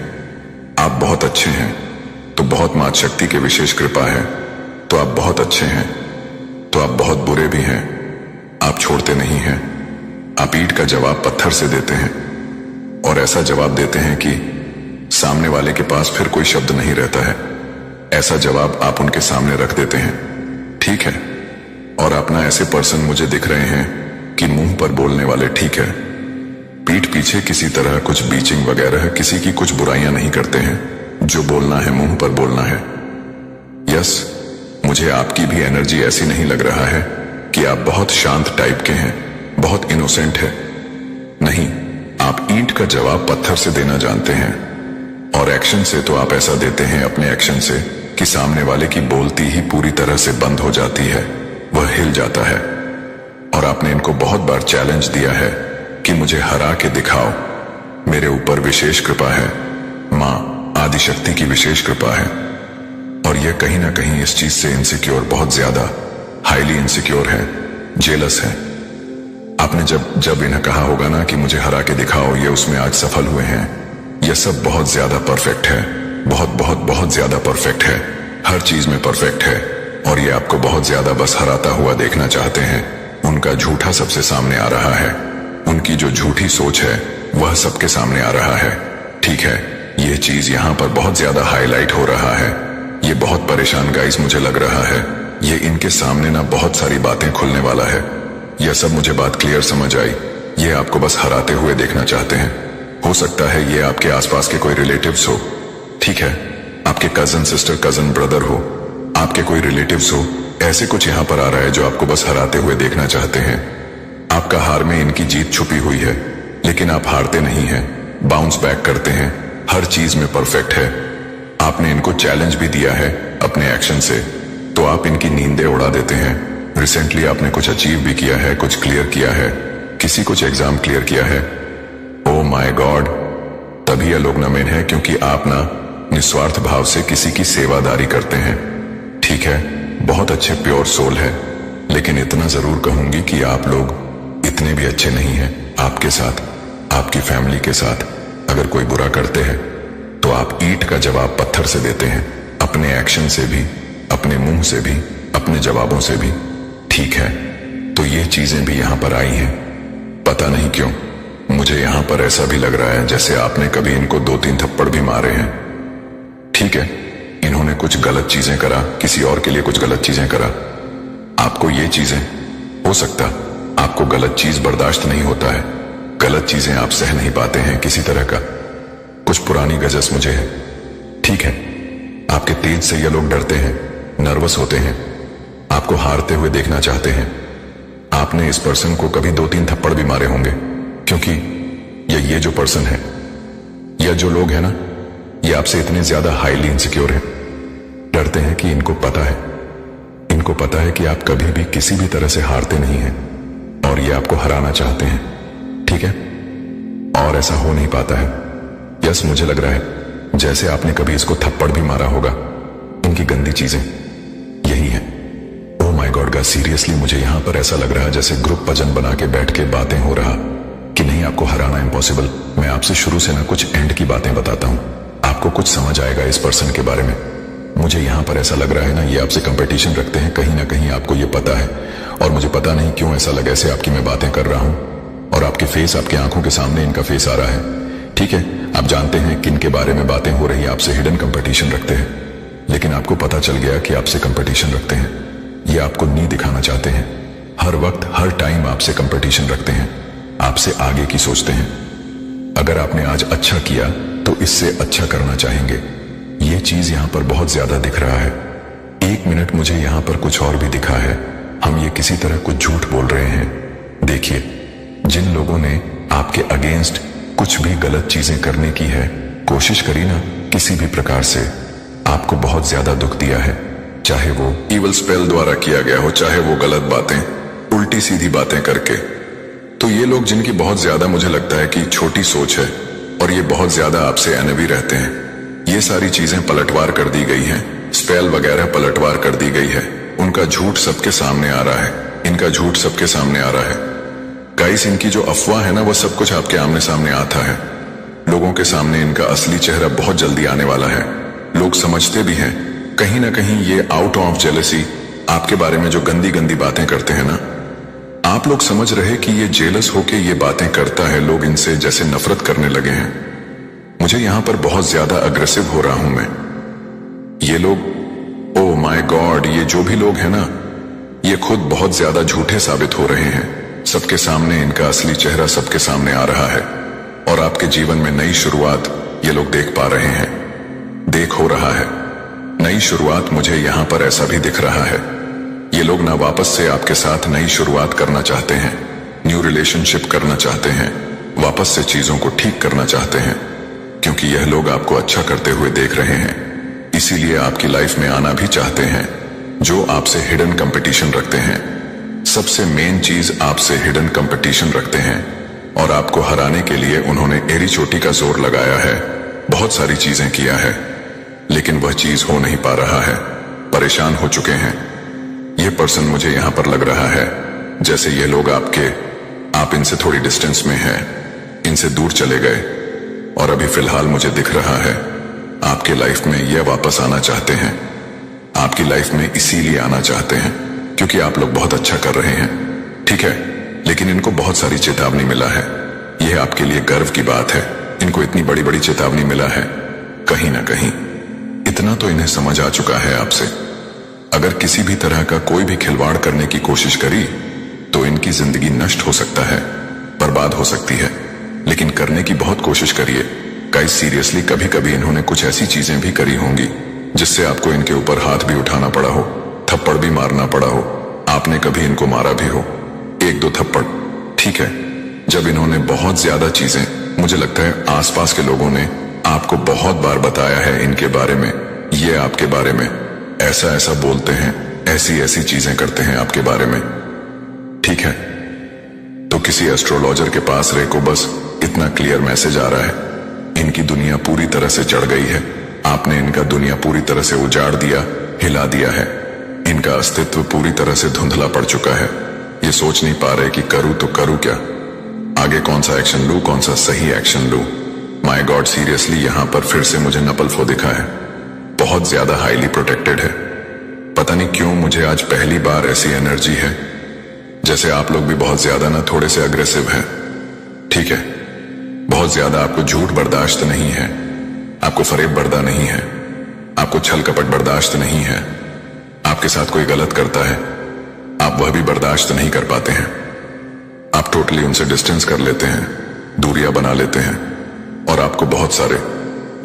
आप बहुत अच्छे हैं तो बहुत मात शक्ति की विशेष कृपा है, तो आप बहुत अच्छे हैं, तो आप बहुत बुरे भी हैं। आप छोड़ते नहीं हैं। आप ईंट का जवाब पत्थर से देते हैं, और ऐसा जवाब देते हैं कि सामने वाले के पास फिर कोई शब्द नहीं रहता है। ऐसा जवाब आप उनके सामने रख देते हैं, ठीक है। और आप ना ऐसे पर्सन मुझे दिख रहे हैं कि मुंह पर बोलने वाले, ठीक है, पीठ पीछे किसी तरह कुछ बीचिंग वगैरह किसी की कुछ बुराइयां नहीं करते हैं। जो बोलना है मुंह पर बोलना है। यस, मुझे आपकी भी एनर्जी ऐसी नहीं लग रहा है कि आप बहुत शांत टाइप के हैं, बहुत इनोसेंट है। नहीं, आप ईंट का जवाब पत्थर से देना जानते हैं, और एक्शन से तो आप ऐसा देते हैं अपने एक्शन से कि सामने वाले की बोलती ही पूरी तरह से बंद हो जाती है, वह हिल जाता है। और आपने इनको बहुत बार चैलेंज दिया है कि मुझे हरा के दिखाओ, मेरे ऊपर विशेष कृपा है, मां आदिशक्ति की विशेष कृपा है। और यह कहीं ना कहीं इस चीज से इनसिक्योर, बहुत ज्यादा हाईली इनसिक्योर है, जेलस है। आपने जब इन्हें कहा होगा ना कि मुझे हरा के दिखाओ, ये उसमें आज सफल हुए हैं। यह सब बहुत ज्यादा परफेक्ट है, बहुत ज्यादा परफेक्ट है, हर चीज में परफेक्ट है। और ये आपको बहुत ज्यादा बस हराता हुआ देखना चाहते हैं। उनका झूठा सबसे सामने आ रहा है, उनकी जो झूठी सोच है वह सबके सामने आ रहा है, ठीक है। यह चीज यहाँ पर बहुत ज्यादा हाईलाइट हो रहा है। ये बहुत परेशान गाइस मुझे लग रहा है। ये इनके सामने ना बहुत सारी बातें खुलने वाला है। यह सब मुझे बात क्लियर समझ आई। ये आपको बस हराते हुए देखना चाहते हैं। हो सकता है ये आपके आसपास के कोई रिलेटिव्स हो, ठीक है, आपके कजन सिस्टर, कजन ब्रदर हो, आपके कोई रिलेटिव्स हो। ऐसे कुछ यहाँ पर आ रहा है जो आपको बस हराते हुए देखना चाहते हैं। आपका हार में इनकी जीत छुपी हुई है, लेकिन आप हारते नहीं हैं, बाउंस बैक करते हैं, हर चीज में परफेक्ट है। आपने इनको चैलेंज भी दिया है अपने एक्शन से, तो आप इनकी नींदें उड़ा देते हैं। रिसेंटली आपने कुछ अचीव भी किया है, कुछ क्लियर किया है, किसी कुछ एग्जाम क्लियर किया है। ओ माय गॉड, तभी ये लोग नमेन है क्योंकि आप ना निस्वार्थ भाव से किसी की सेवादारी करते हैं, ठीक है, बहुत अच्छे प्योर सोल है। लेकिन इतना जरूर कहूंगी कि आप लोग इतने भी अच्छे नहीं हैं। आपके साथ, आपकी फैमिली के साथ अगर कोई बुरा करते हैं तो आप ईंट का जवाब पत्थर से देते हैं, अपने एक्शन से भी, अपने मुंह से भी, अपने जवाबों से भी, ठीक है। तो ये चीजें भी यहां पर आई हैं। पता नहीं क्यों मुझे यहां पर ऐसा भी लग रहा है जैसे आपने कभी इनको 2-3 थप्पड़ भी मारे हैं, ठीक है। इन्होंने कुछ गलत चीजें करा, किसी और के लिए कुछ गलत चीजें करा। आपको ये चीजें, हो सकता आपको गलत चीज बर्दाश्त नहीं होता है, गलत चीजें आप सह नहीं पाते हैं किसी तरह का। कुछ पुरानी गजस मुझे है, ठीक है। आपके तेज से ये लोग डरते हैं, नर्वस होते हैं, आपको हारते हुए देखना चाहते हैं। आपने इस पर्सन को कभी 2-3 थप्पड़ भी मारे होंगे, क्योंकि ये जो पर्सन है या जो लोग हैं ना, ये आपसे इतने ज्यादा हाईली इनसिक्योर हैं, डरते हैं कि इनको पता है कि आप कभी भी किसी भी तरह से हारते नहीं हैं और ये आपको हराना चाहते हैं, ठीक है? और ऐसा हो नहीं पाता है। यस, मुझे लग रहा है जैसे आपने कभी इसको थप्पड़ भी मारा होगा। इनकी गंदी चीजें यही है। Oh my God guys, seriously मुझे यहां पर ऐसा लग रहा है जैसे ग्रुप भजन बना के बैठ के बातें हो रहा कि नहीं, आपको हराना इम्पॉसिबल। मैं आपसे शुरू से ना कुछ एंड की बातें बताता हूं, आपको कुछ समझ आएगा इस पर्सन के बारे में। मुझे यहां पर ऐसा लग रहा है ना, ये आपसे कंपटीशन रखते हैं, कहीं ना कहीं आपको ये पता है। और मुझे पता नहीं क्यों ऐसा लगा ऐसे आपकी मैं बातें कर रहा हूं और आपके फेस, आपकी आंखों के सामने इनका फेस आ रहा है, ठीक है? आप जानते हैं किन के बारे में बातें हो रही है, आपसे हिडन कंपटीशन रखते हैं। लेकिन आपको पता चल गया कि आपसे कंपटीशन रखते हैं, ये आपको नहीं दिखाना चाहते हैं। हर वक्त, हर टाइम आपसे कंपटीशन रखते हैं, आपसे आगे की सोचते हैं। अगर आपने आज अच्छा किया तो इससे अच्छा करना चाहेंगे। ये चीज यहां पर बहुत ज्यादा दिख रहा है। एक मिनट, मुझे यहां पर कुछ और भी दिखा है। हम ये किसी तरह कुछ झूठ बोल रहे हैं। देखिए, जिन लोगों ने आपके अगेंस्ट कुछ भी गलत चीजें करने की है, कोशिश करी ना किसी भी प्रकार से, आपको बहुत ज्यादा दुख दिया है। चाहे वो ईवल स्पेल द्वारा किया गया हो, चाहे वो गलत बातें, उल्टी सीधी बातें करके। तो ये लोग जिनकी बहुत ज्यादा मुझे लगता है कि छोटी सोच है और ये बहुत ज्यादा आपसे अनवी रहते हैं, ये सारी चीजें पलटवार कर दी गई हैं, स्पेल वगैरह पलटवार कर दी गई है। उनका झूठ सबके सामने आ रहा है, इनका झूठ सबके सामने आ रहा है। गाइस, इनकी जो अफवाह है ना, वो सब कुछ आपके आमने सामने आता है। लोगों के सामने इनका असली चेहरा बहुत जल्दी आने वाला है। लोग समझते भी हैं कहीं ना कहीं ये आउट ऑफ जेलसी आपके बारे में जो गंदी गंदी बातें करते हैं ना, आप लोग समझ रहे कि ये जेलस होके ये बातें करता है, लोग इनसे जैसे नफरत करने लगे हैं। मुझे यहां पर बहुत ज्यादा अग्रेसिव हो रहा हूं मैं। ये लोग, ओ माय गॉड, ये जो भी लोग हैं ना, ये खुद बहुत ज्यादा झूठे साबित हो रहे हैं। सबके सामने इनका असली चेहरा सबके सामने आ रहा है और आपके जीवन में नई शुरुआत ये लोग देख पा रहे हैं, देख हो रहा है नई शुरुआत। मुझे यहां पर ऐसा भी दिख रहा है, ये लोग ना वापस से आपके साथ नई शुरुआत करना चाहते हैं, न्यू रिलेशनशिप करना चाहते हैं, वापस से चीजों को ठीक करना चाहते हैं, क्योंकि यह लोग आपको अच्छा करते हुए देख रहे हैं, इसीलिए आपकी लाइफ में आना भी चाहते हैं। जो आपसे हिडन कंपटीशन रखते हैं, सबसे मेन चीज आपसे हिडन कंपटीशन रखते हैं और आपको हराने के लिए उन्होंने एड़ी चोटी का जोर लगाया है, बहुत सारी चीजें किया है, लेकिन वह चीज हो नहीं पा रहा है, परेशान हो चुके हैं। यह पर्सन मुझे यहां पर लग रहा है जैसे ये लोग आप इनसे थोड़ी डिस्टेंस में हैं, इनसे दूर चले गए और अभी फिलहाल मुझे दिख रहा है आपके लाइफ में यह वापस आना चाहते हैं। आपकी लाइफ में इसीलिए आना चाहते हैं क्योंकि आप लोग बहुत अच्छा कर रहे हैं, ठीक है? लेकिन इनको बहुत सारी चेतावनी मिला है। यह आपके लिए गर्व की बात है, इनको इतनी बड़ी बड़ी चेतावनी मिला है। कहीं ना कहीं इतना तो इन्हें समझ आ चुका है आपसे, अगर किसी भी तरह का कोई भी खिलवाड़ करने की कोशिश करी तो इनकी जिंदगी नष्ट हो सकता है, बर्बाद हो सकती है। लेकिन करने की बहुत कोशिश करिए गाइस, सीरियसली। कभी कभी इन्होंने कुछ ऐसी चीजें भी करी होंगी जिससे आपको इनके ऊपर हाथ भी उठाना पड़ा हो, थप्पड़ भी मारना पड़ा हो। आपने कभी इनको मारा भी हो, एक दो थप्पड़, ठीक है? जब इन्होंने बहुत ज्यादा चीजें, मुझे लगता है आसपास के लोगों ने आपको बहुत बार बताया है इनके बारे में, ये आपके बारे में ऐसा ऐसा बोलते हैं, ऐसी ऐसी चीजें करते हैं आपके बारे में, ठीक है? तो किसी एस्ट्रोलॉजर के पास रे को बस इतना क्लियर मैसेज आ रहा है, इनकी दुनिया पूरी तरह से चढ़ गई है, आपने इनका दुनिया पूरी तरह से उजाड़ दिया, हिला दिया है, इनका अस्तित्व पूरी तरह से धुंधला पड़ चुका है। ये सोच नहीं पा रहे कि करूं तो करूं क्या, आगे कौन सा एक्शन लूं, कौन सा सही एक्शन लूं। माय गॉड, सीरियसली यहां पर फिर से मुझे नपल्फो दिखा है, बहुत ज्यादा हाईली प्रोटेक्टेड है। पता नहीं क्यों मुझे आज पहली बार ऐसी एनर्जी है जैसे आप लोग भी बहुत ज्यादा ना थोड़े से अग्रेसिव हैं, ठीक है? बहुत ज्यादा आपको झूठ बर्दाश्त नहीं है, आपको फरेब बर्दा नहीं है, आपको छल कपट बर्दाश्त नहीं है। आपके साथ कोई गलत करता है, आप वह भी बर्दाश्त नहीं कर पाते हैं, आप टोटली उनसे डिस्टेंस कर लेते हैं, दूरियां बना लेते हैं। और आपको बहुत सारे,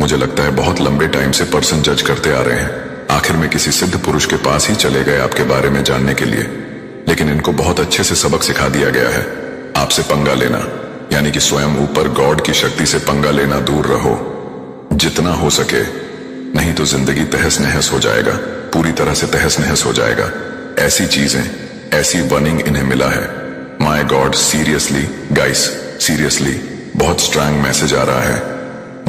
मुझे लगता है बहुत लंबे टाइम से पर्सन जज करते आ रहे हैं, आखिर में किसी सिद्ध पुरुष के पास ही चले गए आपके बारे में जानने के लिए, लेकिन इनको बहुत अच्छे से सबक सिखा दिया गया है, आपसे पंगा लेना यानी कि स्वयं ऊपर गॉड की शक्ति से पंगा लेना दूर रहो जितना हो सके, नहीं तो जिंदगी तहस नहस हो जाएगा, पूरी तरह से तहस नहस हो जाएगा। ऐसी चीजें, ऐसी वर्निंग इन्हें मिला है। My God, seriously guys, seriously बहुत स्ट्रांग मैसेज आ रहा है।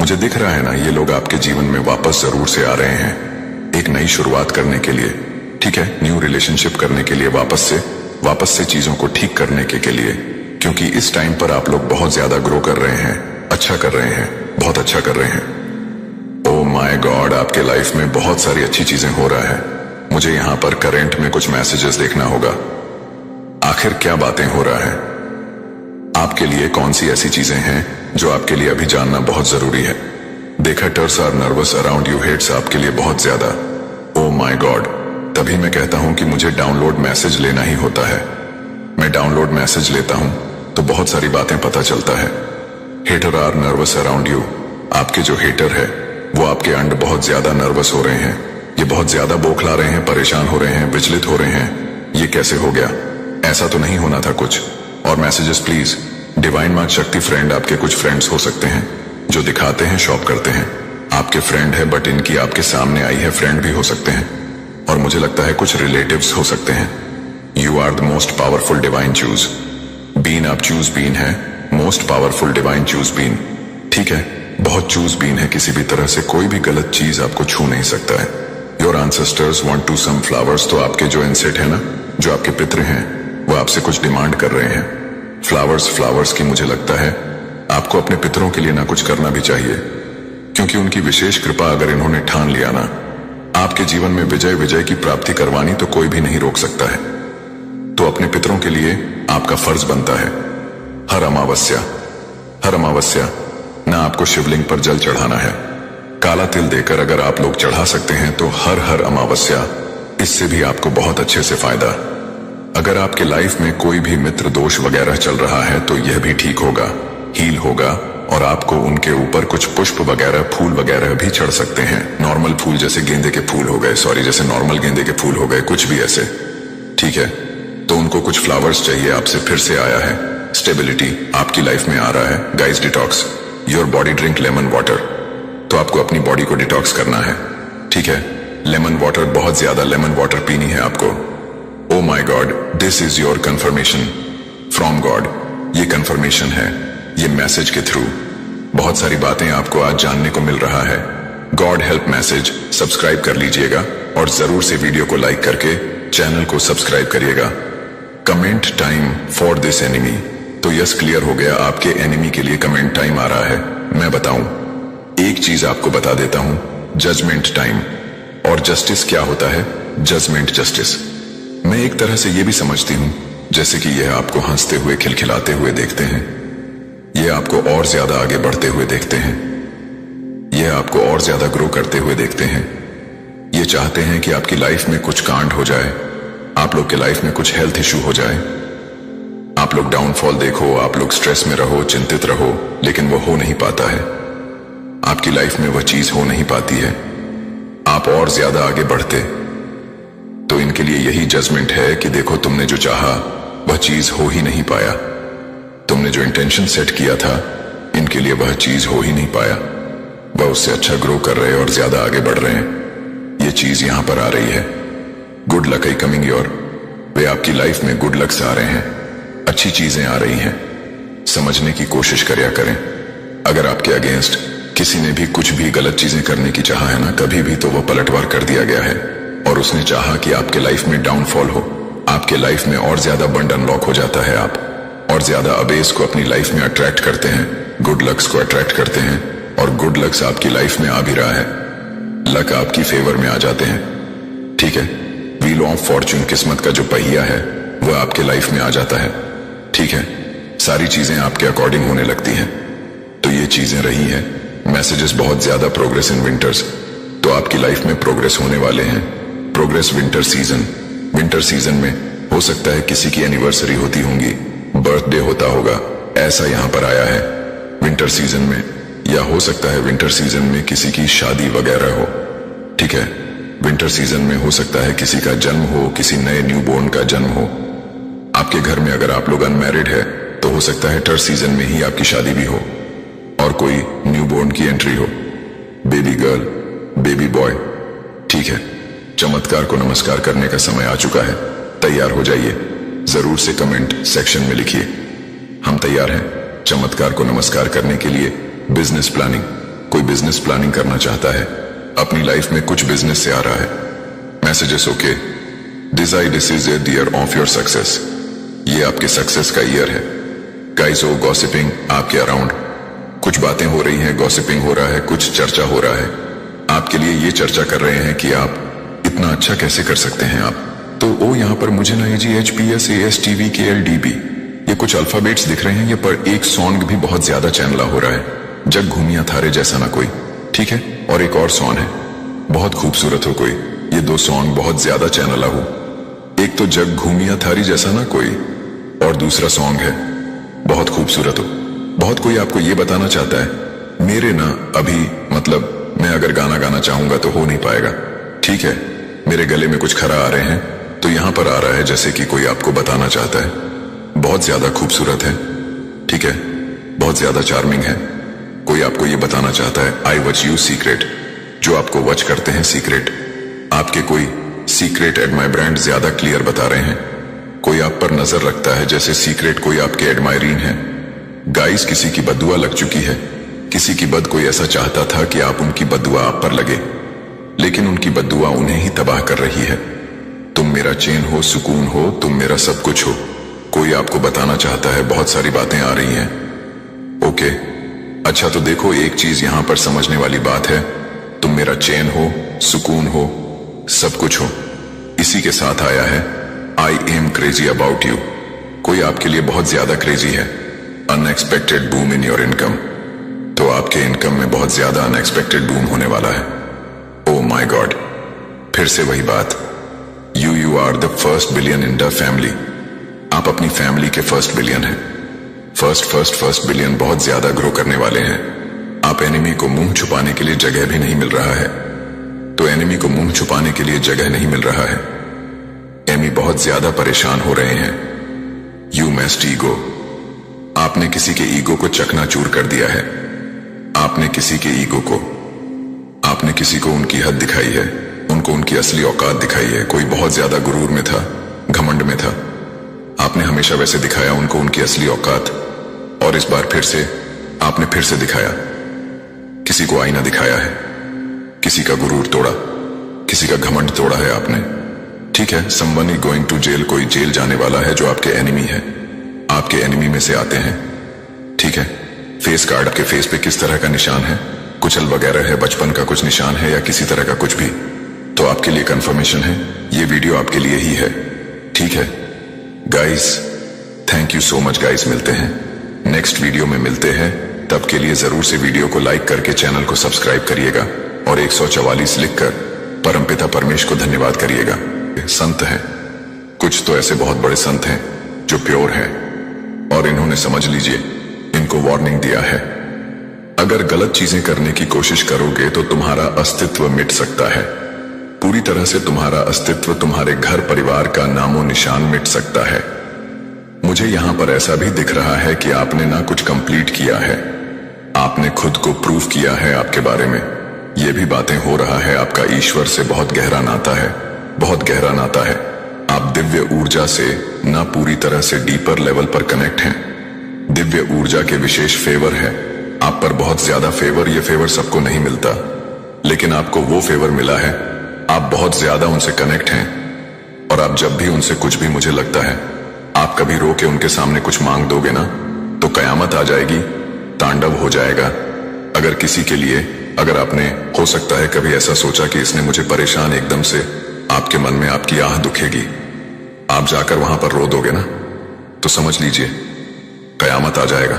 मुझे दिख रहा है ना, ये लोग आपके जीवन में वापस जरूर से आ रहे हैं, एक नई शुरुआत करने के लिए, ठीक है, न्यू रिलेशनशिप करने के लिए, वापस से चीजों को ठीक करने के लिए, क्योंकि इस टाइम पर आप लोग बहुत ज्यादा ग्रो कर रहे हैं, अच्छा कर रहे हैं, बहुत अच्छा कर रहे हैं। ओ माय गॉड, आपके लाइफ में बहुत सारी अच्छी चीजें हो रहा है। मुझे यहां पर करंट में कुछ मैसेजेस देखना होगा, आखिर क्या बातें हो रहा है, आपके लिए कौन सी ऐसी चीजें हैं जो आपके लिए अभी जानना बहुत जरूरी है। देखा, टर्स आर नर्वस अराउंड यू, हेट्स आपके लिए बहुत ज्यादा। ओ माय गॉड, तभी मैं कहता हूं कि मुझे डाउनलोड मैसेज लेना ही होता है। मैं डाउनलोड मैसेज लेता हूं तो बहुत सारी बातें पता चलता है। Hater are nervous around you, आपके जो हेटर है वो आपके अंड बहुत ज्यादा नर्वस हो रहे हैं, ये बहुत ज्यादा बौखला रहे हैं, परेशान हो रहे हैं, विचलित हो रहे हैं। ये कैसे हो गया, ऐसा तो नहीं होना था कुछ। और मैसेजेस प्लीज, डिवाइन मां शक्ति फ्रेंड, आपके कुछ फ्रेंड्स हो सकते हैं जो दिखाते हैं, शॉप करते हैं, आपके फ्रेंड है, बट इनकी आपके सामने आई है, फ्रेंड भी हो सकते हैं, और मुझे लगता है कुछ रिलेटिव्स हो सकते हैं। You are the most powerful divine choose been, आप चूज बीन है, most powerful divine choose been, ठीक है, बहुत चूज बीन है, किसी भी तरह से कोई भी गलत चीज आपको छू नहीं सकता है। Your ancestors want to some flowers, तो आपके जो एंसेट है ना, जो आपके पितृ हैं, वो आपसे कुछ डिमांड कर रहे हैं। फ्लावर्स की मुझे लगता है आपको अपने पितरों के लिए ना कुछ करना भी चाहिए, क्योंकि उनकी विशेष कृपा अगर इन्होंने ठान लिया ना आपके जीवन में विजय की प्राप्ति करवानी, तो कोई भी नहीं रोक सकता है। तो अपने पितरों के लिए आपका फर्ज बनता है हर अमावस्या ना आपको शिवलिंग पर जल चढ़ाना है, काला तिल देकर अगर आप लोग चढ़ा सकते हैं तो हर अमावस्या, इससे भी आपको बहुत अच्छे से फायदा। अगर आपके लाइफ में कोई भी मित्र दोष वगैरह चल रहा है तो यह भी ठीक होगा, हील होगा, और आपको उनके ऊपर कुछ पुष्प वगैरह, फूल वगैरह भी चढ़ सकते हैं। नॉर्मल फूल जैसे गेंदे के फूल हो गए, जैसे नॉर्मल गेंदे के फूल हो गए, कुछ भी ऐसे, ठीक है। तो उनको कुछ फ्लावर्स चाहिए, आपसे फिर से आया है स्टेबिलिटी, आपकी लाइफ में आ रहा है। Guys, detox your body, drink lemon water, तो आपको अपनी बॉडी को डिटॉक्स करना है, ठीक है। लेमन वाटर, बहुत ज्यादा लेमन वाटर पीनी है आपको। Oh my god, this is your confirmation from god, ये कंफर्मेशन है, ये मैसेज के थ्रू बहुत सारी बातें आपको आज जानने को मिल रहा है। गॉड हेल्प मैसेज, सब्सक्राइब कर लीजिएगा और जरूर से वीडियो को लाइक करके चैनल को सब्सक्राइब करिएगा। Comment time for this enemy, तो यस, क्लियर हो गया, आपके एनिमी के लिए कमेंट टाइम आ रहा है। मैं बताऊं, एक चीज आपको बता देता हूं, जजमेंट टाइम। और जस्टिस क्या होता है, जजमेंट जस्टिस, मैं एक तरह से ये भी समझती हूं जैसे कि यह आपको हंसते हुए, खिलखिलाते हुए देखते हैं, ये आपको और ज्यादा आगे बढ़ते हुए देखते हैं, यह आपको और ज्यादा ग्रो करते हुए देखते हैं। ये चाहते हैं कि आपकी लाइफ में कुछ कांड हो जाए, आप लोग के लाइफ में कुछ हेल्थ इशू हो जाए, आप लोग डाउनफॉल देखो, आप लोग स्ट्रेस में रहो, चिंतित रहो, लेकिन वो हो नहीं पाता है, आपकी लाइफ में वह चीज हो नहीं पाती है, आप और ज्यादा आगे बढ़ते। तो इनके लिए यही जजमेंट है कि देखो, तुमने जो चाहा वह चीज हो ही नहीं पाया, तुमने जो इंटेंशन सेट किया था, इनके लिए वह चीज हो ही नहीं पाया, वह उससे अच्छा ग्रो कर रहे और ज्यादा आगे बढ़ रहे हैं। ये चीज यहां पर आ रही है, good luck I coming your, way आपकी लाइफ में गुड लक्स आ रहे हैं, अच्छी चीजें आ रही हैं, समझने की कोशिश करया करें। अगर आपके अगेंस्ट किसी ने भी कुछ भी गलत चीजें करने की चाहा है ना कभी भी, तो वह पलटवार कर दिया गया है, और उसने चाहा कि आपके लाइफ में डाउनफॉल हो, आपके लाइफ में और ज्यादा बंड अनलॉक हो जाता है, आप और ज्यादा अबेस को अपनी लाइफ में अट्रैक्ट करते हैं, गुड लक्स को अट्रैक्ट करते हैं, और गुड लक्स आपकी लाइफ में आ भी रहा है, लक आपकी फेवर में आ जाते हैं, ठीक है। व्हील ऑफ फॉर्चून, किस्मत का जो पहिया है वह आपके लाइफ में आ जाता है, ठीक है। सारी चीजें आपके अकॉर्डिंग होने लगती हैं। तो ये चीजें रही हैं मैसेजेस, बहुत ज्यादा प्रोग्रेस इन विंटर्स, तो आपकी लाइफ में प्रोग्रेस होने वाले हैं। प्रोग्रेस विंटर सीजन में हो सकता है किसी की एनिवर्सरी होती होंगी, बर्थडे होता होगा, ऐसा यहां पर आया है विंटर सीजन में, या हो सकता है विंटर सीजन में किसी की शादी वगैरह हो, ठीक है। विंटर सीजन में हो सकता है किसी का जन्म हो, किसी नए न्यूबॉर्न का जन्म हो। आपके घर में अगर आप लोग अनमैरिड है तो हो सकता है थर्ड सीजन में ही आपकी शादी भी हो और कोई न्यूबॉर्न की एंट्री हो, बेबी गर्ल, बेबी बॉय। ठीक है, चमत्कार को नमस्कार करने का समय आ चुका है। तैयार हो जाइए, जरूर से कमेंट सेक्शन में लिखिए हम तैयार हैं चमत्कार को नमस्कार करने के लिए। बिजनेस प्लानिंग, कोई बिजनेस प्लानिंग करना चाहता है, अपनी लाइफ में कुछ बिजनेस से आ रहा है। Messages okay, decide this is the year of your success. ये आपके सक्सेस का ईयर है। गाइस, हो गॉसिपिंग आपके अराउंड, कुछ बातें हो रही हैं, गॉसिपिंग हो रहा है, कुछ चर्चा हो रहा है। आपके लिए ये चर्चा कर रहे हैं कि आप इतना अच्छा कैसे कर सकते हैं आप। तो ओ यहाँ पर मुझे ना GHPSASTVKLDB ये कुछ अल्फाबेट्स दिख रहे हैं ये, पर एक सॉन्ग भी बहुत ज्यादा चैनला हो रहा है, जग घूमिया थारे जैसा ना कोई। ठीक है, और एक और सॉन्ग है, बहुत खूबसूरत हो कोई। ये दो सॉन्ग बहुत ज्यादा चैनला हो, एक तो जग घूमिया थारी जैसा ना कोई और दूसरा सॉन्ग है बहुत खूबसूरत हो। बहुत कोई आपको ये बताना चाहता है मेरे ना अभी मतलब मैं अगर गाना गाना चाहूंगा तो हो नहीं पाएगा। ठीक है, मेरे गले में कुछ खरा आ रहे हैं तो यहां पर आ रहा है जैसे कि कोई आपको बताना चाहता है बहुत ज्यादा खूबसूरत है। ठीक है, बहुत ज्यादा चार्मिंग है। कोई आपको ये बताना चाहता है आई वच यू सीक्रेट, जो आपको वच करते हैं सीक्रेट। आपके कोई सीक्रेट एडमायर ब्रांड ज्यादा क्लियर बता रहे हैं। कोई आप पर नजर रखता है जैसे सीक्रेट कोई आपके एडमायरीन है। गाइस, किसी की बदुआ लग चुकी है, किसी की बद कोई ऐसा चाहता था कि आप उनकी बदुआ आप पर लगे, लेकिन उनकी बदुआ उन्हें ही तबाह कर रही है। तुम मेरा चैन हो, सुकून हो, तुम मेरा सब कुछ हो। कोई आपको बताना चाहता है, बहुत सारी बातें आ रही हैं। ओके, अच्छा तो देखो, एक चीज यहां पर समझने वाली बात है, तुम मेरा चैन हो, सुकून हो, सब कुछ हो। इसी के साथ आया है I am crazy about you. कोई आपके लिए बहुत ज्यादा क्रेजी है। Unexpected boom in your income, तो आपके इनकम में बहुत ज्यादा अनएक्सपेक्टेड बूम होने वाला है। ओ माई गॉड, फिर से वही बात, you are the first billion in the family. आप अपनी फैमिली के फर्स्ट बिलियन हैं। फर्स्ट बिलियन बहुत ज्यादा ग्रो करने वाले हैं। आप एनिमी को मुंह छुपाने के लिए जगह भी नहीं मिल रहा है, तो एनिमी को मुंह छुपाने के लिए जगह नहीं मिल रहा है। एमी बहुत ज्यादा परेशान हो रहे हैं। यू मेस्ट ईगो, आपने किसी के ईगो को चकनाचूर कर दिया है। आपने किसी के ईगो को, आपने किसी को उनकी हद दिखाई है, उनको उनकी असली औकात दिखाई है। कोई बहुत ज्यादा गुरूर में था, घमंड में था, आपने हमेशा वैसे दिखाया उनको उनकी असली औकात, और इस बार फिर से आपने फिर से दिखाया। किसी को आईना दिखाया है, किसी का गुरूर तोड़ा, किसी का घमंड तोड़ा है आपने। ठीक है, someone is going to jail, कोई जेल जाने वाला है जो आपके एनिमी है, आपके एनिमी में से आते हैं। ठीक है, फेस कार्ड, आपके फेस पे किस तरह का निशान है, कुचल वगैरह है, बचपन का कुछ निशान है या किसी तरह का कुछ भी, तो आपके लिए कंफर्मेशन है, ये वीडियो आपके लिए ही है। ठीक है guys, thank you so much guys, मिलते हैं नेक्स्ट वीडियो में, मिलते हैं। तब के लिए जरूर से वीडियो को लाइक करके चैनल को सब्सक्राइब करिएगा और 144 लिखकर परमपिता परमेश को धन्यवाद करिएगा। संत हैं कुछ तो ऐसे बहुत बड़े संत हैं जो प्योर हैं, और इन्होंने समझ लीजिए इनको वार्निंग दिया है, अगर गलत चीजें करने की कोशिश करोगे तो तुम्हारा अस्तित्व मिट सकता है। पूरी तरह से तुम्हारा अस्तित्व, तुम्हारे घर परिवार का नामो निशान मिट सकता है। मुझे यहां पर ऐसा भी दिख रहा है कि आपने ना कुछ कंप्लीट किया है, आपने खुद को प्रूव किया है आपके बारे में। ये भी बातें हो रहा है आपका ईश्वर से बहुत गहरा नाता है, बहुत गहरा नाता है। आप दिव्य ऊर्जा से ना पूरी तरह से डीपर लेवल पर कनेक्ट हैं। दिव्य ऊर्जा के विशेष फेवर है आप पर, बहुत ज्यादा फेवर। ये फेवर सबको नहीं मिलता, लेकिन आपको वो फेवर मिला है। आप बहुत ज्यादा उनसे कनेक्ट हैं, और आप जब भी उनसे कुछ भी, मुझे लगता है आप कभी रो के उनके सामने कुछ मांग दोगे ना तो कयामत आ जाएगी, तांडव हो जाएगा। अगर किसी के लिए, अगर आपने हो सकता है कभी ऐसा सोचा कि इसने मुझे परेशान, एकदम से आपके मन में आपकी आह दुखेगी, आप जाकर वहां पर रो दोगे ना तो समझ लीजिए कयामत आ जाएगा,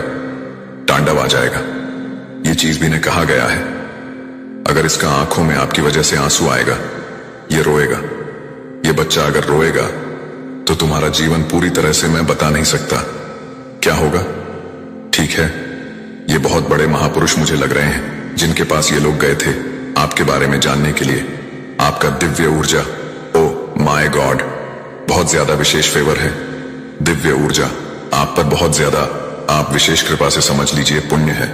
तांडव आ जाएगा। ये चीज भी ने कहा गया है, अगर इसका आंखों में आपकी वजह से आंसू आएगा, ये रोएगा, ये बच्चा अगर रोएगा तो तुम्हारा जीवन पूरी तरह से मैं बता नहीं सकता क्या होगा। ठीक है, ये बहुत बड़े महापुरुष मुझे लग रहे हैं जिनके पास ये लोग गए थे आपके बारे में जानने के लिए। आपका दिव्य ऊर्जा, ओ माय गॉड, बहुत ज्यादा विशेष फेवर है। दिव्य ऊर्जा आप पर बहुत ज्यादा, आप विशेष कृपा से समझ लीजिए, पुण्य है।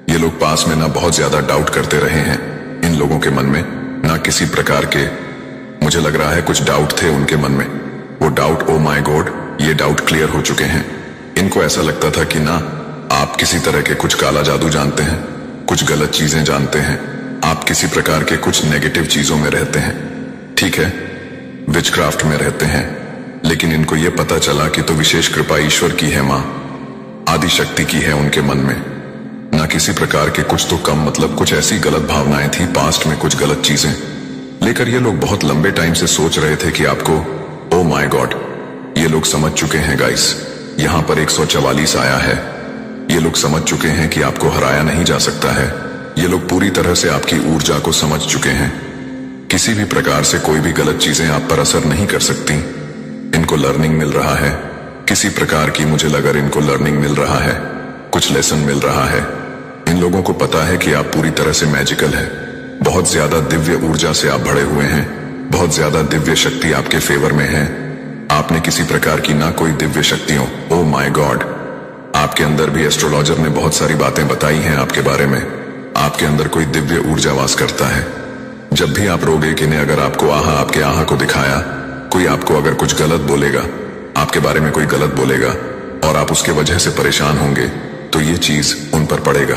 ये लोग पास में ना बहुत ज्यादा डाउट करते रहे हैं। इन लोगों के मन में ना किसी प्रकार के, मुझे लग रहा है कुछ डाउट थे उनके मन में। वो डाउट, ओ माय गॉड, ये डाउट क्लियर हो चुके हैं। इनको ऐसा लगता था कि ना आप किसी तरह के कुछ काला जादू जानते हैं, कुछ गलत चीजें जानते हैं, आप किसी प्रकार के कुछ नेगेटिव चीजों में रहते हैं, ठीक है, विचक्राफ्ट में रहते हैं। लेकिन इनको यह पता चला कि तो विशेष कृपा ईश्वर की है, मां आदि शक्ति की है उनके मन में। ना किसी प्रकार के कुछ तो कम, मतलब कुछ ऐसी गलत भावनाएं थी, पास्ट में कुछ गलत चीजें लेकर ये लोग बहुत लंबे टाइम से सोच रहे थे कि आपको, ओ माय गॉड, ये लोग समझ चुके हैं गाइस। यहां पर 144 आया है। ये लोग समझ चुके हैं कि आपको हराया नहीं जा सकता है। ये लोग पूरी तरह से आपकी ऊर्जा को समझ चुके हैं। किसी भी प्रकार से कोई भी गलत चीजें आप पर असर नहीं कर सकती। इनको लर्निंग मिल रहा है किसी प्रकार की, मुझे लगा इनको लर्निंग मिल रहा है, कुछ लेसन मिल रहा है। इन लोगों को पता है कि आप पूरी तरह से मैजिकल है। बहुत ज्यादा दिव्य ऊर्जा से आप भरे हुए हैं, बहुत ज्यादा दिव्य शक्ति आपके फेवर में है। आपने किसी प्रकार की ना कोई दिव्य शक्तियों, ओ माय गॉड, आपके अंदर भी एस्ट्रोलॉजर ने बहुत सारी बातें बताई हैं आपके बारे में। आपके अंदर कोई दिव्य ऊर्जा वास करता है। जब भी आप रोगे कि ने अगर आपको आपके आहा को दिखाया, कोई आपको अगर कुछ गलत बोलेगा, आपके बारे में कोई गलत बोलेगा और आप उसके वजह से परेशान होंगे, तो ये चीज उन पर पड़ेगा।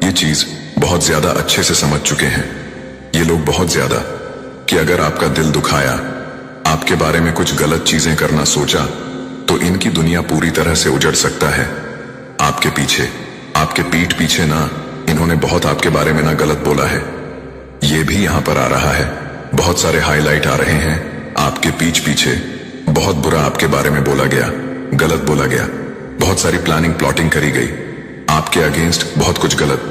ये चीज बहुत ज्यादा अच्छे से समझ चुके हैं ये लोग, बहुत ज्यादा, कि अगर आपका दिल दुखाया, आपके बारे में कुछ गलत चीजें करना सोचा, तो इनकी दुनिया पूरी तरह से उजड़ सकता है। आपके पीछे, आपके पीठ पीछे ना इन्होंने बहुत आपके बारे में ना गलत बोला है। ये भी यहां पर आ रहा है, बहुत सारे हाईलाइट आ रहे हैं। आपके पीठ पीछे बहुत बुरा आपके बारे में बोला गया, गलत बोला गया, बहुत सारी प्लानिंग प्लॉटिंग करी गई आपके अगेंस्ट, बहुत कुछ गलत,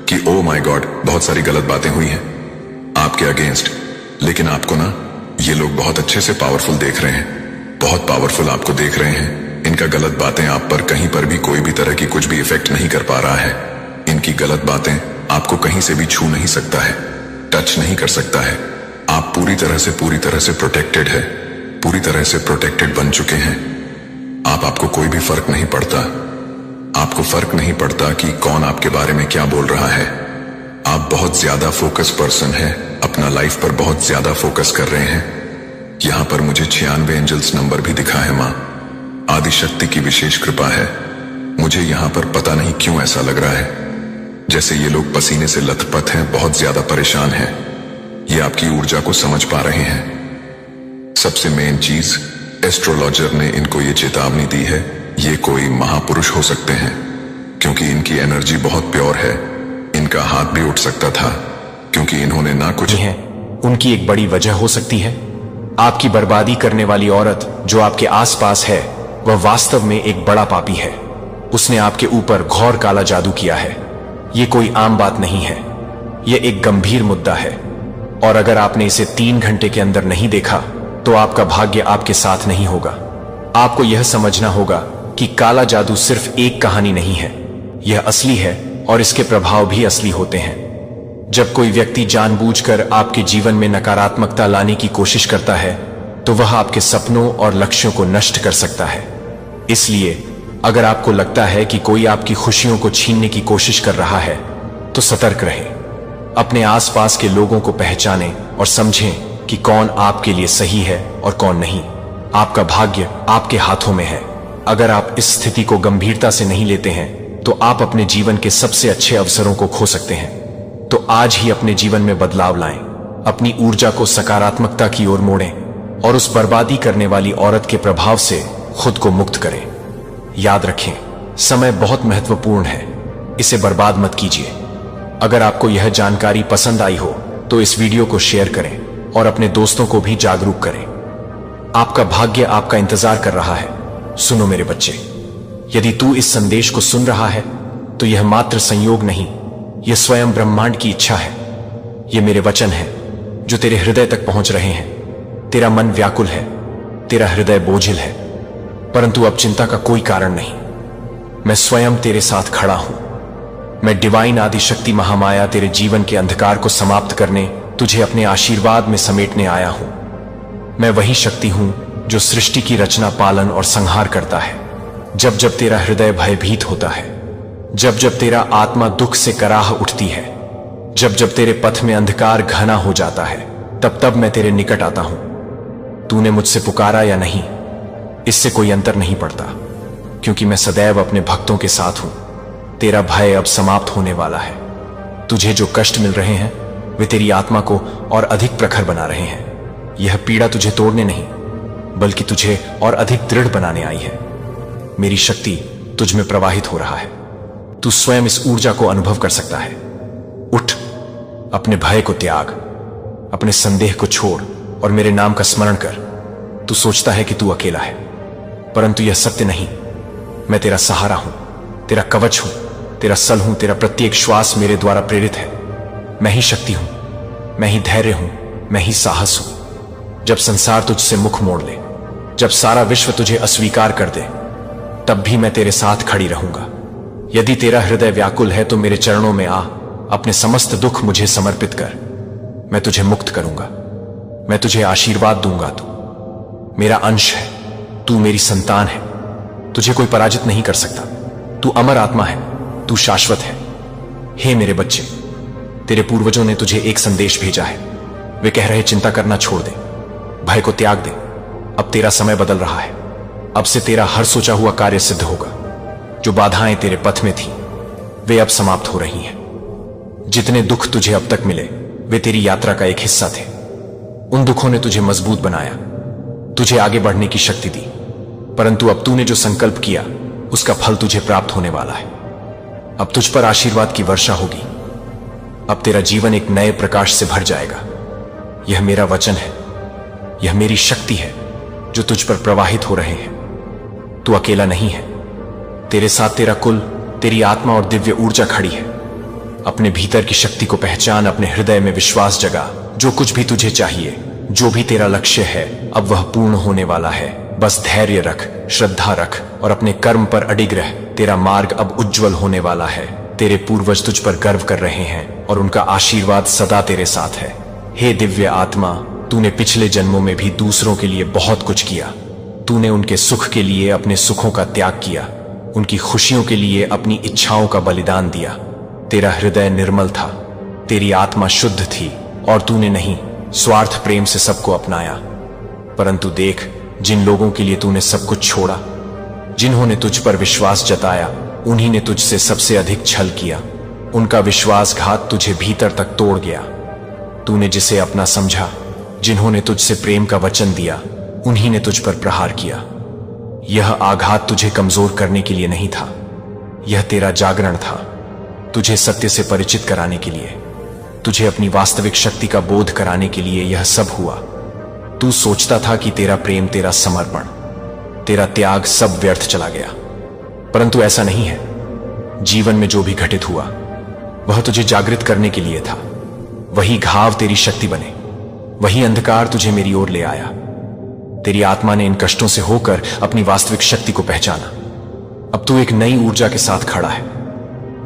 कि ओ माय गॉड, बहुत सारी गलत बातें हुई हैं आपके अगेंस्ट। लेकिन आपको ना ये लोग बहुत अच्छे से पावरफुल देख रहे हैं, बहुत पावरफुल आपको देख रहे हैं। इनका गलत बातें आप पर कहीं पर भी कोई भी तरह की कुछ भी इफेक्ट नहीं कर पा रहा है। इनकी गलत बातें आपको कहीं से भी छू नहीं सकता है, टच नहीं कर सकता है। आप पूरी तरह से प्रोटेक्टेड है, पूरी तरह से प्रोटेक्टेड बन चुके हैं। आपको कोई भी फर्क नहीं पड़ता। आपको फर्क नहीं पड़ता कि कौन आपके बारे में क्या बोल रहा है। आप बहुत ज्यादा फोकस पर्सन है, अपना लाइफ पर बहुत ज्यादा फोकस कर रहे हैं। यहां पर मुझे 96 एंजल्स नंबर भी दिखा है। मां आदि शक्ति की विशेष कृपा है। मुझे यहां पर पता नहीं क्यों ऐसा लग रहा है जैसे ये लोग पसीने से लथपथ हैं, बहुत ज्यादा परेशान हैं। ये आपकी ऊर्जा को समझ पा रहे हैं। सबसे मेन चीज, एस्ट्रोलॉजर ने इनको ये चेतावनी दी है, ये कोई महापुरुष हो सकते हैं, क्योंकि इनकी एनर्जी बहुत प्योर है। इनका हाथ भी उठ सकता था, क्योंकि इन्होंने ना कुछ है। उनकी एक बड़ी वजह हो सकती है, आपकी बर्बादी करने वाली औरत जो आपके आसपास है, वह वास्तव में एक बड़ा पापी है। उसने आपके ऊपर घोर काला जादू किया है। ये कोई आम बात नहीं है, यह एक गंभीर मुद्दा है। और अगर आपने इसे 3 घंटे के अंदर नहीं देखा, तो आपका भाग्य आपके साथ नहीं होगा। आपको यह समझना होगा कि काला जादू सिर्फ एक कहानी नहीं है, यह असली है और इसके प्रभाव भी असली होते हैं। जब कोई व्यक्ति जानबूझकर आपके जीवन में नकारात्मकता लाने की कोशिश करता है, तो वह आपके सपनों और लक्ष्यों को नष्ट कर सकता है। इसलिए अगर आपको लगता है कि कोई आपकी खुशियों को छीनने की कोशिश कर रहा है, तो सतर्क रहें। अपने आसपास के लोगों को पहचानें और समझें कि कौन आपके लिए सही है और कौन नहीं। आपका भाग्य आपके हाथों में है। अगर आप इस स्थिति को गंभीरता से नहीं लेते हैं, तो आप अपने जीवन के सबसे अच्छे अवसरों को खो सकते हैं। तो आज ही अपने जीवन में बदलाव लाएं, अपनी ऊर्जा को सकारात्मकता की ओर मोड़ें और उस बर्बादी करने वाली औरत के प्रभाव से खुद को मुक्त करें। याद रखें, समय बहुत महत्वपूर्ण है, इसे बर्बाद मत कीजिए। अगर आपको यह जानकारी पसंद आई हो, तो इस वीडियो को शेयर करें और अपने दोस्तों को भी जागरूक करें। आपका भाग्य आपका इंतजार कर रहा है। सुनो मेरे बच्चे, यदि तू इस संदेश को सुन रहा है, तो यह मात्र संयोग नहीं, यह स्वयं ब्रह्मांड की इच्छा है। यह मेरे वचन हैं जो तेरे हृदय तक पहुंच रहे हैं। तेरा मन व्याकुल है, तेरा हृदय बोझिल है, परंतु अब चिंता का कोई कारण नहीं। मैं स्वयं तेरे साथ खड़ा हूं। मैं डिवाइन आदि शक्ति महामाया तेरे जीवन के अंधकार को समाप्त करने, तुझे अपने आशीर्वाद में समेटने आया हूं। मैं वही शक्ति हूं जो सृष्टि की रचना, पालन और संहार करता है। जब जब तेरा हृदय भयभीत होता है, जब जब तेरा आत्मा दुख से कराह उठती है, जब जब तेरे पथ में अंधकार घना हो जाता है, तब तब मैं तेरे निकट आता हूं। तूने मुझसे पुकारा या नहीं, इससे कोई अंतर नहीं पड़ता, क्योंकि मैं सदैव अपने भक्तों के साथ हूं। तेरा भय अब समाप्त होने वाला है। तुझे जो कष्ट मिल रहे हैं वे तेरी आत्मा को और अधिक प्रखर बना रहे हैं। यह पीड़ा तुझे तोड़ने नहीं, बल्कि तुझे और अधिक दृढ़ बनाने आई है। मेरी शक्ति तुझ में प्रवाहित हो रहा है। तू स्वयं इस ऊर्जा को अनुभव कर सकता है। उठ, अपने भय को त्याग, अपने संदेह को छोड़ और मेरे नाम का स्मरण कर। तू सोचता है कि तू अकेला है, परंतु यह सत्य नहीं। मैं तेरा सहारा हूं, तेरा कवच हूं, तेरा सल हूं। तेरा प्रत्येक श्वास मेरे द्वारा प्रेरित है। मैं ही शक्ति हूं, मैं ही धैर्य हूं, मैं ही साहस हूं। जब संसार तुझसे मुख मोड़ ले, जब सारा विश्व तुझे अस्वीकार कर दे, तब भी मैं तेरे साथ खड़ी रहूंगा। यदि तेरा हृदय व्याकुल है तो मेरे चरणों में आ, अपने समस्त दुख मुझे समर्पित कर। मैं तुझे मुक्त करूंगा, मैं तुझे आशीर्वाद दूंगा। तू मेरा अंश है, तू मेरी संतान है। तुझे कोई पराजित नहीं कर सकता। तू अमर आत्मा है, तू शाश्वत है। हे मेरे बच्चे, तेरे पूर्वजों ने तुझे एक संदेश भेजा है। वे कह रहे चिंता करना छोड़ दे, भय को त्याग दे। अब तेरा समय बदल रहा है। अब से तेरा हर सोचा हुआ कार्य सिद्ध होगा। जो बाधाएं तेरे पथ में थीं, वे अब समाप्त हो रही हैं। जितने दुख तुझे अब तक मिले वे तेरी यात्रा का एक हिस्सा थे। उन दुखों ने तुझे मजबूत बनाया, तुझे आगे बढ़ने की शक्ति दी। परंतु अब तूने जो संकल्प किया उसका फल तुझे प्राप्त होने वाला है। अब तुझ पर आशीर्वाद की वर्षा होगी। अब तेरा जीवन एक नए प्रकाश से भर जाएगा। यह मेरा वचन है, यह मेरी शक्ति है जो तुझ पर प्रवाहित हो रहे हैं। तू अकेला नहीं है, तेरे साथ तेरा कुल, तेरी आत्मा और दिव्य ऊर्जा खड़ी है। अपने भीतर की शक्ति को पहचान, अपने हृदय में विश्वास जगा। जो कुछ भी तुझे चाहिए, जो भी तेरा लक्ष्य है, अब वह पूर्ण होने वाला है। बस धैर्य रख, श्रद्धा रख और अपने कर्म पर अडिग रह। तेरा मार्ग अब उज्जवल होने वाला है। तेरे पूर्वज तुझ पर गर्व कर रहे हैं और उनका आशीर्वाद सदा तेरे साथ है। हे दिव्य आत्मा, तूने पिछले जन्मों में भी दूसरों के लिए बहुत कुछ किया। तूने उनके सुख के लिए अपने सुखों का त्याग किया, उनकी खुशियों के लिए अपनी इच्छाओं का बलिदान दिया। तेरा हृदय निर्मल था, तेरी आत्मा शुद्ध थी और तूने नहीं स्वार्थ प्रेम से सबको अपनाया। परंतु देख, जिन लोगों के लिए तूने सब कुछ छोड़ा, जिन्होंने तुझ पर विश्वास जताया, उन्हीं ने तुझसे सबसे अधिक छल किया। उनका विश्वासघात तुझे भीतर तक तोड़ गया। तूने जिसे अपना समझा, जिन्होंने तुझसे प्रेम का वचन दिया, उन्हीं ने तुझ पर प्रहार किया। यह आघात तुझे कमजोर करने के लिए नहीं था, यह तेरा जागरण था। तुझे सत्य से परिचित कराने के लिए, तुझे अपनी वास्तविक शक्ति का बोध कराने के लिए यह सब हुआ। तू सोचता था कि तेरा प्रेम, तेरा समर्पण, तेरा त्याग सब व्यर्थ चला गया, परंतु ऐसा नहीं है। जीवन में जो भी घटित हुआ वह तुझे जागृत करने के लिए था। वही घाव तेरी शक्ति बने, वही अंधकार तुझे मेरी ओर ले आया। तेरी आत्मा ने इन कष्टों से होकर अपनी वास्तविक शक्ति को पहचाना। अब तू एक नई ऊर्जा के साथ खड़ा है।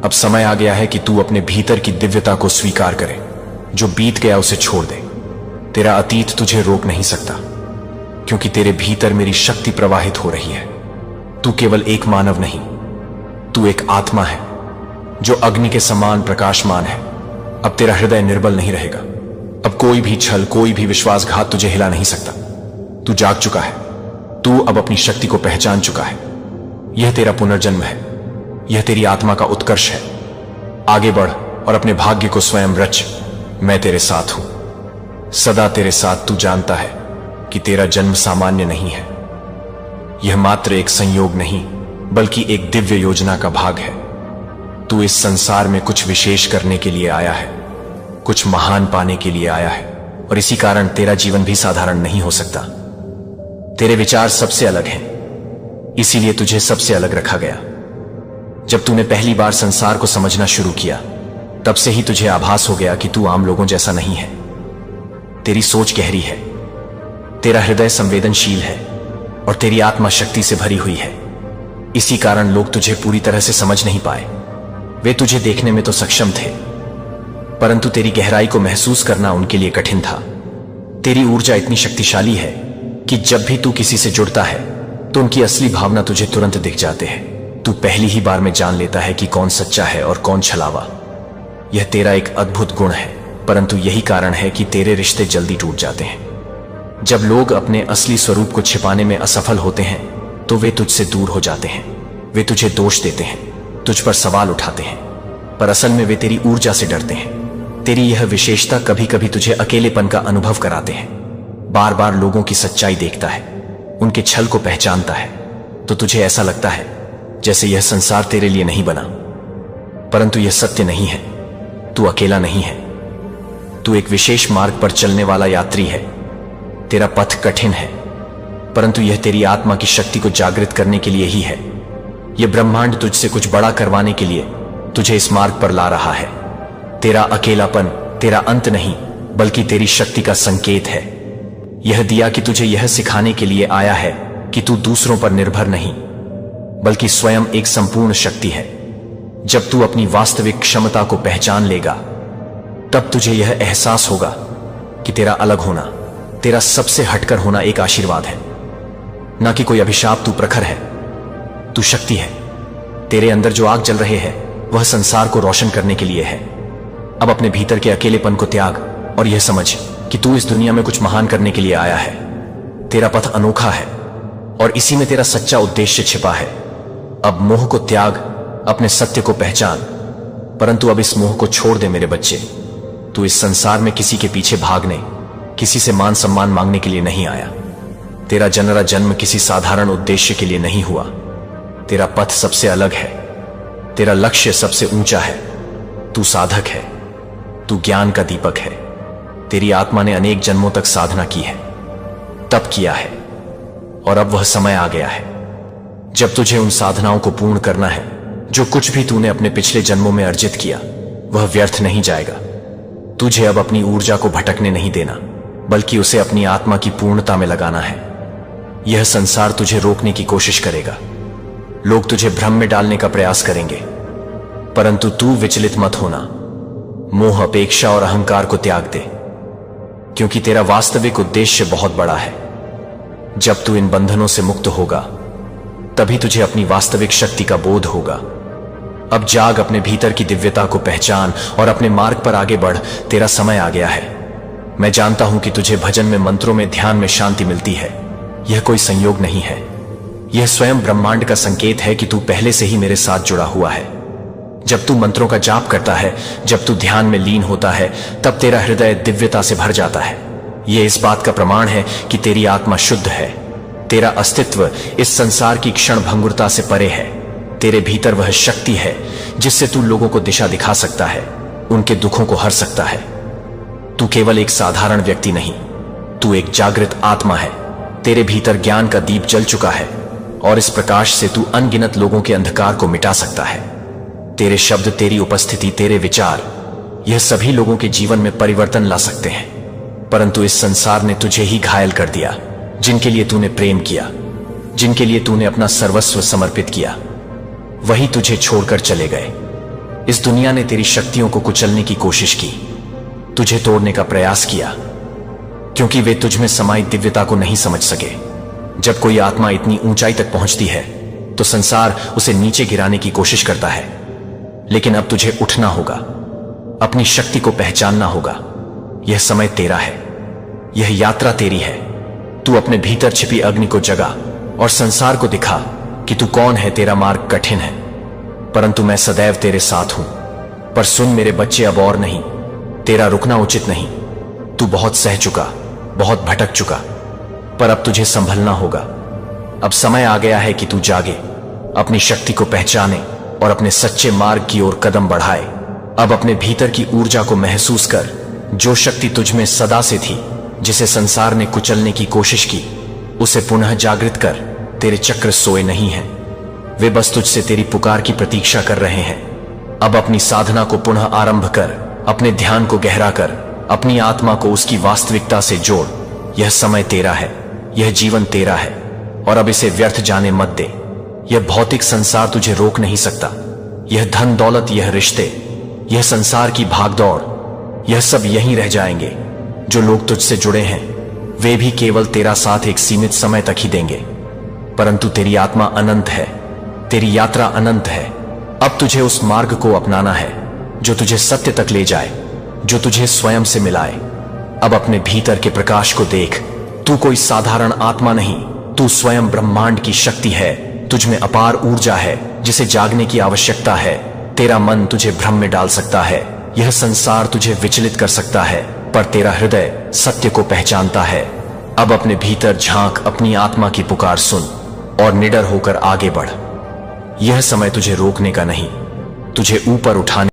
अब समय आ गया है कि तू अपने भीतर की दिव्यता को स्वीकार करे। जो बीत गया उसे छोड़ दे। तेरा अतीत तुझे रोक नहीं सकता, क्योंकि तेरे भीतर मेरी शक्ति प्रवाहित हो रही है। तू केवल एक मानव नहीं, तू एक आत्मा है जो अग्नि के समान प्रकाशमान है। अब तेरा हृदय निर्बल नहीं रहेगा। अब कोई भी छल, कोई भी विश्वासघात तुझे हिला नहीं सकता। तू जाग चुका है, तू अब अपनी शक्ति को पहचान चुका है। यह तेरा पुनर्जन्म है, यह तेरी आत्मा का उत्कर्ष है। आगे बढ़ और अपने भाग्य को स्वयं रच। मैं तेरे साथ हूं, सदा तेरे साथ। तू जानता है कि तेरा जन्म सामान्य नहीं है। यह मात्र एक संयोग नहीं, बल्कि एक दिव्य योजना का भाग है। तू इस संसार में कुछ विशेष करने के लिए आया है, कुछ महान पाने के लिए आया है, और इसी कारण तेरा जीवन भी साधारण नहीं हो सकता। तेरे विचार सबसे अलग हैं, इसीलिए तुझे सबसे अलग रखा गया। जब तूने पहली बार संसार को समझना शुरू किया, तब से ही तुझे आभास हो गया कि तू आम लोगों जैसा नहीं है। तेरी सोच गहरी है, तेरा हृदय संवेदनशील है और तेरी आत्मा शक्ति से भरी हुई है। इसी कारण लोग तुझे पूरी तरह से समझ नहीं पाए। वे तुझे देखने में तो सक्षम थे, परंतु तेरी गहराई को महसूस करना उनके लिए कठिन था। तेरी ऊर्जा इतनी शक्तिशाली है कि जब भी तू किसी से जुड़ता है, तो उनकी असली भावना तुझे तुरंत दिख जाते हैं। तू पहली ही बार में जान लेता है कि कौन सच्चा है और कौन छलावा। यह तेरा एक अद्भुत गुण है, परंतु यही कारण है कि तेरे रिश्ते जल्दी टूट जाते हैं। जब लोग अपने असली स्वरूप को छिपाने में असफल होते हैं तो वे तुझसे दूर हो जाते हैं। वे तुझे दोष देते हैं, तुझ पर सवाल उठाते हैं, पर असल में वे तेरी ऊर्जा से डरते हैं। तेरी यह विशेषता कभी कभी तुझे अकेलेपन का अनुभव कराते हैं। बार बार लोगों की सच्चाई देखता है, उनके छल को पहचानता है, तो तुझे ऐसा लगता है जैसे यह संसार तेरे लिए नहीं बना। परंतु यह सत्य नहीं है। तू अकेला नहीं है। तू एक विशेष मार्ग पर चलने वाला यात्री है। तेरा पथ कठिन है, परंतु यह तेरी आत्मा की शक्ति को जागृत करने के लिए ही है। यह ब्रह्मांड तुझसे कुछ बड़ा करवाने के लिए तुझे इस मार्ग पर ला रहा है। तेरा अकेलापन तेरा अंत नहीं, बल्कि तेरी शक्ति का संकेत है। यह दिया कि तुझे यह सिखाने के लिए आया है कि तू दूसरों पर निर्भर नहीं, बल्कि स्वयं एक संपूर्ण शक्ति है। जब तू अपनी वास्तविक क्षमता को पहचान लेगा, तब तुझे यह एहसास होगा कि तेरा अलग होना, तेरा सबसे हटकर होना एक आशीर्वाद है, ना कि कोई अभिशाप। तू प्रखर है, तू शक्ति है। तेरे अंदर जो आग जल रहे है वह संसार को रोशन करने के लिए है। अब अपने भीतर के अकेलेपन को त्याग और यह समझ कि तू इस दुनिया में कुछ महान करने के लिए आया है। तेरा पथ अनोखा है और इसी में तेरा सच्चा उद्देश्य छिपा है। अब मोह को त्याग, अपने सत्य को पहचान। परंतु अब इस मोह को छोड़ दे मेरे बच्चे। तू इस संसार में किसी के पीछे भागने, किसी से मान सम्मान मांगने के लिए नहीं आया। तेरा जन्म जन्म किसी साधारण उद्देश्य के लिए नहीं हुआ। तेरा पथ सबसे अलग है। तेरा लक्ष्य सबसे ऊंचा है। तू साधक है। तू ज्ञान का दीपक है। तेरी आत्मा ने अनेक जन्मों तक साधना की है, तप किया है, और अब वह समय आ गया है जब तुझे उन साधनाओं को पूर्ण करना है। जो कुछ भी तूने अपने पिछले जन्मों में अर्जित किया वह व्यर्थ नहीं जाएगा। तुझे अब अपनी ऊर्जा को भटकने नहीं देना, बल्कि उसे अपनी आत्मा की पूर्णता में लगाना है। यह संसार तुझे रोकने की कोशिश करेगा। लोग तुझे भ्रम में डालने का प्रयास करेंगे, परंतु तू विचलित मत होना। मोह, अपेक्षा और अहंकार को त्याग दे, क्योंकि तेरा वास्तविक उद्देश्य बहुत बड़ा है। जब तू इन बंधनों से मुक्त होगा, तभी तुझे अपनी वास्तविक शक्ति का बोध होगा। अब जाग, अपने भीतर की दिव्यता को पहचान और अपने मार्ग पर आगे बढ़। तेरा समय आ गया है। मैं जानता हूं कि तुझे भजन में, मंत्रों में, ध्यान में शांति मिलती है। यह कोई संयोग नहीं है। यह स्वयं ब्रह्मांड का संकेत है कि तू पहले से ही मेरे साथ जुड़ा हुआ है। जब तू मंत्रों का जाप करता है, जब तू ध्यान में लीन होता है, तब तेरा हृदय दिव्यता से भर जाता है। यह इस बात का प्रमाण है कि तेरी आत्मा शुद्ध है। तेरा अस्तित्व इस संसार की क्षण भंगुरता से परे है। तेरे भीतर वह शक्ति है जिससे तू लोगों को दिशा दिखा सकता है, उनके दुखों को हर सकता है। तू केवल एक साधारण व्यक्ति नहीं, तू एक जागृत आत्मा है। तेरे भीतर ज्ञान का दीप जल चुका है और इस प्रकाश से तू अनगिनत लोगों के अंधकार को मिटा सकता है। तेरे शब्द, तेरी उपस्थिति, तेरे विचार, यह सभी लोगों के जीवन में परिवर्तन ला सकते हैं। परंतु इस संसार ने तुझे ही घायल कर दिया। जिनके लिए तूने प्रेम किया, जिनके लिए तूने अपना सर्वस्व समर्पित किया, वही तुझे छोड़कर चले गए। इस दुनिया ने तेरी शक्तियों को कुचलने की कोशिश की, तुझे तोड़ने का प्रयास किया, क्योंकि वे तुझ में समाई दिव्यता को नहीं समझ सके। जब कोई आत्मा इतनी ऊंचाई तक पहुंचती है तो संसार उसे नीचे गिराने की कोशिश करता है। लेकिन अब तुझे उठना होगा, अपनी शक्ति को पहचानना होगा। यह समय तेरा है, यह यात्रा तेरी है। तू अपने भीतर छिपी अग्नि को जगा और संसार को दिखा कि तू कौन है। तेरा मार्ग कठिन है, परंतु मैं सदैव तेरे साथ हूं। पर सुन मेरे बच्चे, अब और नहीं, तेरा रुकना उचित नहीं। तू बहुत सह चुका, बहुत भटक चुका, पर अब तुझे संभलना होगा। अब समय आ गया है कि तू जागे, अपनी शक्ति को पहचाने और अपने सच्चे मार्ग की ओर कदम बढ़ाए। अब अपने भीतर की ऊर्जा को महसूस कर। जो शक्ति तुझ में सदा से थी, जिसे संसार ने कुचलने की कोशिश की, उसे पुनः जागृत कर। तेरे चक्र सोए नहीं हैं, वे बस तुझसे तेरी पुकार की प्रतीक्षा कर रहे हैं। अब अपनी साधना को पुनः आरंभ कर, अपने ध्यान को गहरा कर, अपनी आत्मा को उसकी वास्तविकता से जोड़। यह समय तेरा है, यह जीवन तेरा है, और अब इसे व्यर्थ जाने मत दे। यह भौतिक संसार तुझे रोक नहीं सकता। यह धन दौलत, यह रिश्ते, यह संसार की भागदौड़, यह सब यहीं रह जाएंगे। जो लोग तुझसे जुड़े हैं वे भी केवल तेरा साथ एक सीमित समय तक ही देंगे। परंतु तेरी आत्मा अनंत है, तेरी यात्रा अनंत है। अब तुझे उस मार्ग को अपनाना है जो तुझे सत्य तक ले जाए, जो तुझे स्वयं से मिलाए। अब अपने भीतर के प्रकाश को देख। तू कोई साधारण आत्मा नहीं, तू स्वयं ब्रह्मांड की शक्ति है। तुझ में अपार ऊर्जा है जिसे जागने की आवश्यकता है। तेरा मन तुझे भ्रम में डाल सकता है, यह संसार तुझे विचलित कर सकता है, पर तेरा हृदय सत्य को पहचानता है। अब अपने भीतर झांक, अपनी आत्मा की पुकार सुन और निडर होकर आगे बढ़। यह समय तुझे रोकने का नहीं, तुझे ऊपर उठाने